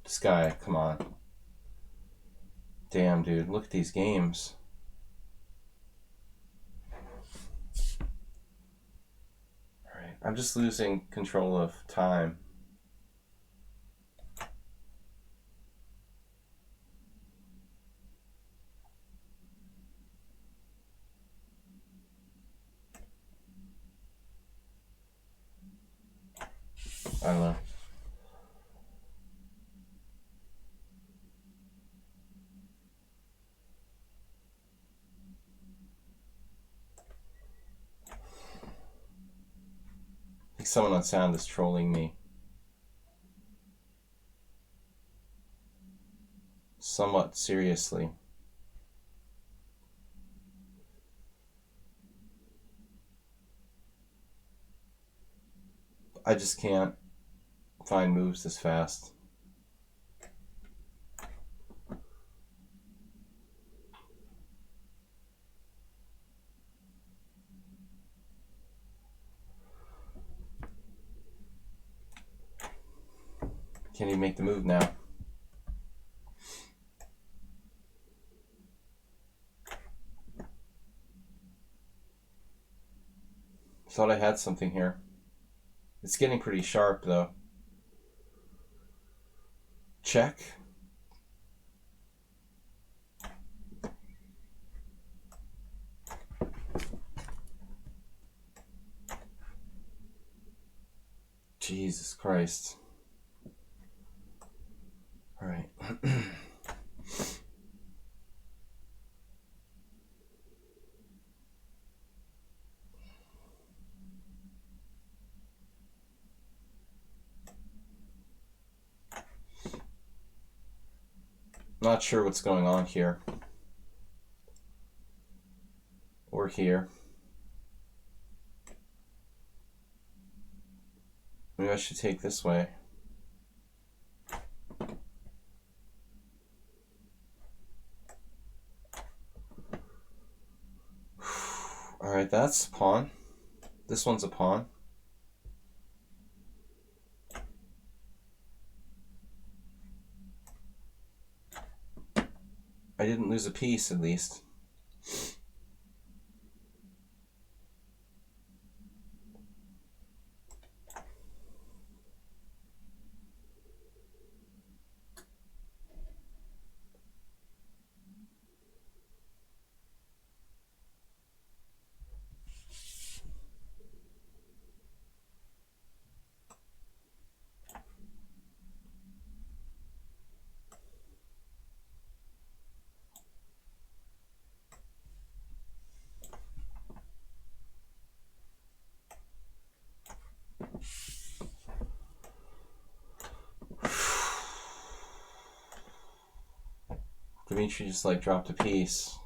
This guy, come on. Damn, dude, look at these games. Alright, I'm just losing control of time. I don't know. I think someone on sound is trolling me. Somewhat seriously. I just can't find moves this fast. Can't even make the move now. Thought I had something here. It's getting pretty sharp though. Check. Jesus Christ. All right. Not sure what's going on here. Or here. Maybe I should take this way. Alright, that's a pawn. This one's a pawn. I didn't lose a piece, at least. Dimitri just like dropped a piece.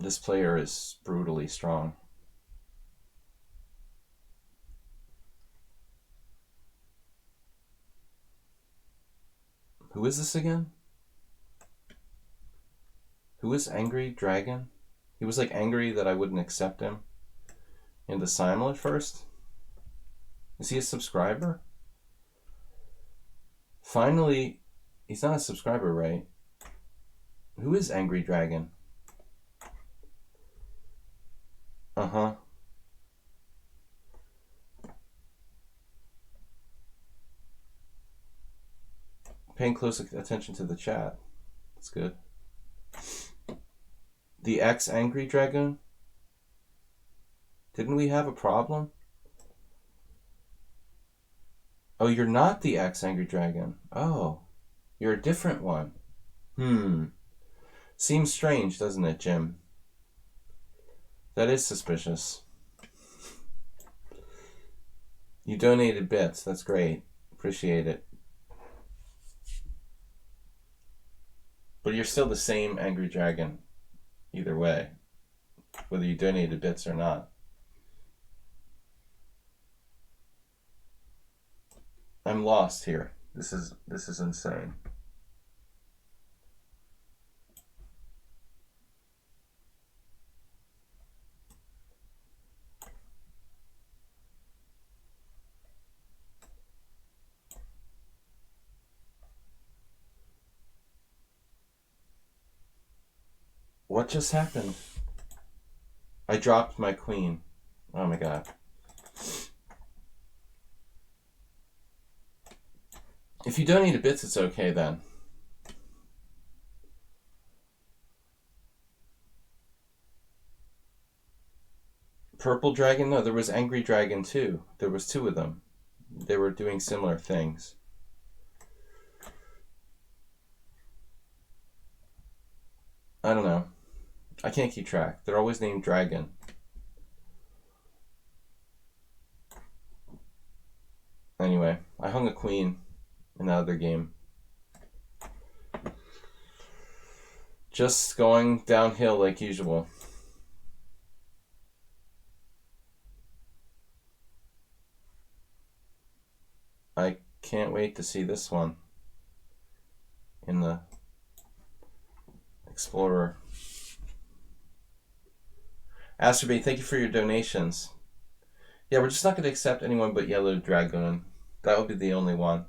This player is brutally strong. Who is this again? Who is Angry Dragon? He was like angry that I wouldn't accept him in the Simul at first. Is he a subscriber? Finally, he's not a subscriber, right? Who is Angry Dragon? Uh-huh. Paying close attention to the chat. That's good. The ex-Angry Dragon? Didn't we have a problem? Oh, you're not the ex-Angry Dragon. Oh, you're a different one. Seems strange, doesn't it, Jim? That is suspicious. You donated bits. That's great. Appreciate it. But you're still the same Angry Dragon. Either way. Whether you donated bits or not. I'm lost here. This is insane. What just happened? I dropped my queen. Oh my god. If you donated bits, it's okay then. Purple Dragon? No, there was Angry Dragon too. There was two of them. They were doing similar things. I don't know. I can't keep track. They're always named Dragon. Anyway, I hung a queen in the other game. Just going downhill like usual. I can't wait to see this one in the Explorer. Asterbait, thank you for your donations. Yeah, we're just not going to accept anyone but Yellow Dragon. That would be the only one.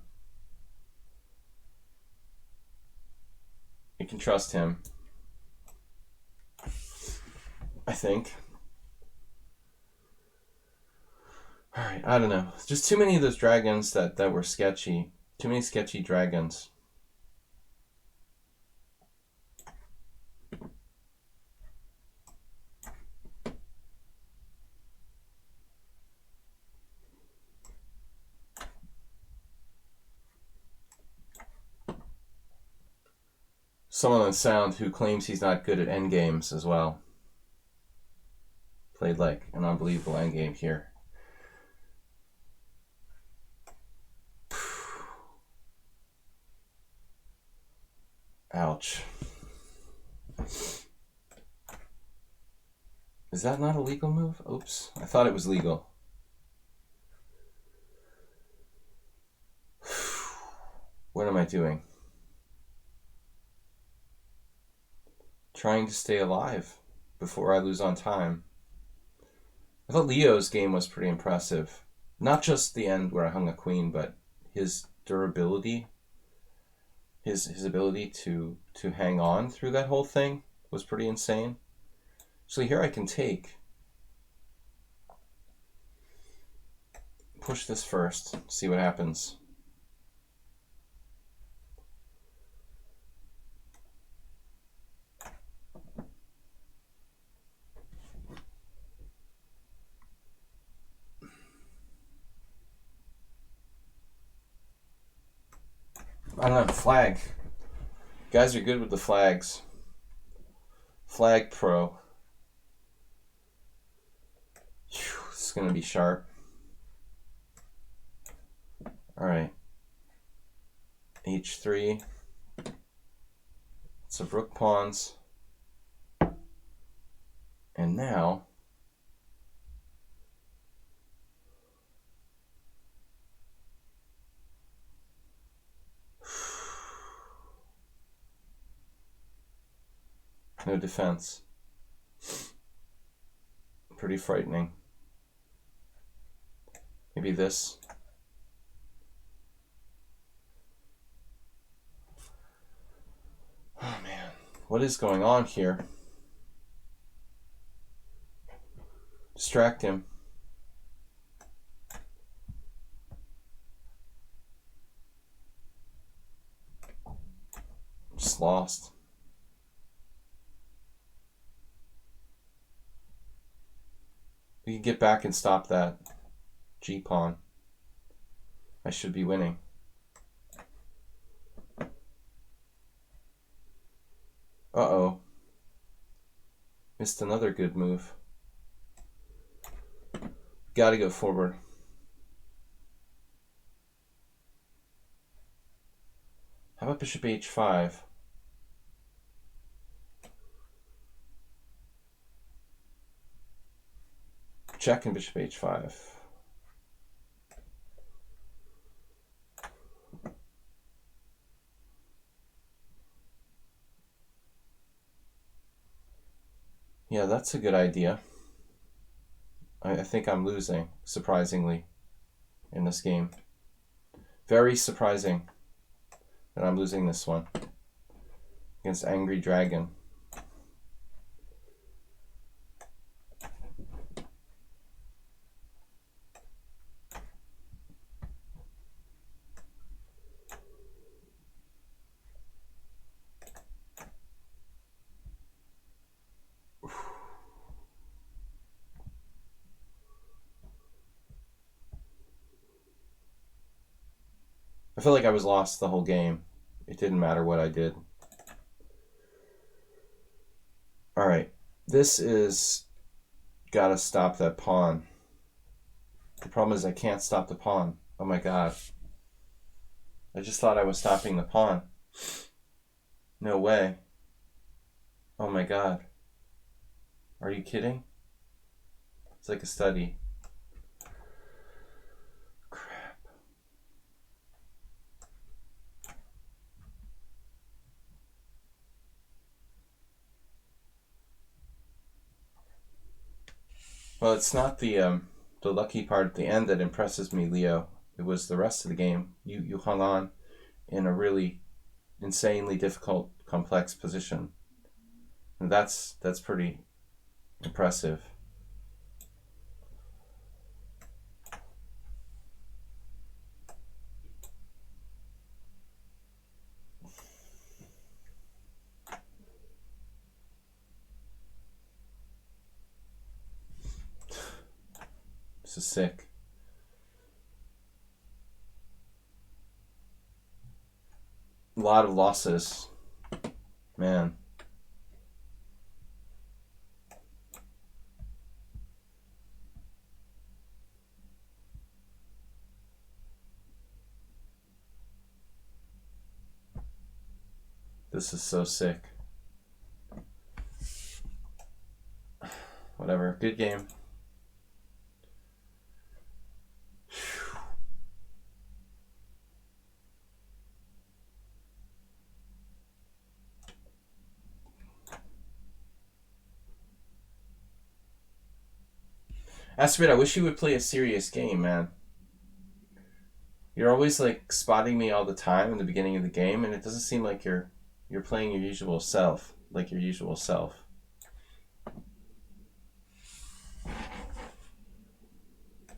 You can trust him. I think. Alright, I don't know. Just too many of those dragons that were sketchy. Too many sketchy dragons. Someone on sound who claims he's not good at endgames as well. Played like an unbelievable endgame here. Ouch. Is that not a legal move? Oops. I thought it was legal. What am I doing? Trying to stay alive before I lose on time. I thought Leo's game was pretty impressive. Not just the end where I hung a queen, but his durability, his ability to hang on through that whole thing was pretty insane. So here I can take. Push this first, see what happens. I don't know, flag. Guys are good with the flags. Flag pro. Whew, this is going to be sharp. h3. So rook pawns. And now no defense. Pretty frightening. Maybe this. Oh man, what is going on here? Distract him. Just lost. We can get back and stop that G-pawn. I should be winning. Uh-oh. Missed another good move. Gotta go forward. How about bishop h5? Check and bishop h5. Yeah, that's a good idea. I think I'm losing, surprisingly, in this game. Very surprising that I'm losing this one against Angry Dragon. I feel like I was lost the whole game. It didn't matter what I did. All right, this is gotta stop that pawn. The problem is I can't stop the pawn. Oh my god. I just thought I was stopping the pawn. No way. Oh my god. Are you kidding? It's like a study. Crap. Well, it's not the lucky part at the end that impresses me, Leo. It was the rest of the game. You hung on in a really insanely difficult, complex position. And that's pretty impressive. This is sick. A lot of losses. Man. This is so sick. Whatever. Good game. Astrid, I wish you would play a serious game, man. You're always like spotting me all the time in the beginning of the game, and it doesn't seem like you're playing your usual self, like your usual self.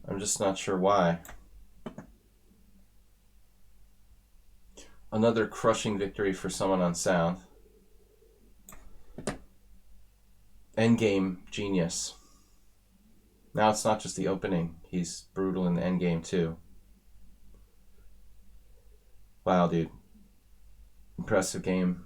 I'm just not sure why. Another crushing victory for someone on sound. Endgame genius. Now it's not just the opening. He's brutal in the endgame too. Wow, dude. Impressive game.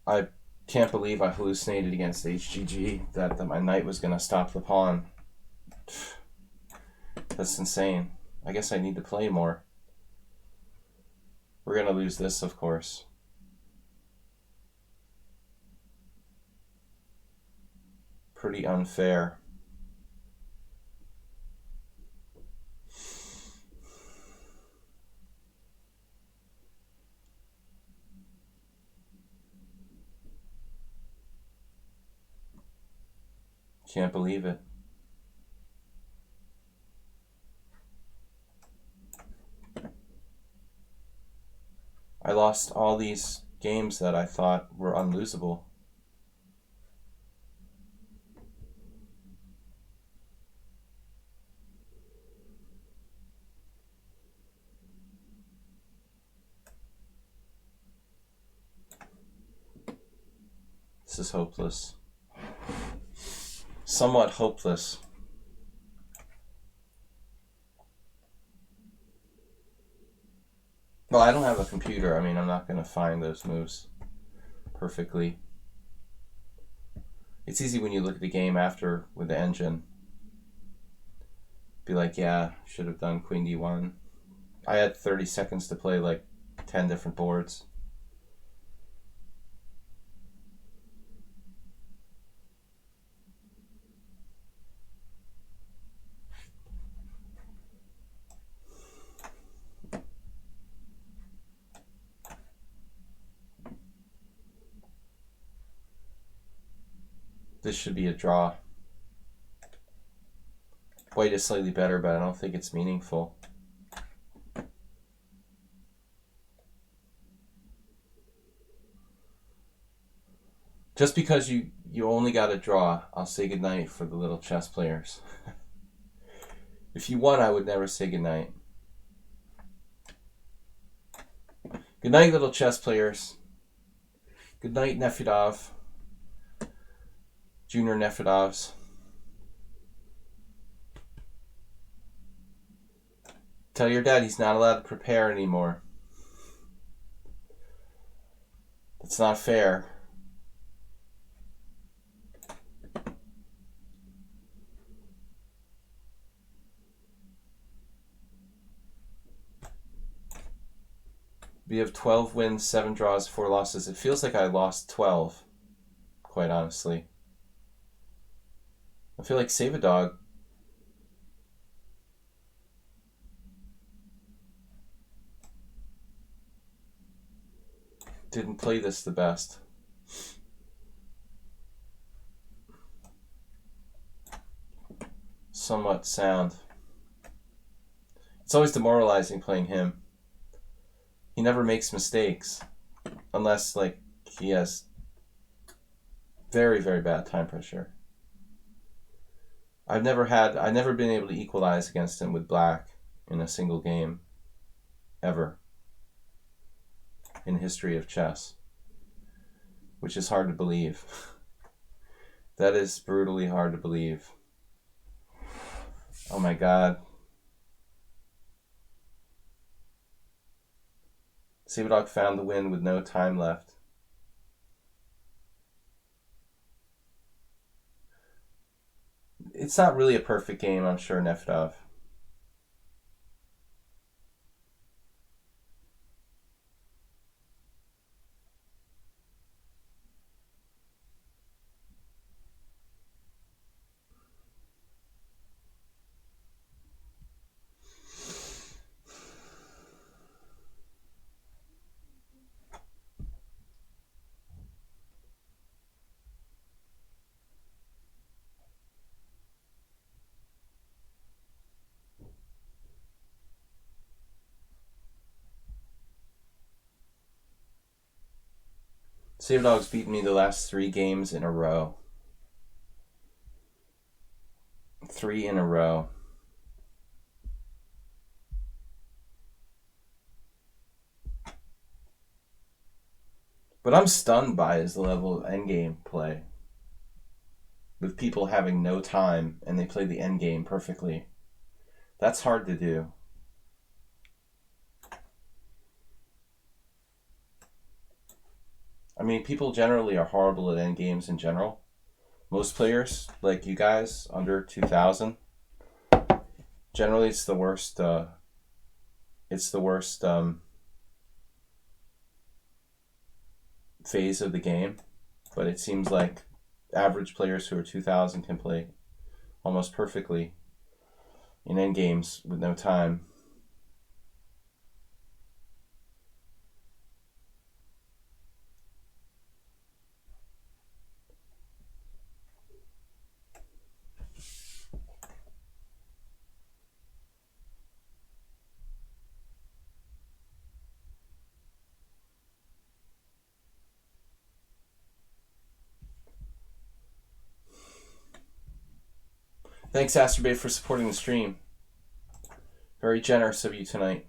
I can't believe I hallucinated against HGG that my knight was going to stop the pawn. That's insane. I guess I need to play more. We're going to lose this, of course. Pretty unfair. Can't believe it. I lost all these games that I thought were unlosable. This is hopeless. Somewhat hopeless. Well, I don't have a computer. I mean, I'm not going to find those moves perfectly. It's easy when you look at the game after with the engine. Be like, yeah, should have done Queen D1. I had 30 seconds to play like 10 different boards. This should be a draw. White is slightly better, but I don't think it's meaningful. Just because you only got a draw, I'll say goodnight for the little chess players. If you won, I would never say goodnight. Goodnight, little chess players. Goodnight, Nefedov. Junior Nefedovs. Tell your dad he's not allowed to prepare anymore. That's not fair. We have 12 wins, 7 draws, 4 losses. It feels like I lost 12, quite honestly. I feel like Save a Dog. Didn't play this the best. Somewhat sound. It's always demoralizing playing him. He never makes mistakes. Unless, like, he has very, very bad time pressure. I've never been able to equalize against him with black in a single game. Ever. In the history of chess. Which is hard to believe. That is brutally hard to believe. Oh my god. Savadok found the win with no time left. It's not really a perfect game, I'm sure, Nefedov. Savadog's beaten me the last 3 games in a row. 3 in a row. But I'm stunned by his level of endgame play. With people having no time and they play the endgame perfectly. That's hard to do. I mean, people generally are horrible at endgames in general. Most players, like you guys, under 2,000, Generally, it's the worst. It's the worst phase of the game, but it seems like average players who are 2000 can play almost perfectly in endgames with no time. Thanks, Asterbait, for supporting the stream. Very generous of you tonight.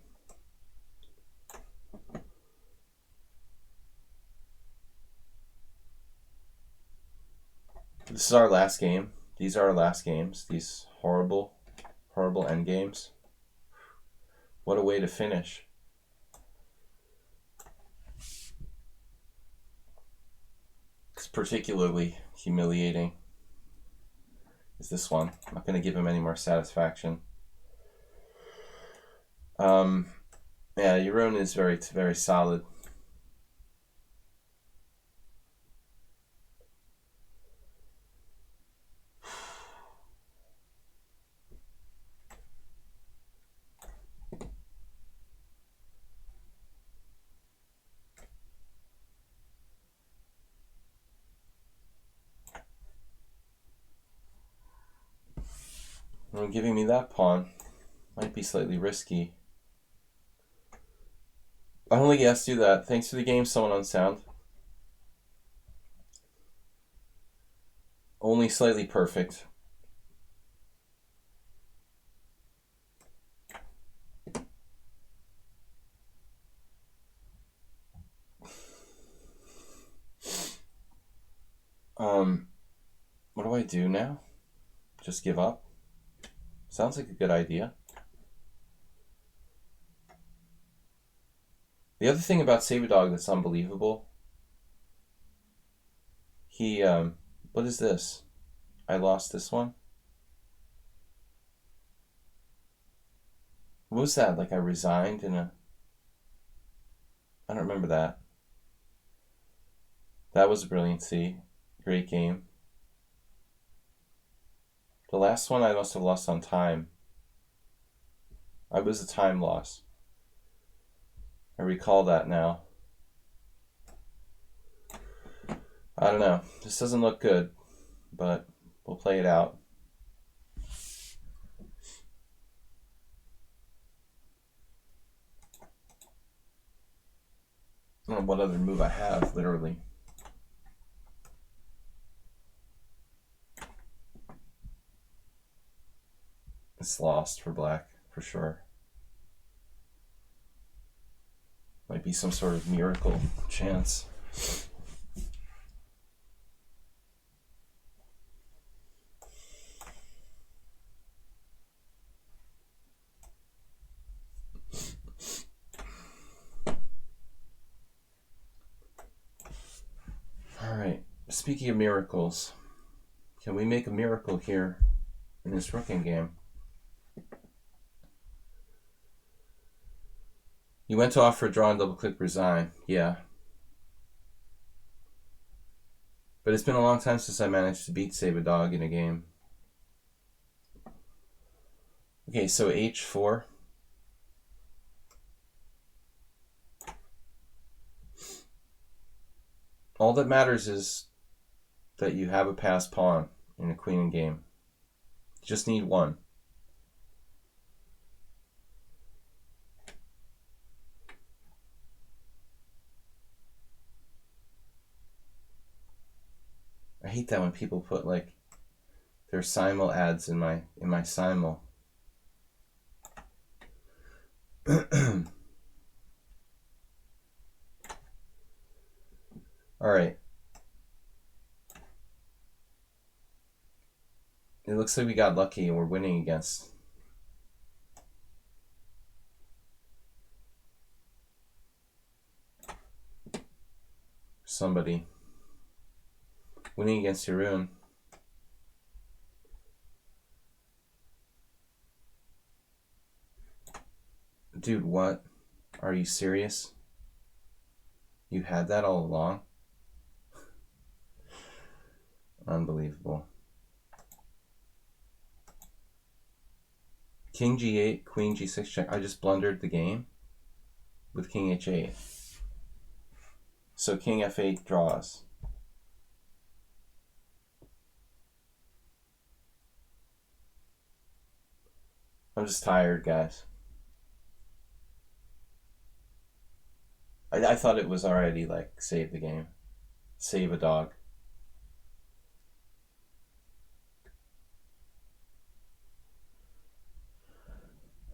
This is our last game. These are our last games. These horrible, horrible end games. What a way to finish. It's particularly humiliating is this one. I'm not going to give him any more satisfaction. Yeah, Jeroen is very, very solid. Well, giving me that pawn might be slightly risky. I don't think he has to do that. Thanks for the game, someone on sound. Only slightly perfect. What do I do now? Just give up? Sounds like a good idea. The other thing about Saberdog that's unbelievable, he, what is this? I lost this one? What was that? Like I resigned in a... I don't remember that. That was a brilliancy. Great game. The last one I must have lost on time. I was a time loss. I recall that now. I don't know. This doesn't look good, but we'll play it out. I don't know what other move I have, literally. It's lost for black, for sure. Might be some sort of miracle chance. All right. Speaking of miracles, can we make a miracle here in this rooking game? You went to offer a draw and double-click resign. Yeah. But it's been a long time since I managed to beat Saberdog in a game. Okay, so h4. All that matters is that you have a passed pawn in a queen game. You just need one. I hate that when people put like their simul ads in my simul. All right. It looks like we got lucky and we're winning against somebody. Winning against your own. Dude, what? Are you serious? You had that all along? Unbelievable. King G8, Queen G6 check. I just blundered the game with King H8. So King F8 draws. I'm just tired, guys. I thought it was already like save the game. Save a dog.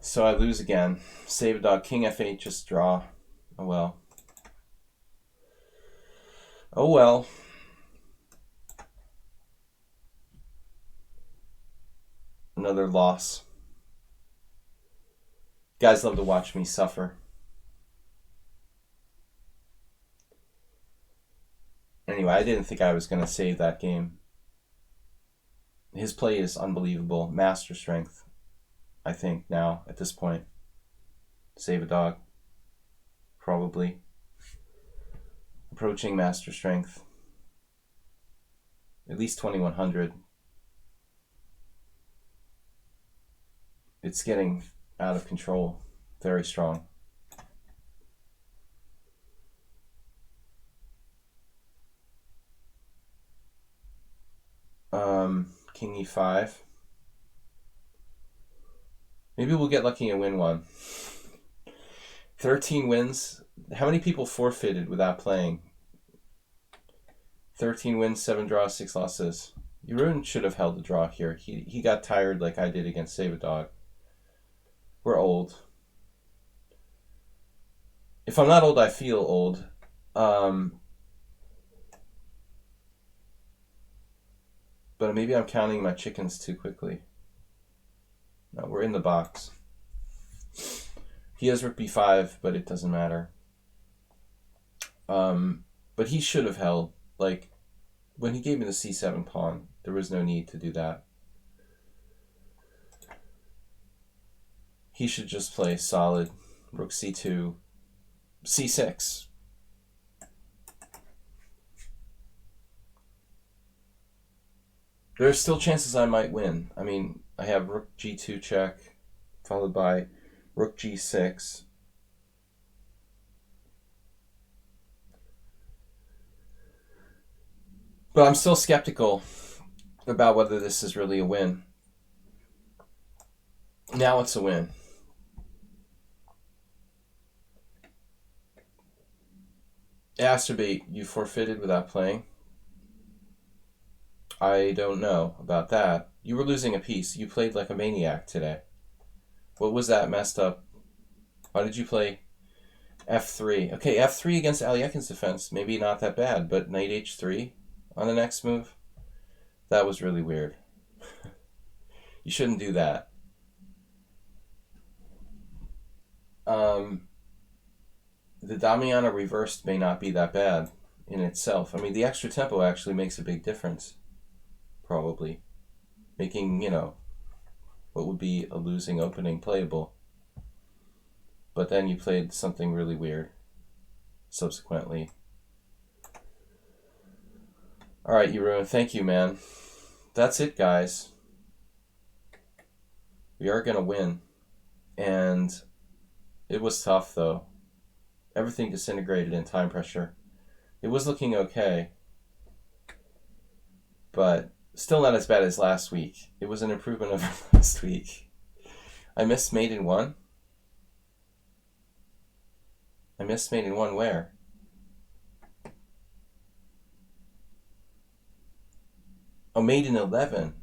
So I lose again. Save a dog. King F8, just draw. Oh well. Oh well. Another loss. Guys love to watch me suffer. Anyway, I didn't think I was going to save that game. His play is unbelievable. Master strength, I think, now, at this point. Save a dog. Probably. Approaching master strength. At least 2100. It's getting out of control. Very strong. King E5. Maybe we'll get lucky and win one. 13 wins. How many people forfeited without playing? 13 wins, 7 draws, 6 losses. Jeroen should have held the draw here. He got tired like I did against Save a Dog. We're old. If I'm not old, I feel old. But maybe I'm counting my chickens too quickly. No, we're in the box. He has rook b5, but it doesn't matter. But he should have held. Like, when he gave me the c7 pawn, there was no need to do that. He should just play solid. Rook c2, c6. There are still chances I might win. I mean, I have rook g2 check, followed by rook g6. But I'm still skeptical about whether this is really a win. Now it's a win. Asterbate, you forfeited without playing. I don't know about that. You were losing a piece. You played like a maniac today. What was that messed up? Why did you play f3? Okay, f3 against Aliekin's defense. Maybe not that bad, but knight h3 on the next move? That was really weird. You shouldn't do that. The Damiano reversed may not be that bad in itself. I mean, the extra tempo actually makes a big difference. Probably. Making, what would be a losing opening playable. But then you played something really weird subsequently. Alright, Jeroen, thank you, man. That's it, guys. We are going to win. And it was tough, though. Everything disintegrated in time pressure. It was looking okay. But still not as bad as last week. It was an improvement over last week. I missed mate in 1. I missed mate in 1 where? Oh, mate in 11.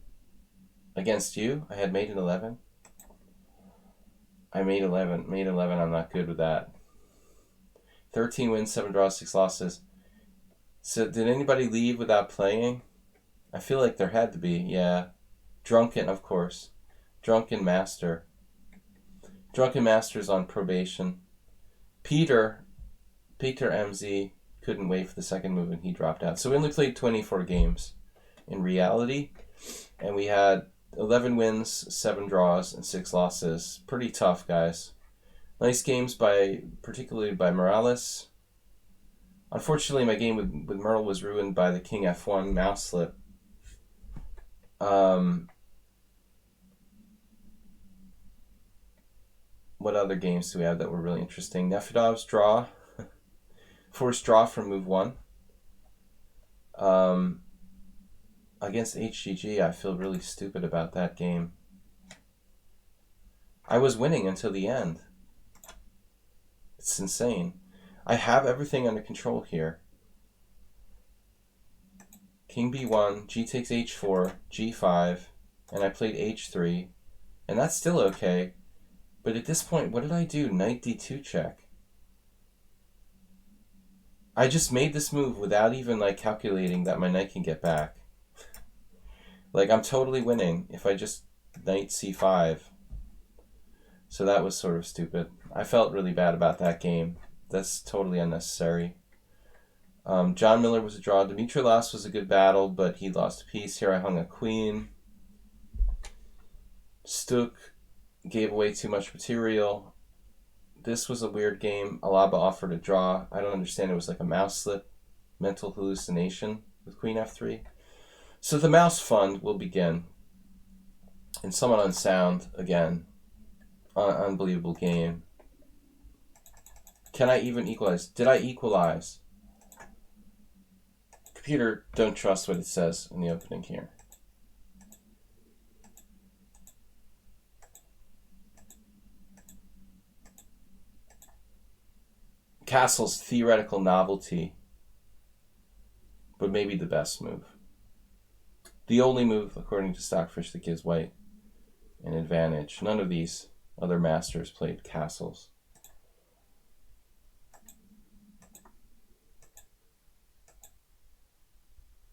Against you? I had mate in 11? I made 11. Mate 11, I'm not good with that. 13 wins, 7 draws, 6 losses. So did anybody leave without playing? I feel like there had to be, yeah. Drunken, of course. Drunken Master. Drunken Master's on probation. Peter MZ couldn't wait for the second move and he dropped out. So we only played 24 games in reality. And we had 11 wins, 7 draws, and 6 losses. Pretty tough, guys. Nice games particularly by Morales. Unfortunately, my game with Merle was ruined by the King F1 mouse slip. What other games do we have that were really interesting? Nefedov's draw. Forced draw from move 1. Against HGG, I feel really stupid about that game. I was winning until the end. It's insane. I have everything under control here. King B1, G takes H4, G5, and I played H3, and that's still okay. But at this point, what did I do? Knight D2 check. I just made this move without even like calculating that my knight can get back. Like, I'm totally winning if I just knight C5. So that was sort of stupid. I felt really bad about that game. That's totally unnecessary. John Miller was a draw. Dmitry Las was a good battle, but he lost a piece. Here I hung a queen. Stuk gave away too much material. This was a weird game. Alaba offered a draw. I don't understand. It was like a mouse slip, mental hallucination with queen f3. So the mouse fund will begin. And somewhat unsound again. Unbelievable game. Can I even equalize? Did I equalize? Computer, don't trust what it says in the opening here. Castle's theoretical novelty, but maybe the best move. The only move, according to Stockfish, that gives white an advantage. None of these other masters played castles.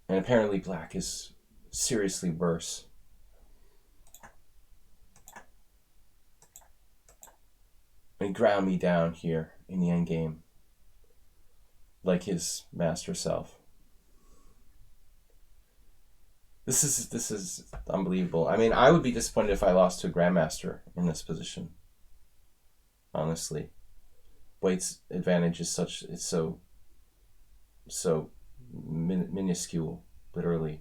And apparently black is seriously worse. He ground me down here in the endgame, like his master self. This is unbelievable. I mean, I would be disappointed if I lost to a grandmaster in this position. Honestly, white's advantage is so minuscule, literally.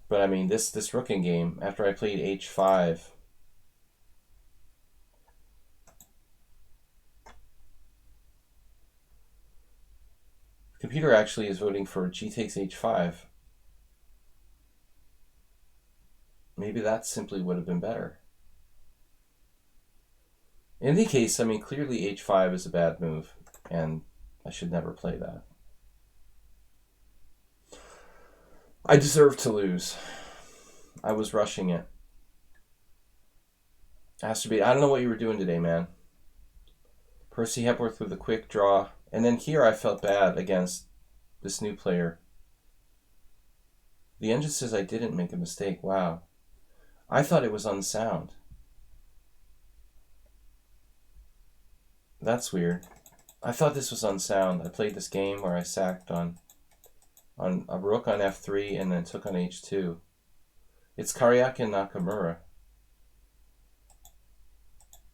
But I mean, this rooking game, after I played h5, the computer actually is voting for g takes h5. Maybe that simply would have been better. In any case, I mean, clearly h5 is a bad move, and I should never play that. I deserve to lose. I was rushing it. Asterbate, I don't know what you were doing today, man. Percy Hepworth with a quick draw. And then here I felt bad against this new player. The engine says I didn't make a mistake. Wow. I thought it was unsound. That's weird. I thought this was unsound. I played this game where I sacked on a rook on f3 and then took on h2. It's Kariak and Nakamura.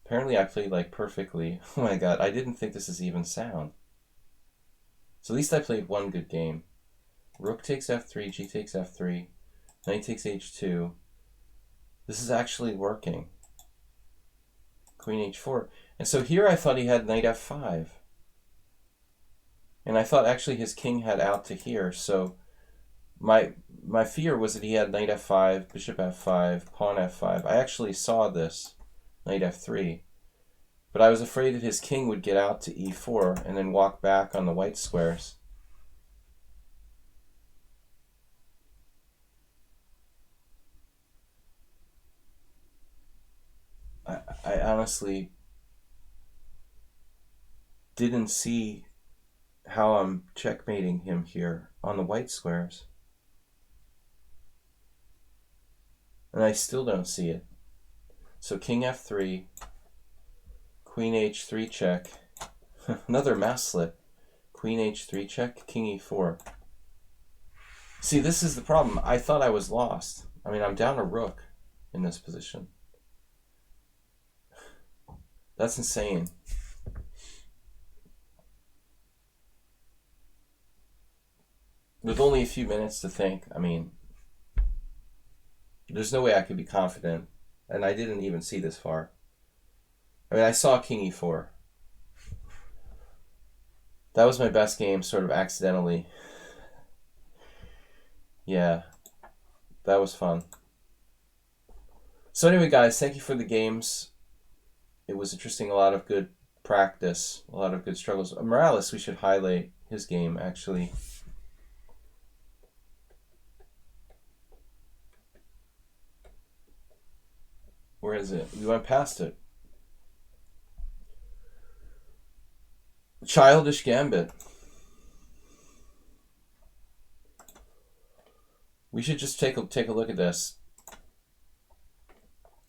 Apparently I played like perfectly. Oh my god, I didn't think this is even sound. So at least I played one good game. Rook takes f3, g takes f3, knight takes h2. This is actually working. Queen h4. And so here I thought he had knight f5. And I thought actually his king had out to here. So my fear was that he had knight f5, bishop f5, pawn f5. I actually saw this, knight f3. But I was afraid that his king would get out to e4 and then walk back on the white squares. I honestly didn't see how I'm checkmating him here on the white squares. And I still don't see it. So king f3, queen h3 check, another mouse slip, queen h3 check, king e4. See, this is the problem. I thought I was lost. I mean, I'm down a rook in this position. That's insane. With only a few minutes to think, I mean, there's no way I could be confident. And I didn't even see this far. I mean, I saw King e4. That was my best game, sort of accidentally. Yeah, that was fun. So anyway, guys, thank you for the games. It was interesting, a lot of good practice, a lot of good struggles. Morales, we should highlight his game, actually. Where is it? We went past it. Childish Gambit. We should just take a look at this.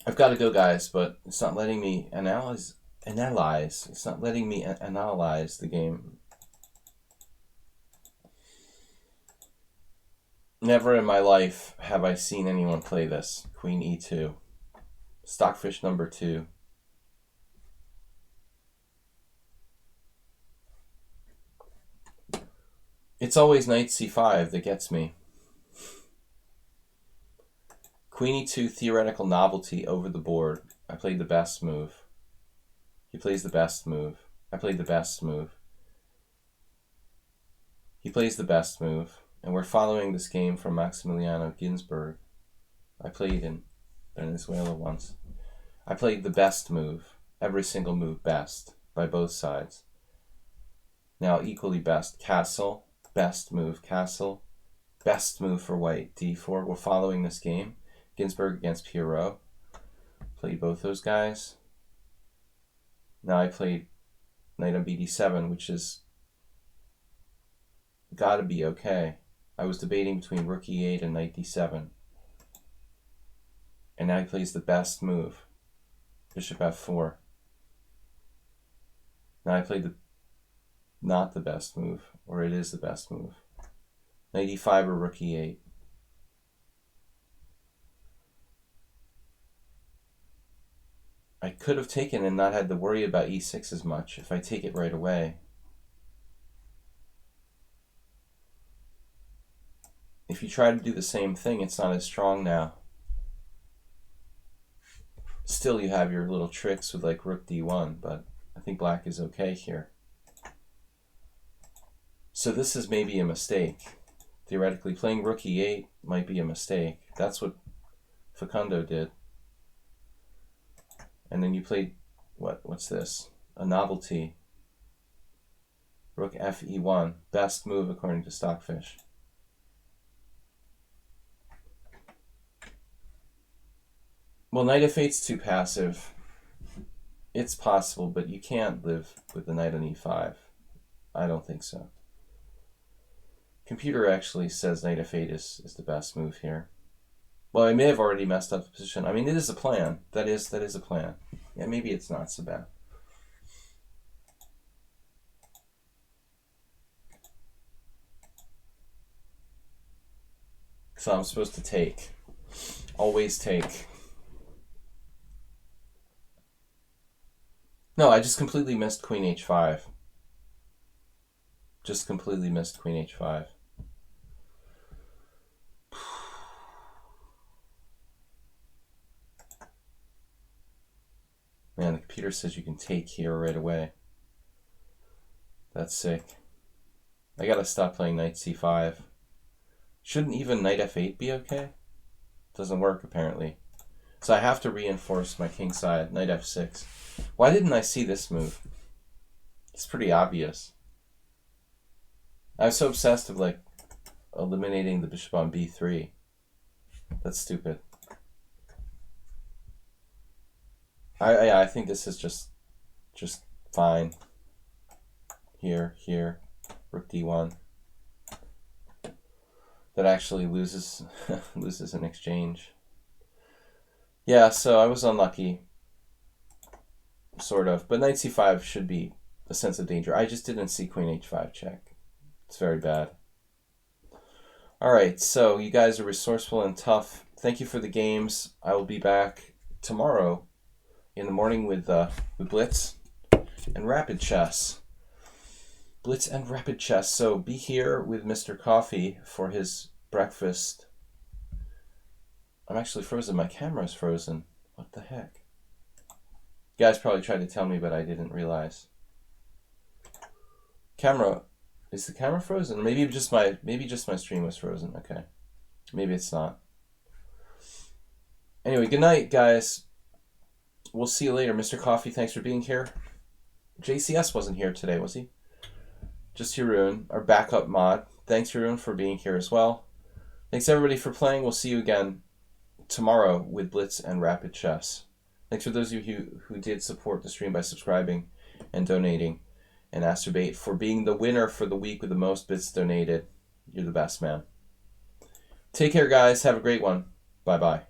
I've got to go, guys, but it's not letting me analyze. It's not letting me analyze the game. Never in my life have I seen anyone play this. Queen e2. Stockfish number 2. It's always knight c5 that gets me. Queen e2, theoretical novelty over the board. I played the best move. He plays the best move. I played the best move. He plays the best move. And we're following this game from Maximiliano Ginsburg. I played in Venezuela once. I played the best move. Every single move best by both sides. Now equally best. Castle. Best move. Castle. Best move for white. d4. We're following this game. Ginsburg against Pierrot. Played both those guys. Now I played knight on bd7, which is gotta be okay. I was debating between rook e8 and knight d7. And now he plays the best move. Bishop f4. Now I played not the best move, or it is the best move. Knight e5 or rook e8. I could have taken and not had to worry about e6 as much if I take it right away. If you try to do the same thing, it's not as strong now. Still, you have your little tricks with like rook d1, but I think black is okay here. So this is maybe a mistake. Theoretically, playing rook e8 might be a mistake. That's what Facundo did. And then you played, what's this? A novelty. Rook fe1. Best move according to Stockfish. Well, knight f8's too passive. It's possible, but you can't live with the knight on e5. I don't think so. Computer actually says knight f8 is the best move here. Well, I may have already messed up the position. I mean, it is a plan. That is a plan. Yeah, maybe it's not so bad. So I'm supposed to take. Always take. No, I just completely missed queen h5. Just completely missed queen h5. Man, the computer says you can take here right away. That's sick. I gotta stop playing knight c5. Shouldn't even knight f8 be okay? Doesn't work, apparently. So I have to reinforce my king side, knight f6. Why didn't I see this move? It's pretty obvious. I was so obsessed with, like, eliminating the bishop on b3. That's stupid. I think this is just fine. Here, rook d1. That actually loses loses an exchange. Yeah, so I was unlucky. Sort of. But knight c5 should be a sense of danger. I just didn't see queen h5 check. It's very bad. Alright, so you guys are resourceful and tough. Thank you for the games. I will be back tomorrow in the morning with Blitz and Rapid Chess. Blitz and Rapid Chess. So be here with Mr. Coffee for his breakfast. I'm actually frozen. My camera's frozen. What the heck? You guys probably tried to tell me, but I didn't realize. Is the camera frozen? Maybe just my stream was frozen. Okay. Maybe it's not. Anyway, good night, guys. We'll see you later. Mr. Coffee, thanks for being here. JCS wasn't here today, was he? Just Haroon, our backup mod. Thanks, Haroon, for being here as well. Thanks, everybody, for playing. We'll see you again tomorrow with Blitz and Rapid Chess. Thanks for those of you who did support the stream by subscribing and donating. And Asturbate for being the winner for the week with the most bits donated. You're the best, man. Take care, guys. Have a great one. Bye-bye.